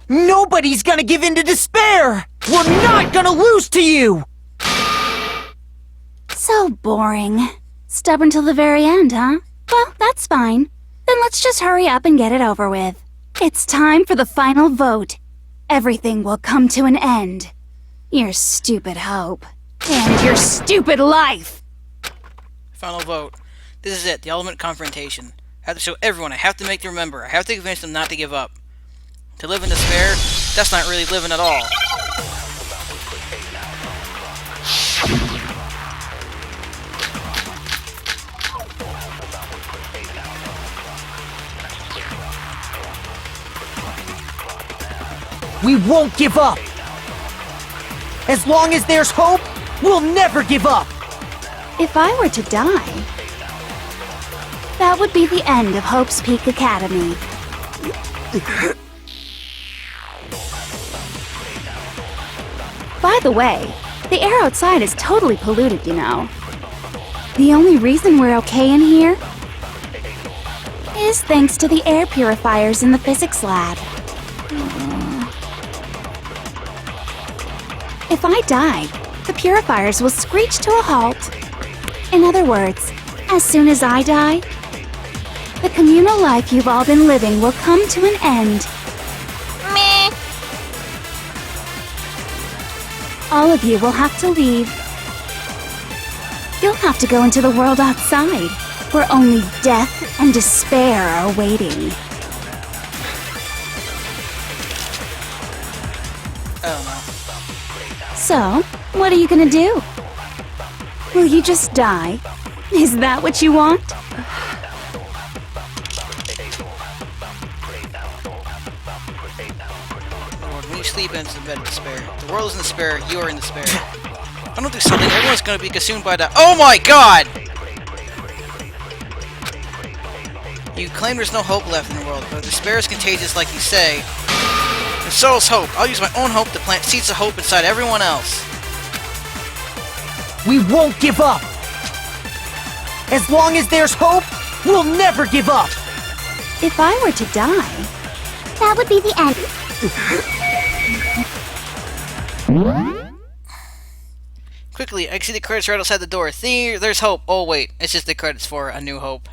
Speaker 7: Nobody's gonna give in to despair! We're not gonna lose to you!
Speaker 10: So boring. Stubborn till the very end, huh? Well, that's fine. Then let's just hurry up and get it over with. It's time for the final vote. Everything will come to an end. Your stupid hope.
Speaker 8: And your stupid life!
Speaker 1: Final vote. This is it, the ultimate confrontation. I have to show everyone, I have to make them remember, I have to convince them not to give up. To live in despair, that's not really living at all.
Speaker 7: We won't give up. As long as there's hope, we'll never give up.
Speaker 10: If I were to die, that would be the end of Hope's Peak Academy. By the way, the air outside is totally polluted, you know. The only reason we're okay in here is thanks to the air purifiers in the physics lab. If I die, the purifiers will screech to a halt. In other words, as soon as I die, the communal life you've all been living will come to an end.
Speaker 12: Meh.
Speaker 10: All of you will have to leave. You'll have to go into the world outside, where only death and despair are waiting.
Speaker 1: Oh no.
Speaker 10: So, what are you gonna do? Will you just die? Is that what you want?
Speaker 1: Lord, when you sleep into the bed of despair, the world is in despair, you are in despair. If I don't do something, everyone's gonna be consumed by that. Oh my god! You claim there's no hope left in the world, but despair is contagious like you say. And so is hope. I'll use my own hope to plant seeds of hope inside everyone else.
Speaker 7: We won't give up. As long as there's hope, we'll never give up.
Speaker 10: If I were to die,
Speaker 5: That would be the end.
Speaker 1: Quickly, I see the credits right outside the door. There's hope. Oh wait, it's just the credits for A New Hope.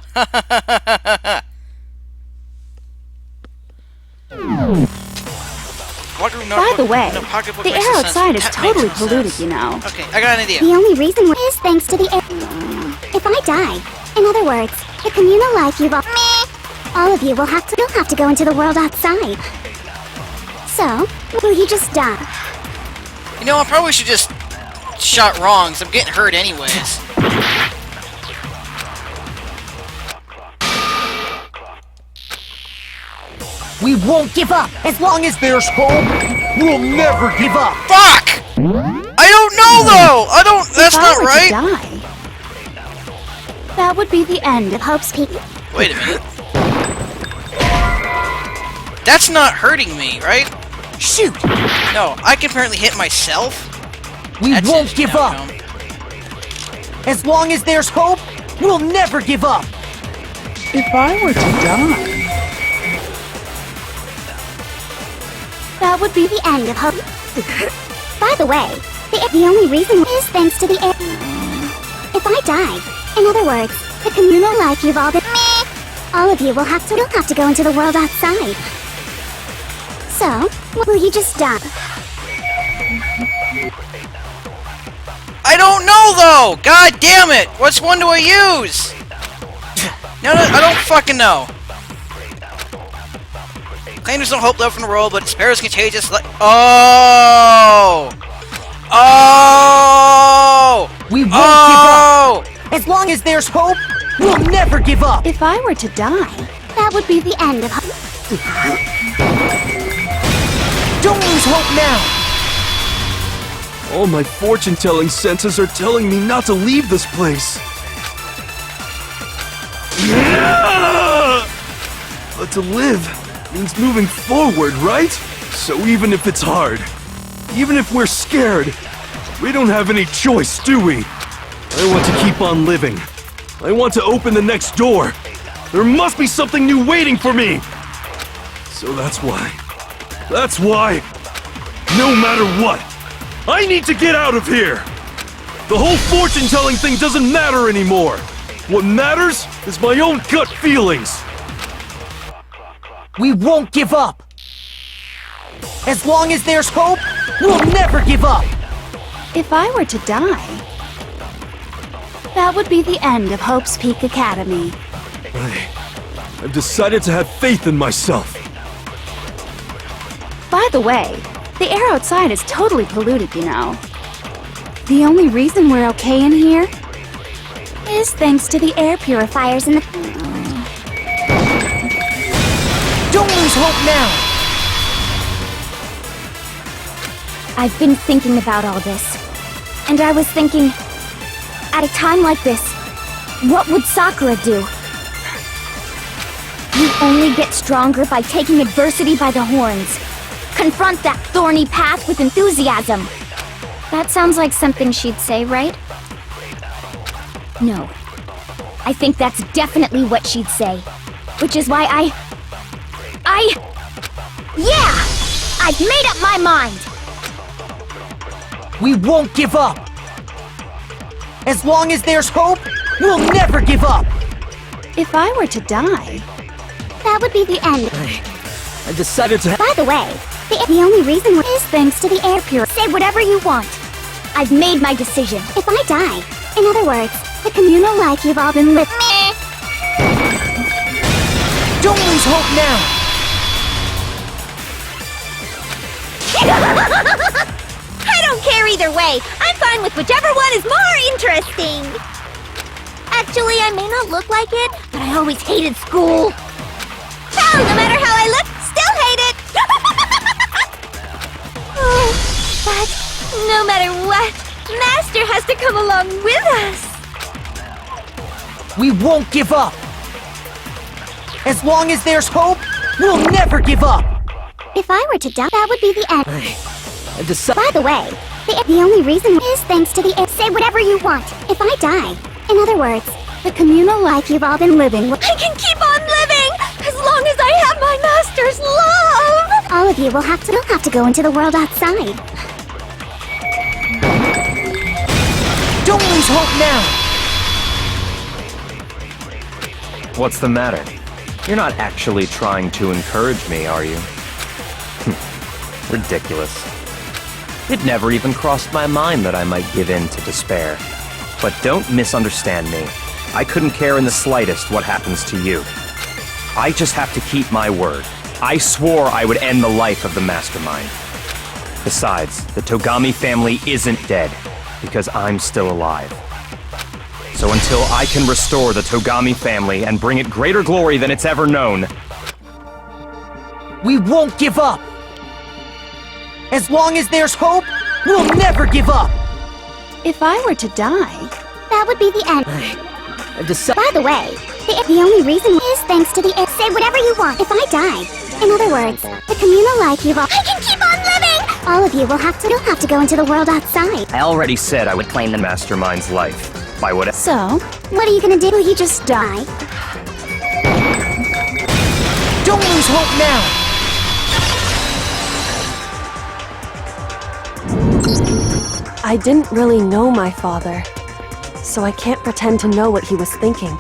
Speaker 10: by the way, the air outside is totally polluted, you know.
Speaker 1: Okay, I got an idea.
Speaker 5: The only reason is thanks to the air. If I die, in other words, the communal life you've all of you will have to. You'll have to go into the world outside. So, will you just die?
Speaker 1: You know, I probably should just shot wrong, 'cause I'm getting hurt anyways.
Speaker 7: We won't give up. As long as there's hope, we'll never give up.
Speaker 1: Fuck! I don't know though! That's not right!
Speaker 10: Die, that would be the end of Hope's Peak.
Speaker 1: Wait a minute. That's not hurting me, right?
Speaker 7: Shoot!
Speaker 1: No, I can apparently hit myself?
Speaker 7: We
Speaker 1: That's
Speaker 7: won't
Speaker 1: it.
Speaker 7: give
Speaker 1: No,
Speaker 7: up.
Speaker 1: no.
Speaker 7: As long as there's hope, we'll never give up.
Speaker 8: If I were to die,
Speaker 5: That would be the end of Hope. By the way, the only reason is thanks to the air. If I die, in other words, the communal life you've all been. All of you will have to. You'll have to go into the world outside. So, will you just die?
Speaker 1: I don't know though! God damn it! Which one do I use? No, I don't fucking know. Claim there's no hope left in the world, but despair is contagious like— Oh! Oh!
Speaker 7: We won't
Speaker 1: Oh!
Speaker 7: give up. As long as there's hope, we'll never give up.
Speaker 10: If I were to die,
Speaker 5: That would be the end of Hope.
Speaker 7: Don't lose hope now.
Speaker 4: All my fortune-telling senses are telling me not to leave this place. But to live means moving forward, right? So even if it's hard, even if we're scared, we don't have any choice, do we? I want to keep on living. I want to open the next door. There must be something new waiting for me. So that's why, no matter what, I need to get out of here! The whole fortune-telling thing doesn't matter anymore! What matters is my own gut feelings!
Speaker 7: We won't give up. As long as there's hope, we'll never give up.
Speaker 10: if I were to die, that would be the end of Hope's Peak Academy.
Speaker 4: I've decided to have faith in myself.
Speaker 10: By the way, the air outside is totally polluted, you know. The only reason we're okay in here is thanks to the air purifiers in the...
Speaker 7: Don't lose hope now.
Speaker 12: I've been thinking about all this. And I was thinking, at a time like this, what would Sakura do? You only get stronger by taking adversity by the horns. Confront that thorny path with enthusiasm. That sounds like something she'd say, right? No. I think that's definitely what she'd say. Which is why Yeah! I've made up my mind!
Speaker 7: We won't give up! As long as there's hope, we'll never give up!
Speaker 10: If I were to die,
Speaker 12: That would be the end.
Speaker 7: I decided to...
Speaker 12: By the way, the only reason is thanks to the air pure. Say whatever you want. I've made my decision. If I die, in other words, the communal life you've all been living.
Speaker 7: Don't lose hope now!
Speaker 12: I don't care either way. I'm fine with whichever one is more interesting. Actually, I may not look like it, but I always hated school. Hell, no matter how I look, still hate it. Oh, but no matter what, Master has to come along with us.
Speaker 7: We won't give up! As long as there's hope, we'll never give up!
Speaker 12: If I were to die, that would be the end.
Speaker 7: I decided...
Speaker 12: By the way, the only reason is thanks to the air. Say whatever you want. If I die, in other words, the communal life you've all been living. I can keep on living as long as I have my master's love. All of you will have to go into the world outside.
Speaker 7: Don't lose hope now!
Speaker 6: What's the matter? You're not actually trying to encourage me, are you? Ridiculous. It never even crossed my mind that I might give in to despair. But don't misunderstand me. I couldn't care in the slightest what happens to you. I just have to keep my word. I swore I would end the life of the Mastermind. Besides, the Togami family isn't dead, because I'm still alive. So until I can restore the Togami family and bring it greater glory than it's ever known,
Speaker 7: We won't give up! As long as there's hope, we'll never give up!
Speaker 10: if I were to die,
Speaker 12: That would be the end.
Speaker 7: I decided...
Speaker 12: By the way, the only reason is thanks to the air. Say whatever you want. If I die, in other words, the communal life you've all. I can keep on living. All of you will have to go into the world outside.
Speaker 6: I already said I would claim the Mastermind's life. By what?
Speaker 10: so
Speaker 12: What are you gonna do? Will you just die?
Speaker 7: Don't lose hope now!
Speaker 3: I didn't really know my father, so I can't pretend to know what he was thinking.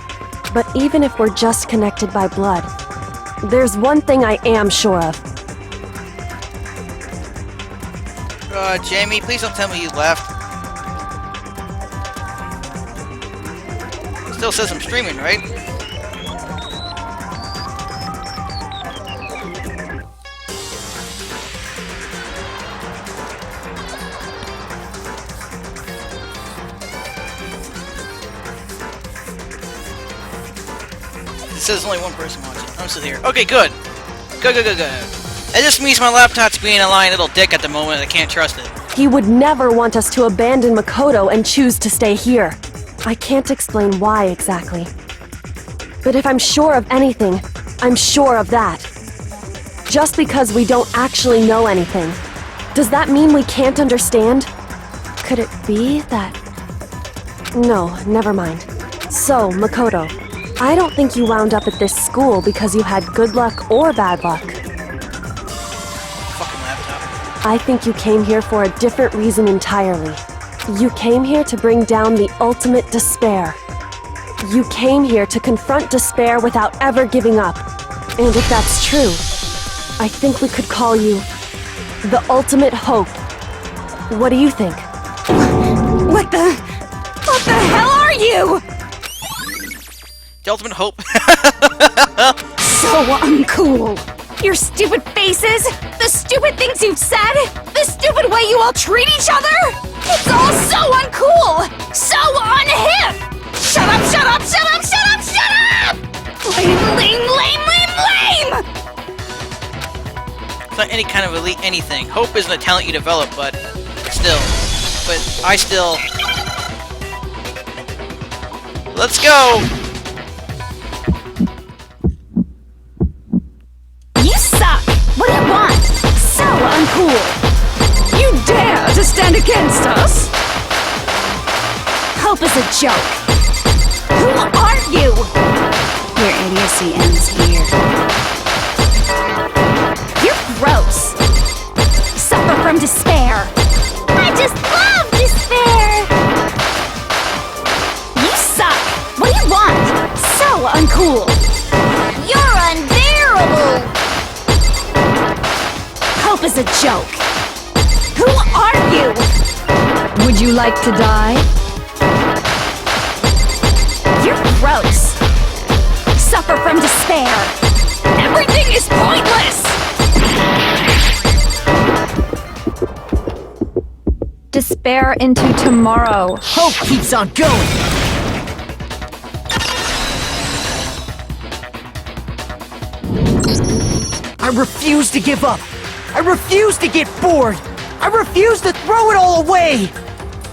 Speaker 3: But even if we're just connected by blood, there's one thing I am sure of.
Speaker 1: Jamie, please don't tell me you left. Still says I'm streaming, right? It says only one person watching. I'm still here. Okay, good. Good. It just means my laptop's being a lying little dick at the moment. I can't trust it.
Speaker 3: He would never want us to abandon Makoto and choose to stay here. I can't explain why exactly. But if I'm sure of anything, I'm sure of that. Just because we don't actually know anything, does that mean we can't understand? Could it be that... No, never mind. So, Makoto, I don't think you wound up at this school because you had good luck or bad luck.
Speaker 1: Fucking laptop.
Speaker 3: I think you came here for a different reason entirely. You came here to bring down the ultimate despair. You came here to confront despair without ever giving up. And if that's true, I think we could call you the ultimate hope. What do you think?
Speaker 8: What the hell are you?
Speaker 1: The ultimate hope.
Speaker 8: So uncool. Your stupid faces, the stupid things you've said, the stupid way you all treat each other. It's all so uncool, so unhip. Shut up, shut up, shut up, shut up, shut up! Lame.
Speaker 1: It's not any kind of elite anything. Hope isn't a talent you develop, but still. But I still... Let's go!
Speaker 8: You suck! What do you want? So uncool! You dare to stand against us? Hope is a joke. Who are you?
Speaker 10: Your idiocy ends here.
Speaker 8: You're gross. Suffer from despair.
Speaker 5: I just love despair!
Speaker 8: You suck! What do you want? So uncool!
Speaker 5: You're unbearable!
Speaker 8: Hope is a joke. Who are you?
Speaker 9: Would you like to die?
Speaker 8: You're gross. Suffer from despair. Everything is pointless!
Speaker 9: Despair into tomorrow.
Speaker 7: Hope keeps on going. I refuse to give up. I refuse to get bored. I refuse to throw it all away.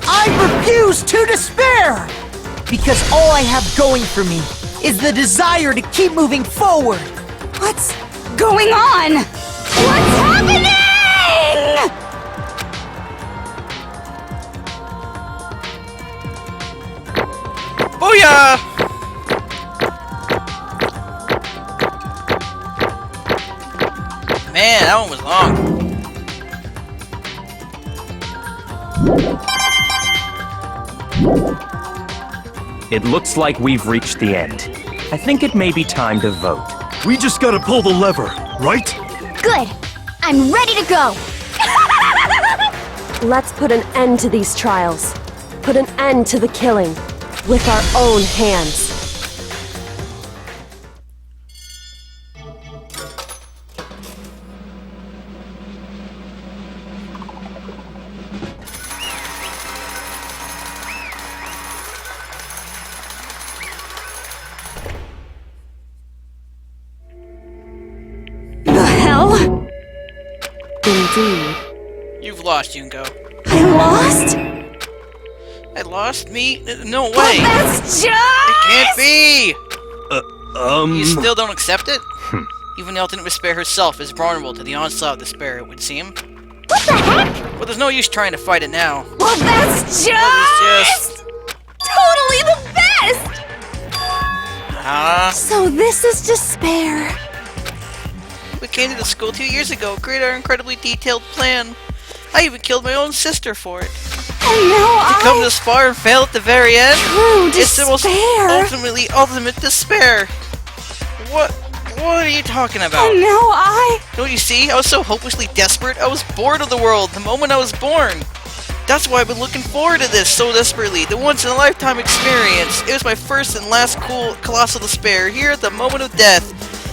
Speaker 7: I refuse to despair. Because all I have going for me is the desire to keep moving forward.
Speaker 8: What's going on? What's happening?
Speaker 1: Booyah! Man, that one was long.
Speaker 6: It looks like we've reached the end. I think it may be time to vote.
Speaker 4: We just gotta pull the lever, right?
Speaker 5: Good! I'm ready to go!
Speaker 3: Let's put an end to these trials. Put an end to the killing. With our own hands.
Speaker 8: The hell?
Speaker 3: Indeed.
Speaker 1: You've lost, Junko.
Speaker 8: I lost?
Speaker 1: I lost? Me? No way!
Speaker 8: But that's just...
Speaker 1: It can't be! You still don't accept it? Even the ultimate despair herself is vulnerable to the onslaught of despair, it would seem.
Speaker 5: What the heck?
Speaker 1: Well, there's no use trying to fight it now.
Speaker 8: Well, that's just... totally the best! So this is despair.
Speaker 1: We came to the school 2 years ago, created our incredibly detailed plan. I even killed my own sister for it.
Speaker 8: And now
Speaker 1: To come this far and fail at the very end?
Speaker 8: True
Speaker 1: It's the most
Speaker 8: despair.
Speaker 1: ultimate despair. What are you talking about?
Speaker 8: And now
Speaker 1: Don't you see? I was so hopelessly desperate. I was bored of the world the moment I was born. That's why I've been looking forward to this so desperately. The once-in-a-lifetime experience. It was my first and last colossal despair. Here at the moment of death.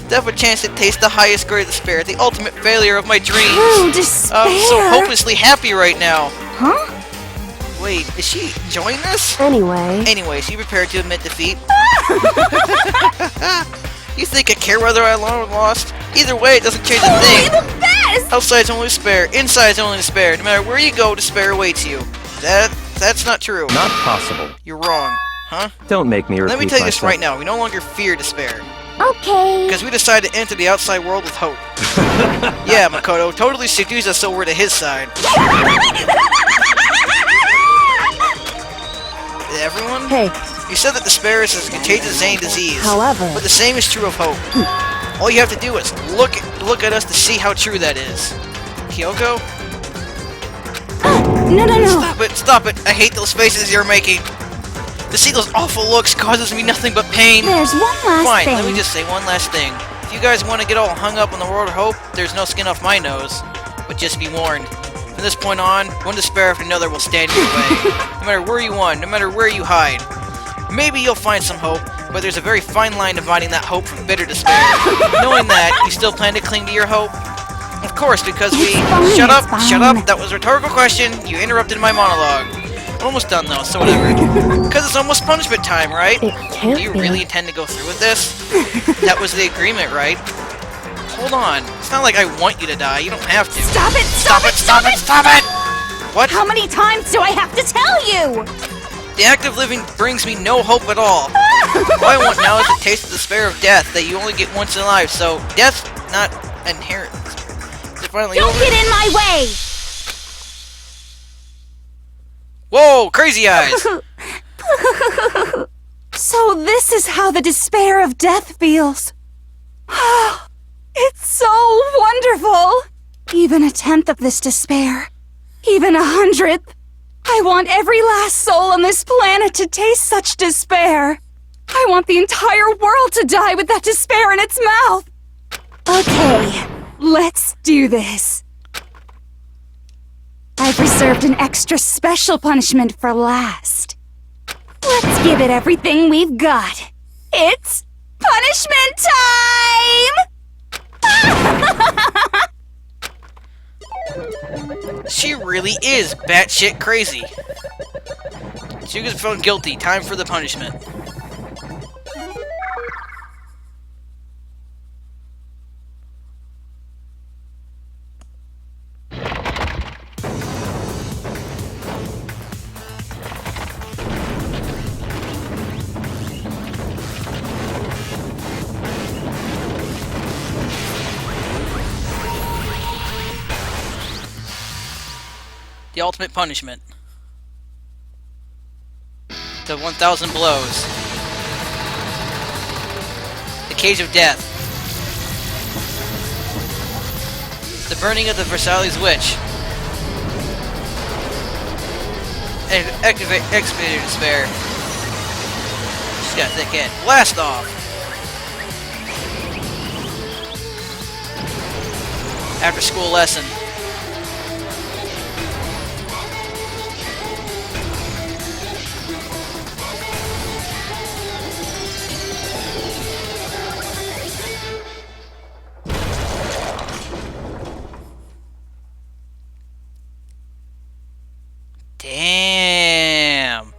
Speaker 1: To have a chance to taste the highest grade of despair. The ultimate failure of my dreams.
Speaker 8: True despair.
Speaker 1: I'm so hopelessly happy right now.
Speaker 8: Huh?
Speaker 1: Wait, is she enjoying this?
Speaker 3: Anyway,
Speaker 1: she prepared to admit defeat. You think I care whether I lost? Either way, it doesn't change a thing.
Speaker 8: The best!
Speaker 1: Outside's only despair, inside's only despair. No matter where you go, despair awaits you. That's not true.
Speaker 6: Not possible.
Speaker 1: You're wrong, huh?
Speaker 6: Don't make me repeat
Speaker 1: Let me tell you this
Speaker 6: myself.
Speaker 1: right now. We no longer fear despair.
Speaker 5: Okay.
Speaker 1: Because we decided to enter the outside world with hope. Yeah, Makoto totally seduced us over to his side. Everyone?
Speaker 3: hey,
Speaker 1: You said that despair is a contagious zane disease.
Speaker 3: However-
Speaker 1: But the same is true of hope. All you have to do is look at us to see how true that is. Kyoko?
Speaker 8: No.
Speaker 1: Stop it! I hate those faces you're making. To see those awful looks causes me nothing but pain.
Speaker 5: There's one last
Speaker 1: Fine,
Speaker 5: thing.
Speaker 1: let me just say one last thing. If you guys want to get all hung up on the world of hope, there's no skin off my nose. But just be warned. From this point on, one despair after another will stand in your way. No matter where you run, no matter where you hide. Maybe you'll find some hope, but there's a very fine line dividing that hope from bitter despair. Knowing that, you still plan to cling to your hope? Of course, because we... Shut up! That was a rhetorical question. You interrupted my monologue. I'm almost done though, so whatever. Because it's almost punishment time, right?
Speaker 3: it can't
Speaker 1: Do you
Speaker 3: be.
Speaker 1: really intend to go through with this? That was the agreement, right? hold on. It's not like I want you to die. You don't have to.
Speaker 8: Stop it!
Speaker 1: Stop it! Stop it! Stop it! What?
Speaker 8: How many times do I have to tell you?
Speaker 1: The act of living brings me no hope at all. All I want now is the taste of despair of death that you only get once in life, so death's not inherent. Is it finally
Speaker 8: Don't
Speaker 1: over?
Speaker 8: get in my way!
Speaker 1: Whoa, crazy eyes!
Speaker 8: So this is how the despair of death feels. It's so wonderful! Even a tenth of this despair, even 100th. I want every last soul on this planet to taste such despair. I want the entire world to die with that despair in its mouth. Okay, let's do this. I've reserved an extra special punishment for last. Let's give it everything we've got. It's punishment time!
Speaker 1: She really is batshit crazy. She was found guilty. Time for the punishment. The ultimate punishment. The 1,000 blows. The cage of death. The burning of the Versailles witch. And excavator despair. She's got a thick head. Blast off! After school lesson. Damn.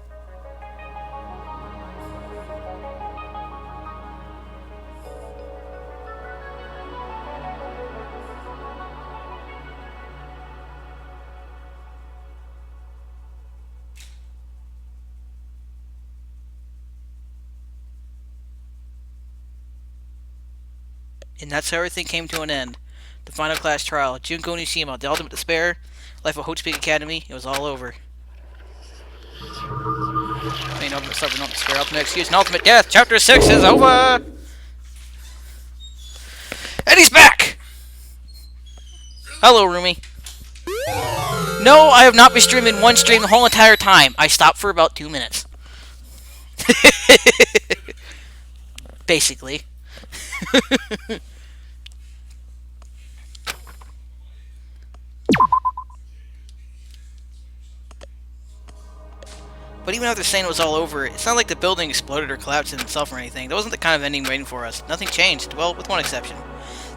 Speaker 1: And that's how everything came to an end. The final class trial. Junko Nishima, the ultimate despair. Life of Hope's Peak Academy. It was all over. I mean, ultimate suffering, ultimate despair, ultimate excuse, and ultimate death. Chapter 6 is over! And he's back! Hello, Rumi. No, I have not been streaming one stream the whole entire time. I stopped for about 2 minutes. Basically. But even after saying it was all over, it's not like the building exploded or collapsed in itself or anything. That wasn't the kind of ending waiting for us. Nothing changed. Well, with one exception.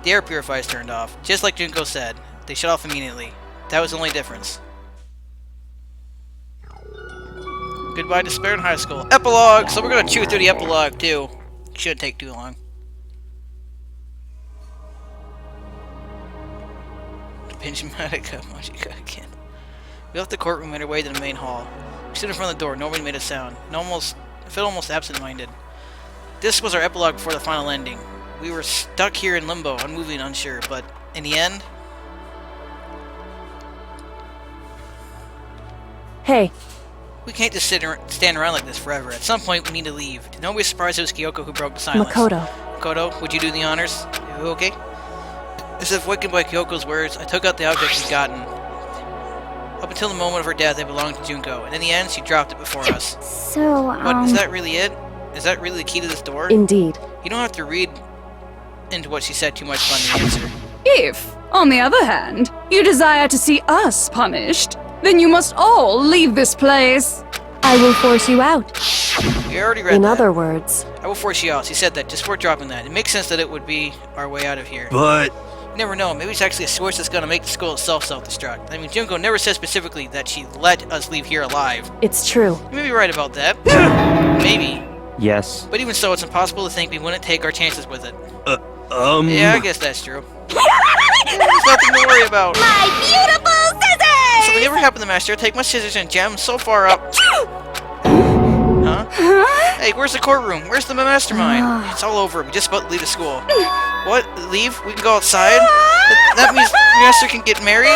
Speaker 1: The air purifiers turned off. Just like Junko said. They shut off immediately. That was the only difference. Goodbye, Despair in High School. Epilogue! So we're gonna chew through the epilogue, too. Shouldn't take too long. Pinch Magica, Magica again. We left the courtroom and made our way to the main hall. We stood in front of the door, nobody made a sound. I felt almost absent-minded. This was our epilogue before the final ending. We were stuck here in limbo, unmoving, unsure, but in the end...
Speaker 3: Hey.
Speaker 1: We can't just stand around like this forever. At some point, we need to leave. To nobody's surprise, it was Kyoko who broke the silence.
Speaker 3: Makoto.
Speaker 1: Makoto, would you do the honors? You okay? As if wakened by Kyoko's words, I took out the object she'd gotten. Up until the moment of her death, they belonged to Junko, and in the end, she dropped it before us.
Speaker 10: So,
Speaker 1: But is that really it? Is that really the key to this door?
Speaker 3: Indeed.
Speaker 1: You don't have to read into what she said too much on the answer.
Speaker 8: If, on the other hand, you desire to see us punished, then you must all leave this place.
Speaker 9: I will force you out.
Speaker 1: You already read
Speaker 3: In
Speaker 1: that.
Speaker 3: other words,
Speaker 1: I will force you out. She said that just before dropping that. It makes sense that it would be our way out of here.
Speaker 4: But...
Speaker 1: You never know. Maybe it's actually a source that's gonna make the school itself self-destruct. I mean, Junko never said specifically that she let us leave here alive.
Speaker 3: it's true.
Speaker 1: You may be right about that. Maybe.
Speaker 6: Yes.
Speaker 1: But even so, it's impossible to think we wouldn't take our chances with it. Yeah, I guess that's true. There's nothing to worry about.
Speaker 12: My beautiful scissors!
Speaker 1: Something ever happened to Master, take my scissors and jam them so far up. Huh? Hey, where's the courtroom? Where's the mastermind? It's all over. We just about to leave the school. What? Leave? We can go outside? That means Master can get married?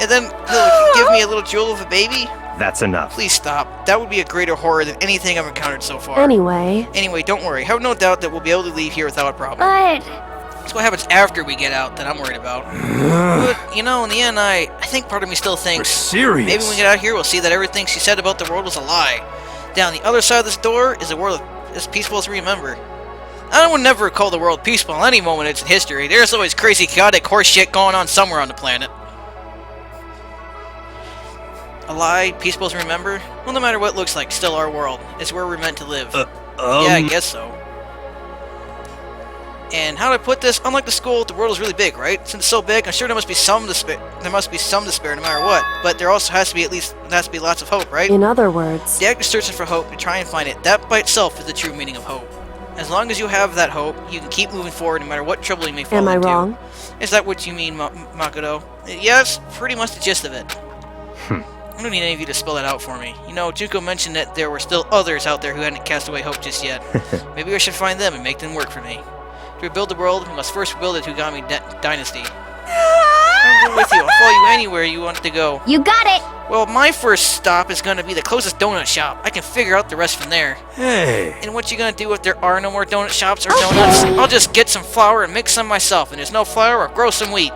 Speaker 1: And then he'll give me a little jewel of a baby?
Speaker 6: That's enough.
Speaker 1: Please stop. That would be a greater horror than anything I've encountered so far.
Speaker 3: Anyway,
Speaker 1: Don't worry. Have no doubt that we'll be able to leave here without a problem.
Speaker 5: But
Speaker 1: It's what happens after we get out that I'm worried about. But, you know, in the end, I think part of me still
Speaker 4: We're
Speaker 1: thinks...
Speaker 4: serious.
Speaker 1: Maybe when we get out here, we'll see that everything she said about the world was a lie. Down the other side of this door is a world as peaceful as we remember. I would never call the world peaceful at any moment in its history. There's always crazy, chaotic horse shit going on somewhere on the planet. A lie, peaceful as we remember? Well, no matter what it looks like, still our world. It's where we're meant to live. Yeah, I guess so. And how do I put this? Unlike the school, the world is really big, right? Since it's so big, I'm sure there must be some despair. There must be some despair, no matter what. But there also has to be lots of hope, right?
Speaker 3: in other words,
Speaker 1: The act of searching for hope to try and find it. That by itself is the true meaning of hope. As long as you have that hope, you can keep moving forward no matter what trouble you may fall into.
Speaker 3: am I wrong?
Speaker 1: Is that what you mean, Makoto? Yeah, that's pretty much the gist of it. I don't need any of you to spell that out for me. You know, Junko mentioned that there were still others out there who hadn't cast away hope just yet. Maybe I should find them and make them work for me. To rebuild the world, we must first rebuild the Tugami dynasty. I'll go with you. I'll follow you anywhere you want to go.
Speaker 5: you got it!
Speaker 1: Well, my first stop is going to be the closest donut shop. I can figure out the rest from there.
Speaker 4: Hey.
Speaker 1: And what you gonna do if there are no more donut shops or donuts? I'll just get some flour and mix some myself. And there's no flour, I'll grow some wheat.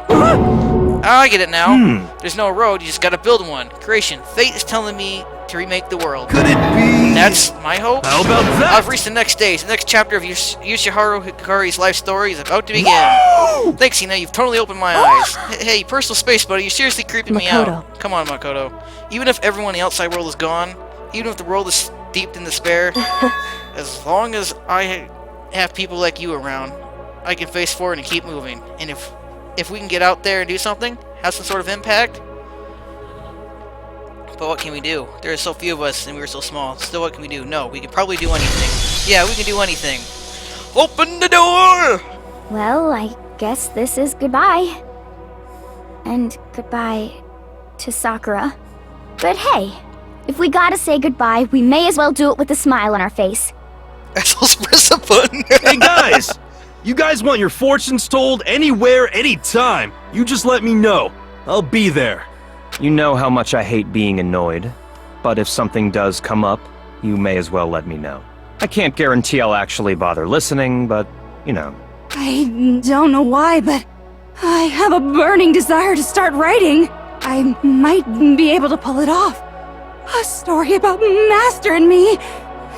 Speaker 1: I get it now. There's no road, you just gotta build one. Creation. Fate is telling me to remake the world.
Speaker 4: Could it be?
Speaker 1: That's my hope.
Speaker 4: How about that?
Speaker 1: I've reached the next stage. The next chapter of Yoshiharu Hikari's life story is about to begin.
Speaker 4: Whoa!
Speaker 1: Thanks, Hina. You've totally opened my eyes. Hey, personal space buddy, you're seriously creeping me
Speaker 3: Makoto.
Speaker 1: out. Come on, Makoto. Even if everyone in the outside world is gone, even if the world is steeped in despair, as long as I have people like you around, I can face forward and keep moving. And if we can get out there and do something, have some sort of impact. But what can we do? There are so few of us and we were so small. Still, what can we do? No, we can probably do anything. Yeah, we can do anything. Open the door!
Speaker 5: Well, I guess this is goodbye. And goodbye to Sakura. But hey, if we gotta say goodbye, we may as well do it with a smile on our face.
Speaker 1: Assholes, press the button.
Speaker 4: Hey guys! You guys want your fortunes told anywhere, anytime. You just let me know. I'll be there.
Speaker 6: You know how much I hate being annoyed, but if something does come up, you may as well let me know. I can't guarantee I'll actually bother listening, but, you know.
Speaker 8: I don't know why, but I have a burning desire to start writing. I might be able to pull it off. A story about Master and me.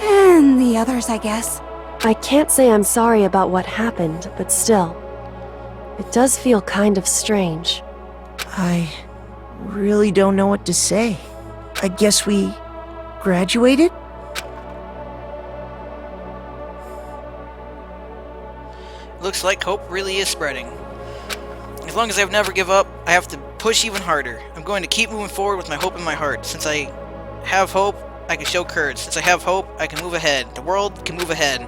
Speaker 8: And the others, I guess.
Speaker 3: I can't say I'm sorry about what happened, but still, it does feel kind of strange.
Speaker 7: I really don't know what to say. I guess we graduated?
Speaker 1: Looks like hope really is spreading. As long as I never give up, I have to push even harder. I'm going to keep moving forward with my hope in my heart. Since I have hope, I can show courage. Since I have hope, I can move ahead. The world can move ahead.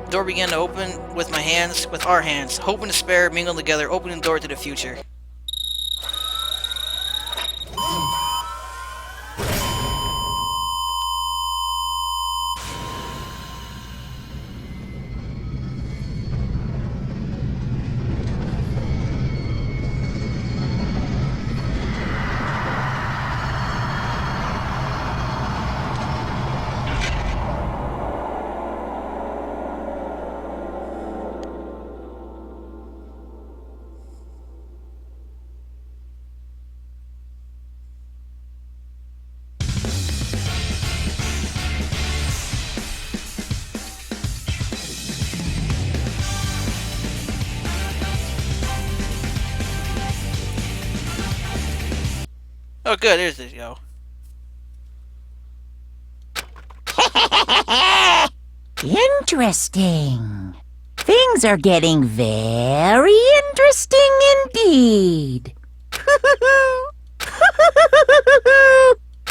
Speaker 1: The door began to open with my hands, with our hands. Hope and despair mingled together, opening the door to the future. Oh, good. There's this go.
Speaker 2: Interesting. Things are getting very interesting indeed.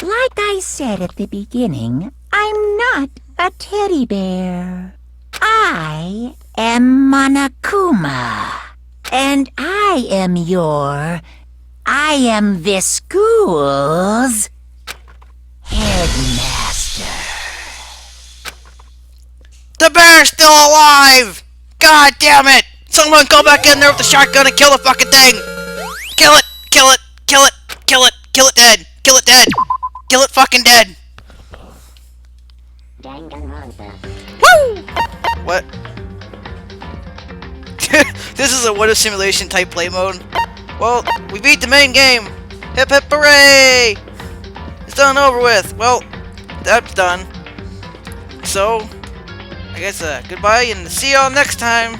Speaker 2: Like I said at the beginning, I'm not a teddy bear. I am Monokuma. And I am this school's headmaster.
Speaker 1: The bear's still alive! God damn it! Someone go back in there with the shotgun and kill the fucking thing! Kill it! Kill it! Kill it! Kill it! Kill it dead! Kill it dead! Kill it fucking dead!
Speaker 12: Danganronpa.
Speaker 1: Woo! What? This is a what if simulation type play mode. Well, we beat the main game! Hip hip hooray! It's done and over with. Well, that's done. So, I guess goodbye and see y'all next time.